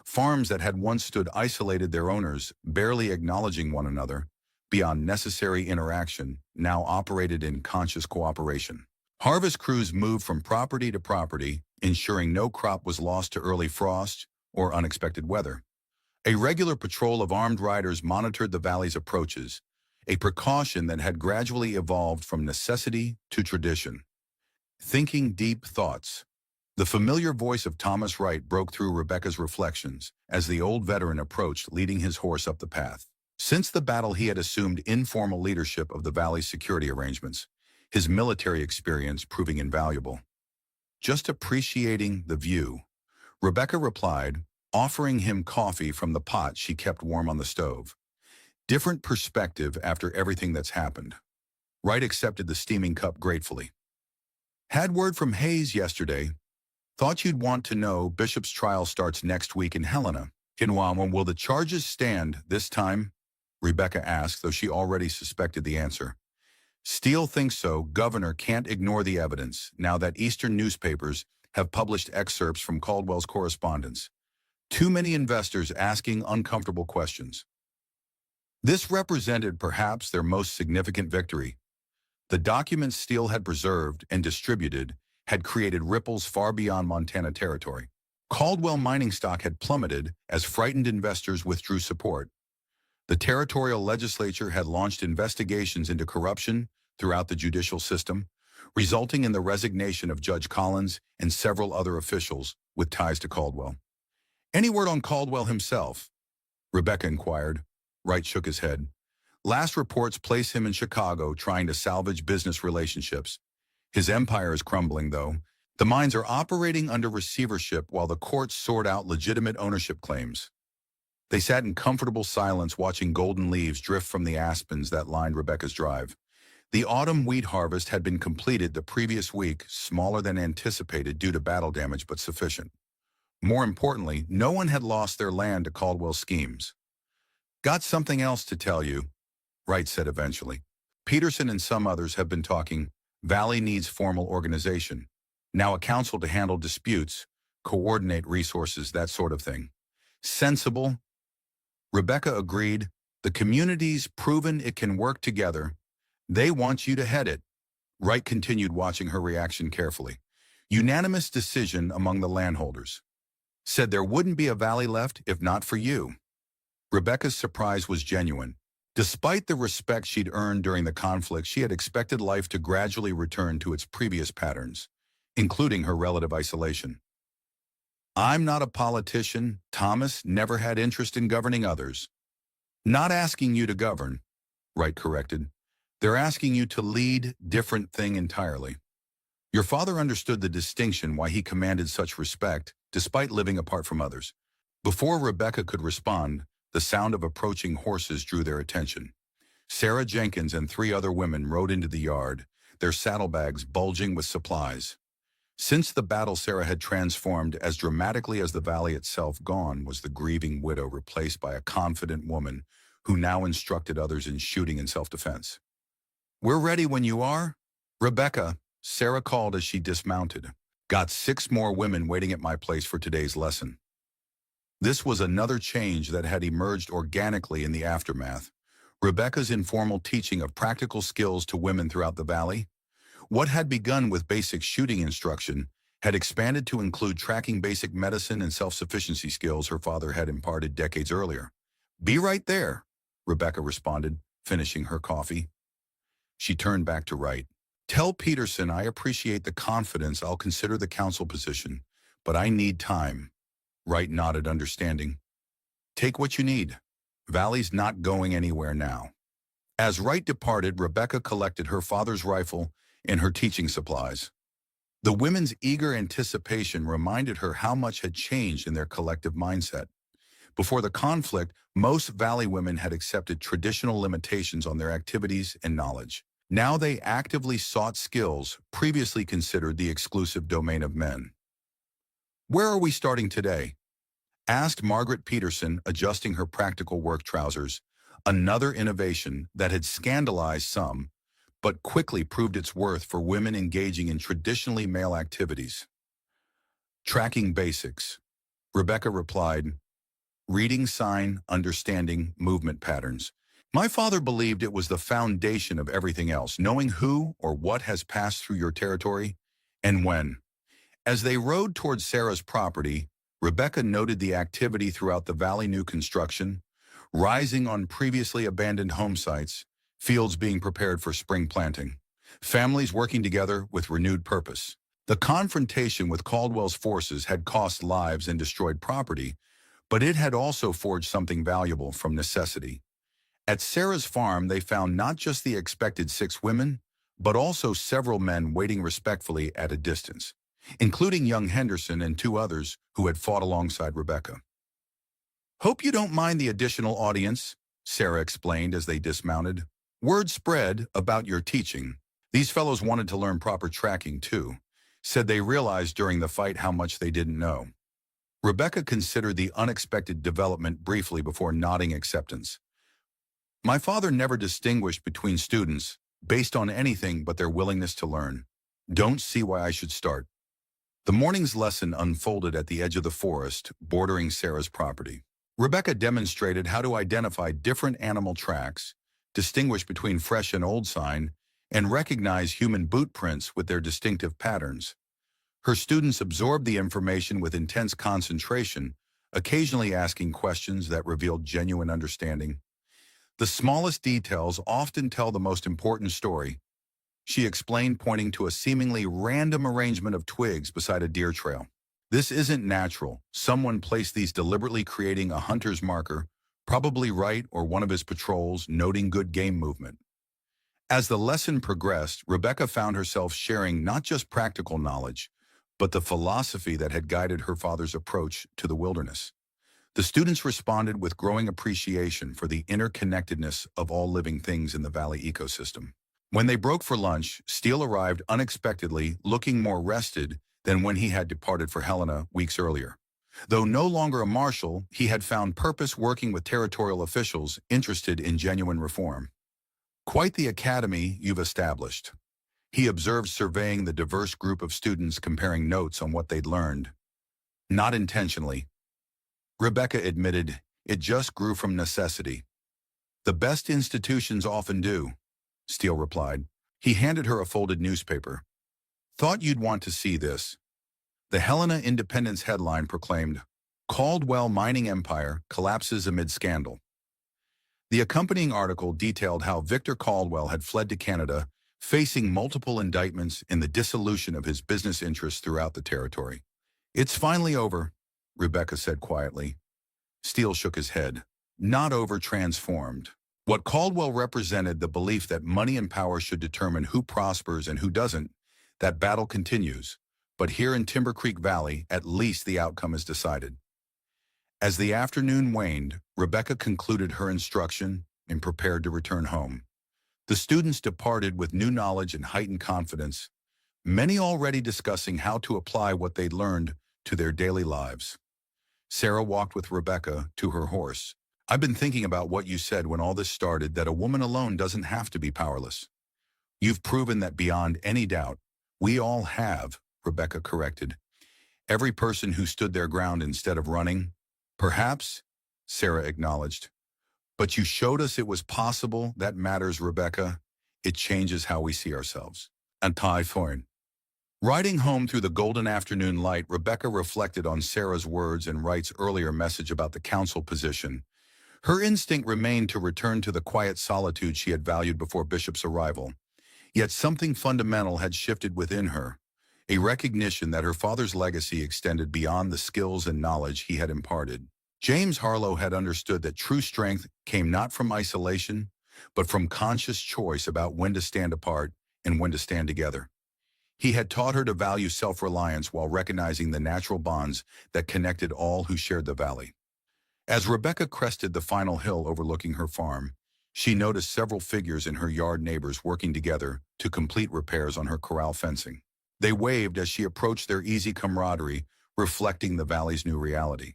Farms that had once stood isolated, their owners barely acknowledging one another beyond necessary interaction, now operated in conscious cooperation. Harvest crews moved from property to property, ensuring no crop was lost to early frost or unexpected weather. A regular patrol of armed riders monitored the valley's approaches, a precaution that had gradually evolved from necessity to tradition. Thinking deep thoughts. The familiar voice of Thomas Wright broke through Rebecca's reflections as the old veteran approached, leading his horse up the path. Since the battle, he had assumed informal leadership of the valley's security arrangements, his military experience proving invaluable. "Just appreciating the view," Rebecca replied, offering him coffee from the pot she kept warm on the stove. "Different perspective after everything that's happened." Wright accepted the steaming cup gratefully. "Had word from Hayes yesterday. Thought you'd want to know. Bishop's trial starts next week in Helena. Will the charges stand this time?" Rebecca asked, though she already suspected the answer. "Steele thinks so. Governor can't ignore the evidence, now that Eastern newspapers have published excerpts from Caldwell's correspondence. Too many investors asking uncomfortable questions." This represented perhaps their most significant victory. The documents Steele had preserved and distributed had created ripples far beyond Montana territory. Caldwell mining stock had plummeted as frightened investors withdrew support. The territorial legislature had launched investigations into corruption throughout the judicial system, resulting in the resignation of Judge Collins and several other officials with ties to Caldwell. "Any word on Caldwell himself?" Rebecca inquired. Wright shook his head. "Last reports place him in Chicago trying to salvage business relationships. His empire is crumbling, though. The mines are operating under receivership while the courts sort out legitimate ownership claims." They sat in comfortable silence, watching golden leaves drift from the aspens that lined Rebecca's drive. The autumn wheat harvest had been completed the previous week, smaller than anticipated due to battle damage, but sufficient. More importantly, no one had lost their land to Caldwell's schemes. "Got something else to tell you," Wright said eventually. "Peterson and some others have been talking. Valley needs formal organization. Now a council to handle disputes, coordinate resources, that sort of thing." "Sensible," Rebecca agreed. "The community's proven it can work together. They want you to head it." Wright continued, watching her reaction carefully. "Unanimous decision among the landholders. Said there wouldn't be a valley left if not for you." Rebecca's surprise was genuine. Despite the respect she'd earned during the conflict, she had expected life to gradually return to its previous patterns, including her relative isolation. "I'm not a politician. Thomas never had interest in governing others." "Not asking you to govern," Wright corrected. "They're asking you to lead, different thing entirely." Your father understood the distinction why he commanded such respect, despite living apart from others. Before Rebecca could respond, the sound of approaching horses drew their attention. Sarah Jenkins and three other women rode into the yard, their saddlebags bulging with supplies. Since the battle, Sarah had transformed as dramatically as the valley itself. Gone was the grieving widow, replaced by a confident woman who now instructed others in shooting and self-defense. "We're ready when you are." "Rebecca," Sarah called as she dismounted. "Got 6 more women waiting at my place for today's lesson." This was another change that had emerged organically in the aftermath. Rebecca's informal teaching of practical skills to women throughout the valley. What had begun with basic shooting instruction had expanded to include tracking basic medicine and self-sufficiency skills her father had imparted decades earlier. "Be right there," Rebecca responded, finishing her coffee. She turned back to Wright. "Tell Peterson I appreciate the confidence. I'll consider the council position, but I need time." Wright nodded, understanding. "Take what you need. Valley's not going anywhere now." As Wright departed, Rebecca collected her father's rifle and her teaching supplies. The women's eager anticipation reminded her how much had changed in their collective mindset. Before the conflict, most Valley women had accepted traditional limitations on their activities and knowledge. Now they actively sought skills previously considered the exclusive domain of men. "Where are we starting today?" asked Margaret Peterson, adjusting her practical work trousers, another innovation that had scandalized some, but quickly proved its worth for women engaging in traditionally male activities. "Tracking basics," Rebecca replied. "Reading sign, understanding movement patterns. My father believed it was the foundation of everything else, knowing who or what has passed through your territory and when." As they rode towards Sarah's property, Rebecca noted the activity throughout the valley: new construction, rising on previously abandoned home sites, fields being prepared for spring planting, families working together with renewed purpose. The confrontation with Caldwell's forces had cost lives and destroyed property, but it had also forged something valuable from necessity. At Sarah's farm, they found not just the expected 6 women, but also several men waiting respectfully at a distance, including young Henderson and 2 others who had fought alongside Rebecca. "Hope you don't mind the additional audience," Sarah explained as they dismounted. "Word spread about your teaching. These fellows wanted to learn proper tracking too. Said they realized during the fight how much they didn't know." Rebecca considered the unexpected development briefly before nodding acceptance. "My father never distinguished between students based on anything but their willingness to learn. Don't see why I should start." The morning's lesson unfolded at the edge of the forest bordering Sarah's property. Rebecca demonstrated how to identify different animal tracks, distinguish between fresh and old sign, and recognize human boot prints with their distinctive patterns. Her students absorbed the information with intense concentration, occasionally asking questions that revealed genuine understanding. "The smallest details often tell the most important story," she explained, pointing to a seemingly random arrangement of twigs beside a deer trail. "This isn't natural. Someone placed these deliberately, creating a hunter's marker, probably Wright or one of his patrols, noting good game movement." As the lesson progressed, Rebecca found herself sharing not just practical knowledge, but the philosophy that had guided her father's approach to the wilderness. The students responded with growing appreciation for the interconnectedness of all living things in the valley ecosystem. When they broke for lunch, Steele arrived unexpectedly, looking more rested than when he had departed for Helena weeks earlier. Though no longer a marshal, he had found purpose working with territorial officials interested in genuine reform. "Quite the academy you've established," he observed, surveying the diverse group of students, comparing notes on what they'd learned. "Not intentionally," Rebecca admitted. "It just grew from necessity." "The best institutions often do," Steele replied. He handed her a folded newspaper. "Thought you'd want to see this." The Helena Independence headline proclaimed, "Caldwell Mining Empire Collapses Amid Scandal." The accompanying article detailed how Victor Caldwell had fled to Canada, facing multiple indictments in the dissolution of his business interests throughout the territory. "It's finally over," Rebecca said quietly. Steele shook his head. "Not over, transformed." What Caldwell represented, the belief that money and power should determine who prospers and who doesn't, That battle continues, but here in Timber Creek Valley, at least the outcome is decided. As the afternoon waned, Rebecca concluded her instruction and prepared to return home. The students departed with new knowledge and heightened confidence, many already discussing how to apply what they'd learned to their daily lives. Sarah walked with Rebecca to her horse. "I've been thinking about what you said when all this started, that a woman alone doesn't have to be powerless. You've proven that beyond any doubt. We all have," Rebecca corrected. "Every person who stood their ground instead of running." "Perhaps," Sarah acknowledged. "But you showed us it was possible. That matters, Rebecca. It changes how we see ourselves." Anti-foreign. Riding home through the golden afternoon light, Rebecca reflected on Sarah's words and Wright's earlier message about the council position. Her instinct remained to return to the quiet solitude she had valued before Bishop's arrival. Yet something fundamental had shifted within her, a recognition that her father's legacy extended beyond the skills and knowledge he had imparted. James Harlow had understood that true strength came not from isolation, but from conscious choice about when to stand apart and when to stand together. He had taught her to value self-reliance while recognizing the natural bonds that connected all who shared the valley. As Rebecca crested the final hill overlooking her farm, she noticed several figures in her yard neighbors working together to complete repairs on her corral fencing. They waved as she approached, their easy camaraderie reflecting the valley's new reality.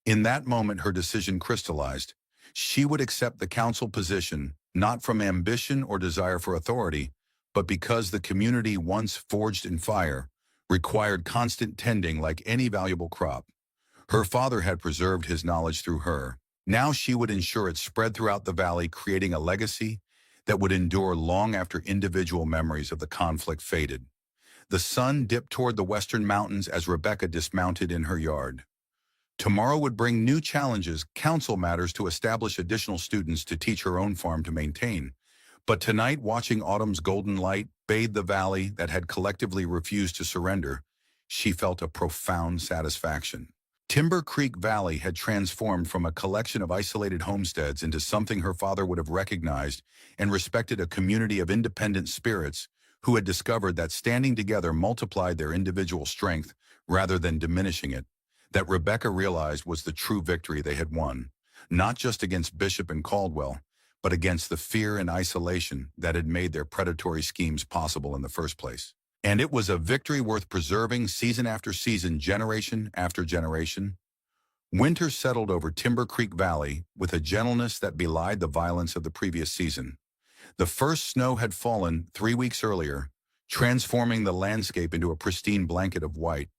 In that moment, her decision crystallized. She would accept the council position, not from ambition or desire for authority, but because the community, once forged in fire, required constant tending like any valuable crop. Her father had preserved his knowledge through her. Now she would ensure it spread throughout the valley, creating a legacy that would endure long after individual memories of the conflict faded. The sun dipped toward the western mountains as Rebecca dismounted in her yard. Tomorrow would bring new challenges, council matters to establish, additional students to teach her own farm to maintain. But tonight, watching autumn's golden light bathe the valley that had collectively refused to surrender, she felt a profound satisfaction. Timber Creek Valley had transformed from a collection of isolated homesteads into something her father would have recognized and respected, a community of independent spirits who had discovered that standing together multiplied their individual strength rather than diminishing it. That Rebecca realized was the true victory they had won, not just against Bishop and Caldwell, but against the fear and isolation that had made their predatory schemes possible in the first place. And it was a victory worth preserving season after season, generation after generation. Winter settled over Timber Creek Valley with a gentleness that belied the violence of the previous season. The first snow had fallen 3 weeks earlier, transforming the landscape into a pristine blanket of white.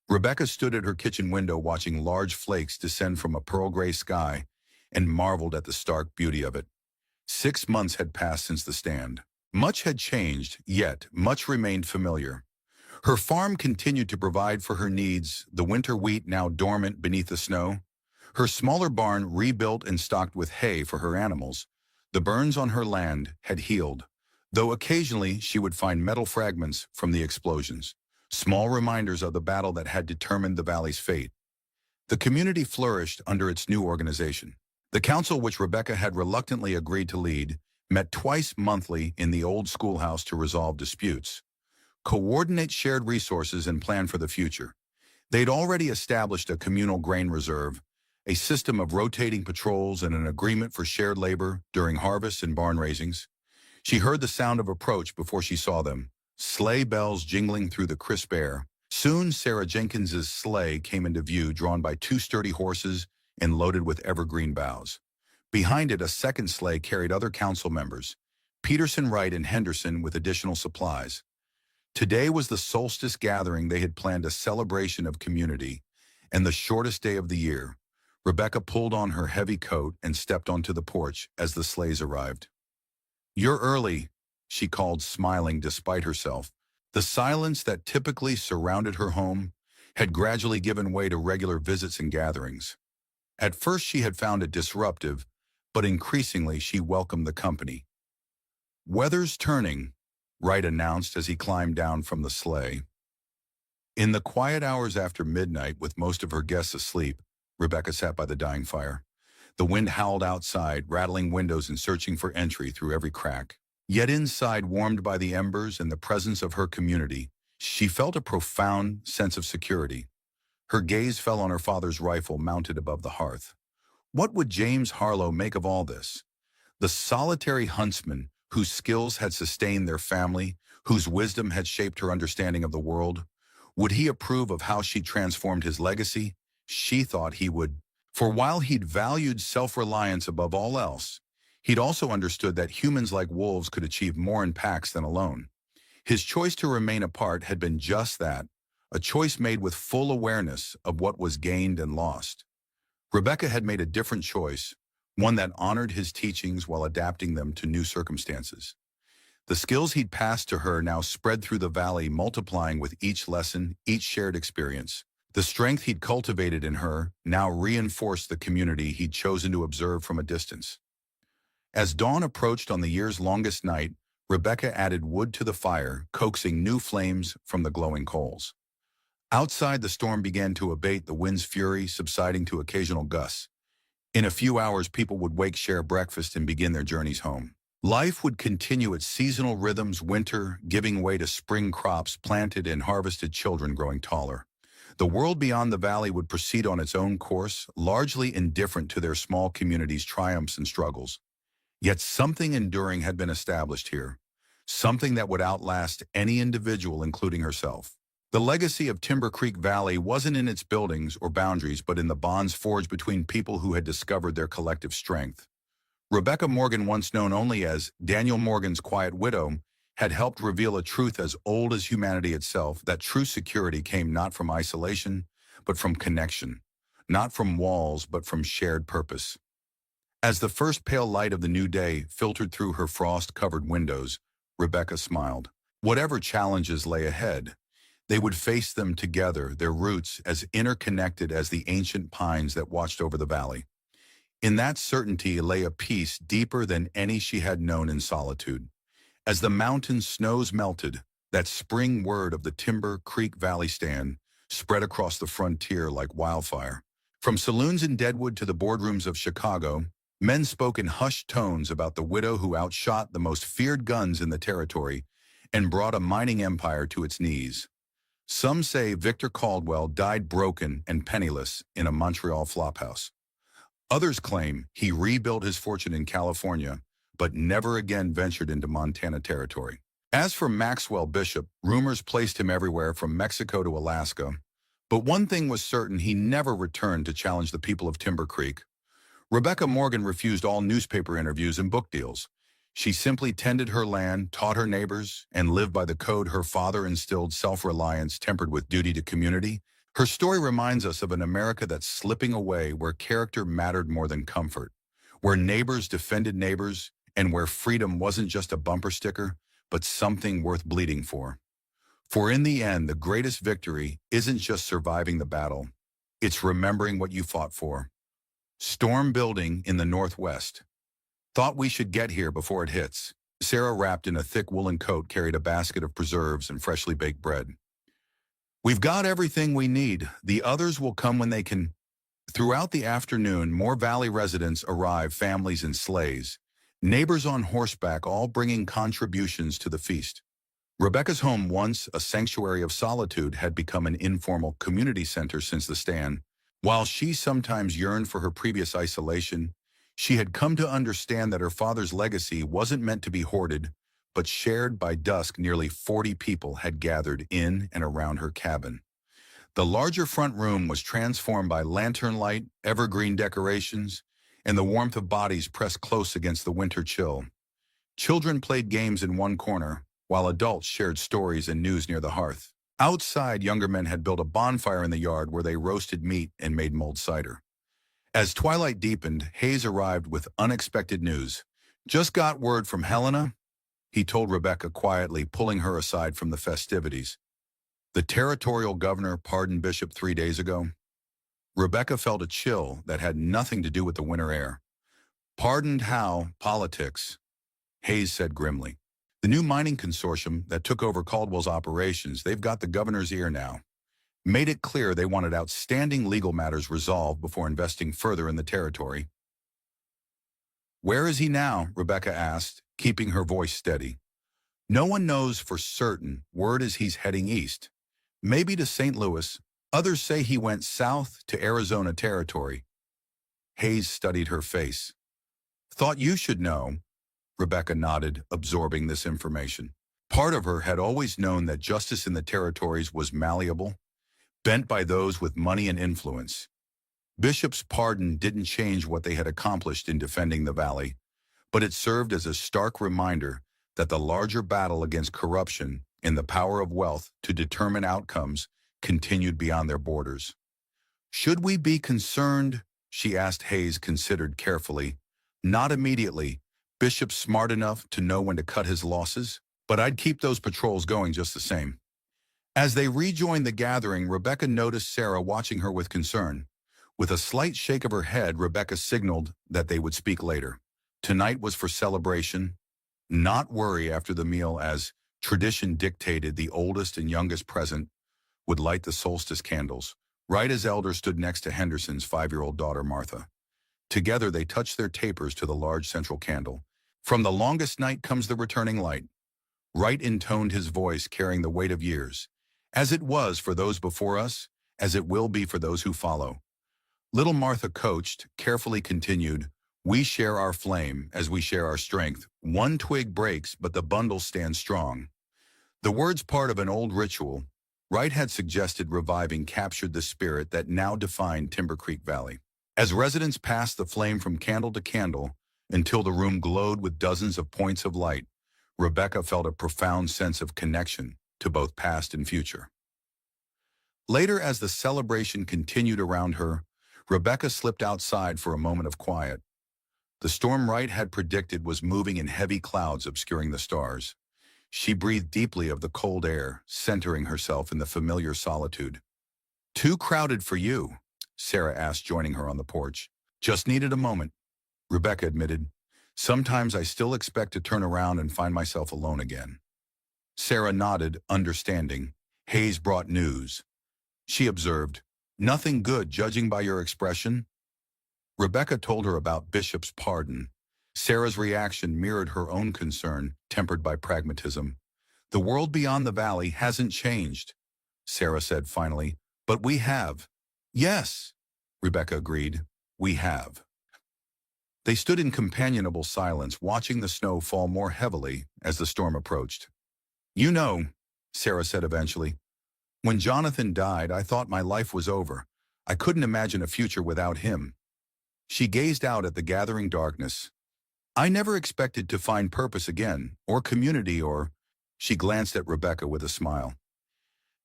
Rebecca stood at her kitchen window watching large flakes descend from a pearl gray sky and marveled at the stark beauty of it. 6 months had passed since the stand. Much had changed, yet much remained familiar. Her farm continued to provide for her needs, the winter wheat now dormant beneath the snow. Her smaller barn rebuilt and stocked with hay for her animals. The burns on her land had healed, though occasionally she would find metal fragments from the explosions, small reminders of the battle that had determined the valley's fate. The community flourished under its new organization. The council, which Rebecca had reluctantly agreed to lead, met twice monthly in the old schoolhouse to resolve disputes, coordinate shared resources, and plan for the future. They'd already established a communal grain reserve, a system of rotating patrols, and an agreement for shared labor during harvests and barn raisings. She heard the sound of approach before she saw them, sleigh bells jingling through the crisp air. Soon Sarah Jenkins's sleigh came into view, drawn by 2 sturdy horses and loaded with evergreen boughs. Behind it, a second sleigh carried other council members, Peterson, Wright, and Henderson, with additional supplies. Today was the solstice gathering. They had planned a celebration of community, and the shortest day of the year. Rebecca pulled on her heavy coat and stepped onto the porch as the sleighs arrived. "You're early," she called, smiling despite herself. The silence that typically surrounded her home had gradually given way to regular visits and gatherings. At first she had found it disruptive, but increasingly she welcomed the company. "Weather's turning," Wright announced as he climbed down from the sleigh. In the quiet hours after midnight, with most of her guests asleep, Rebecca sat by the dying fire. The wind howled outside, rattling windows and searching for entry through every crack. Yet inside, warmed by the embers and the presence of her community, she felt a profound sense of security. Her gaze fell on her father's rifle mounted above the hearth. What would James Harlow make of all this? The solitary huntsman whose skills had sustained their family, whose wisdom had shaped her understanding of the world. Would he approve of how she transformed his legacy? She thought he would. For while he'd valued self-reliance above all else, he'd also understood that humans like wolves could achieve more in packs than alone. His choice to remain apart had been just that, a choice made with full awareness of what was gained and lost. Rebecca had made a different choice, one that honored his teachings while adapting them to new circumstances. The skills he'd passed to her now spread through the valley, multiplying with each lesson, each shared experience. The strength he'd cultivated in her now reinforced the community he'd chosen to observe from a distance. As dawn approached on the year's longest night, Rebecca added wood to the fire, coaxing new flames from the glowing coals. Outside, the storm began to abate, the wind's fury subsiding to occasional gusts. In a few hours, people would wake, share breakfast, and begin their journeys home. Life would continue its seasonal rhythms, winter giving way to spring crops planted and harvested, children growing taller. The world beyond the valley would proceed on its own course, largely indifferent to their small community's triumphs and struggles. Yet something enduring had been established here, something that would outlast any individual, including herself. The legacy of Timber Creek Valley wasn't in its buildings or boundaries, but in the bonds forged between people who had discovered their collective strength. Rebecca Morgan, once known only as Daniel Morgan's quiet widow, had helped reveal a truth as old as humanity itself, that true security came not from isolation, but from connection, not from walls, but from shared purpose. As the first pale light of the new day filtered through her frost-covered windows, Rebecca smiled. Whatever challenges lay ahead, they would face them together, their roots as interconnected as the ancient pines that watched over the valley. In that certainty lay a peace deeper than any she had known in solitude. As the mountain snows melted, that spring word of the Timber Creek Valley stand spread across the frontier like wildfire. From saloons in Deadwood to the boardrooms of Chicago, men spoke in hushed tones about the widow who outshot the most feared guns in the territory and brought a mining empire to its knees. Some say Victor Caldwell died broken and penniless in a Montreal flophouse. Others claim he rebuilt his fortune in California, but never again ventured into Montana territory. As for Maxwell Bishop, rumors placed him everywhere from Mexico to Alaska. But one thing was certain: he never returned to challenge the people of Timber Creek. Rebecca Morgan refused all newspaper interviews and book deals. She simply tended her land, taught her neighbors, and lived by the code her father instilled: self-reliance tempered with duty to community. Her story reminds us of an America that's slipping away, where character mattered more than comfort, where neighbors defended neighbors, and where freedom wasn't just a bumper sticker, but something worth bleeding for. For in the end, the greatest victory isn't just surviving the battle, it's remembering what you fought for. Storm building in the Northwest. Thought we should get here before it hits. Sarah, wrapped in a thick woolen coat, carried a basket of preserves and freshly baked bread. We've got everything we need. The others will come when they can. Throughout the afternoon, more valley residents arrived, families in sleighs, neighbors on horseback, all bringing contributions to the feast. Rebecca's home, once a sanctuary of solitude, had become an informal community center since the stand. While she sometimes yearned for her previous isolation, she had come to understand that her father's legacy wasn't meant to be hoarded, but shared. By dusk, nearly 40 people had gathered in and around her cabin. The larger front room was transformed by lantern light, evergreen decorations, and the warmth of bodies pressed close against the winter chill. Children played games in one corner, while adults shared stories and news near the hearth. Outside, younger men had built a bonfire in the yard where they roasted meat and made mulled cider. As twilight deepened, Hayes arrived with unexpected news. "Just got word from Helena," he told Rebecca quietly, pulling her aside from the festivities. "The territorial governor pardoned Bishop 3 days ago." Rebecca felt a chill that had nothing to do with the winter air. "Pardoned how? Politics," Hayes said grimly. "The new mining consortium that took over Caldwell's operations, they've got the governor's ear now. Made it clear they wanted outstanding legal matters resolved before investing further in the territory." "Where is he now?" Rebecca asked, keeping her voice steady. No one knows for certain. Word is he's heading east. Maybe to St. Louis. Others say he went south to Arizona territory. Hayes studied her face. Thought you should know. Rebecca nodded, absorbing this information. Part of her had always known that justice in the territories was malleable, bent by those with money and influence. Bishop's pardon didn't change what they had accomplished in defending the valley, but it served as a stark reminder that the larger battle against corruption and the power of wealth to determine outcomes continued beyond their borders. Should we be concerned? She asked. Hayes considered carefully. Not immediately. Bishop's smart enough to know when to cut his losses, but I'd keep those patrols going just the same. As they rejoined the gathering, Rebecca noticed Sarah watching her with concern. With a slight shake of her head, Rebecca signaled that they would speak later. Tonight was for celebration, not worry after the meal, as tradition dictated the oldest and youngest present would light the solstice candles, right as Elder stood next to Henderson's 5-year-old daughter, Martha. Together they touched their tapers to the large central candle. From the longest night comes the returning light. Wright intoned his voice, carrying the weight of years. As it was for those before us, as it will be for those who follow. Little Martha coached, carefully continued, we share our flame as we share our strength. One twig breaks, but the bundle stands strong. The words, part of an old ritual Wright had suggested reviving, captured the spirit that now defined Timber Creek Valley. As residents passed the flame from candle to candle until the room glowed with dozens of points of light, Rebecca felt a profound sense of connection to both past and future. Later, as the celebration continued around her, Rebecca slipped outside for a moment of quiet. The storm Wright had predicted was moving in heavy clouds obscuring the stars. She breathed deeply of the cold air, centering herself in the familiar solitude. Too crowded for you? Sarah asked, joining her on the porch. Just needed a moment, Rebecca admitted. Sometimes I still expect to turn around and find myself alone again. Sarah nodded, understanding. Hayes brought news. She observed, nothing good, judging by your expression. Rebecca told her about Bishop's pardon. Sarah's reaction mirrored her own concern, tempered by pragmatism. The world beyond the valley hasn't changed, Sarah said finally, but we have. Yes, Rebecca agreed, we have. They stood in companionable silence, watching the snow fall more heavily as the storm approached. You know, Sarah said eventually, when Jonathan died, I thought my life was over. I couldn't imagine a future without him. She gazed out at the gathering darkness. I never expected to find purpose again, or community, or... She glanced at Rebecca with a smile.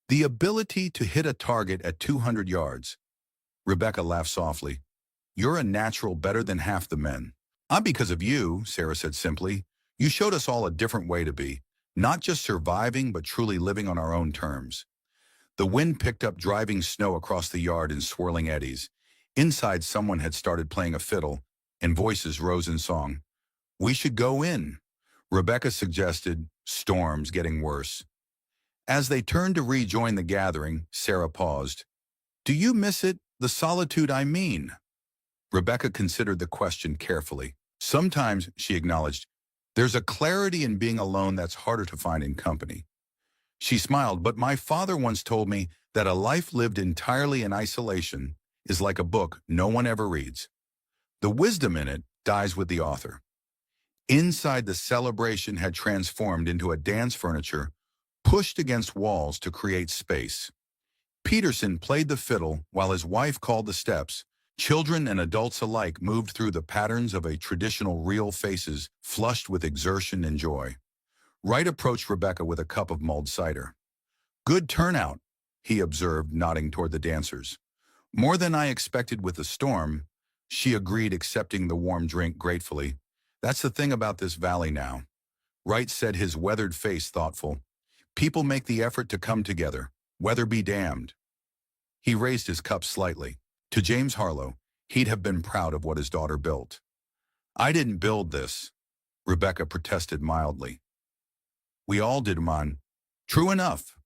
The ability to hit a target at 200 yards. Rebecca laughed softly. You're a natural, better than half the men. I'm because of you, Sarah said simply. You showed us all a different way to be, not just surviving, but truly living on our own terms. The wind picked up, driving snow across the yard in swirling eddies. Inside, someone had started playing a fiddle, and voices rose in song. We should go in, Rebecca suggested, storms getting worse. As they turned to rejoin the gathering, Sarah paused. Do you miss it, the solitude I mean? Rebecca considered the question carefully. Sometimes, she acknowledged, there's a clarity in being alone that's harder to find in company. She smiled, but my father once told me that a life lived entirely in isolation is like a book no one ever reads. The wisdom in it dies with the author. Inside, the celebration had transformed into a dance furniture pushed against walls to create space. Peterson played the fiddle while his wife called the steps. Children and adults alike moved through the patterns of a traditional reel, faces flushed with exertion and joy. Wright approached Rebecca with a cup of mulled cider. Good turnout, he observed, nodding toward the dancers. More than I expected with the storm, she agreed, accepting the warm drink gratefully. That's the thing about this valley now. Wright said, his weathered face thoughtful. People make the effort to come together, weather be damned. He raised his cup slightly. To James Harlow, he'd have been proud of what his daughter built. I didn't build this, Rebecca protested mildly. We all did, man. True enough,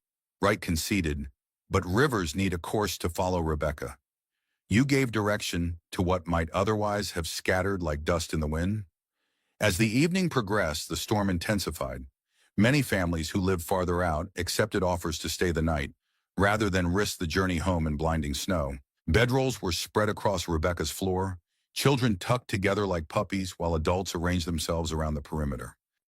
Wright conceded, but rivers need a course to follow, Rebecca. You gave direction to what might otherwise have scattered like dust in the wind. As the evening progressed, the storm intensified. Many families who lived farther out accepted offers to stay the night, rather than risk the journey home in blinding snow. Bedrolls were spread across Rebecca's floor, children tucked together like puppies while adults arranged themselves around the perimeter.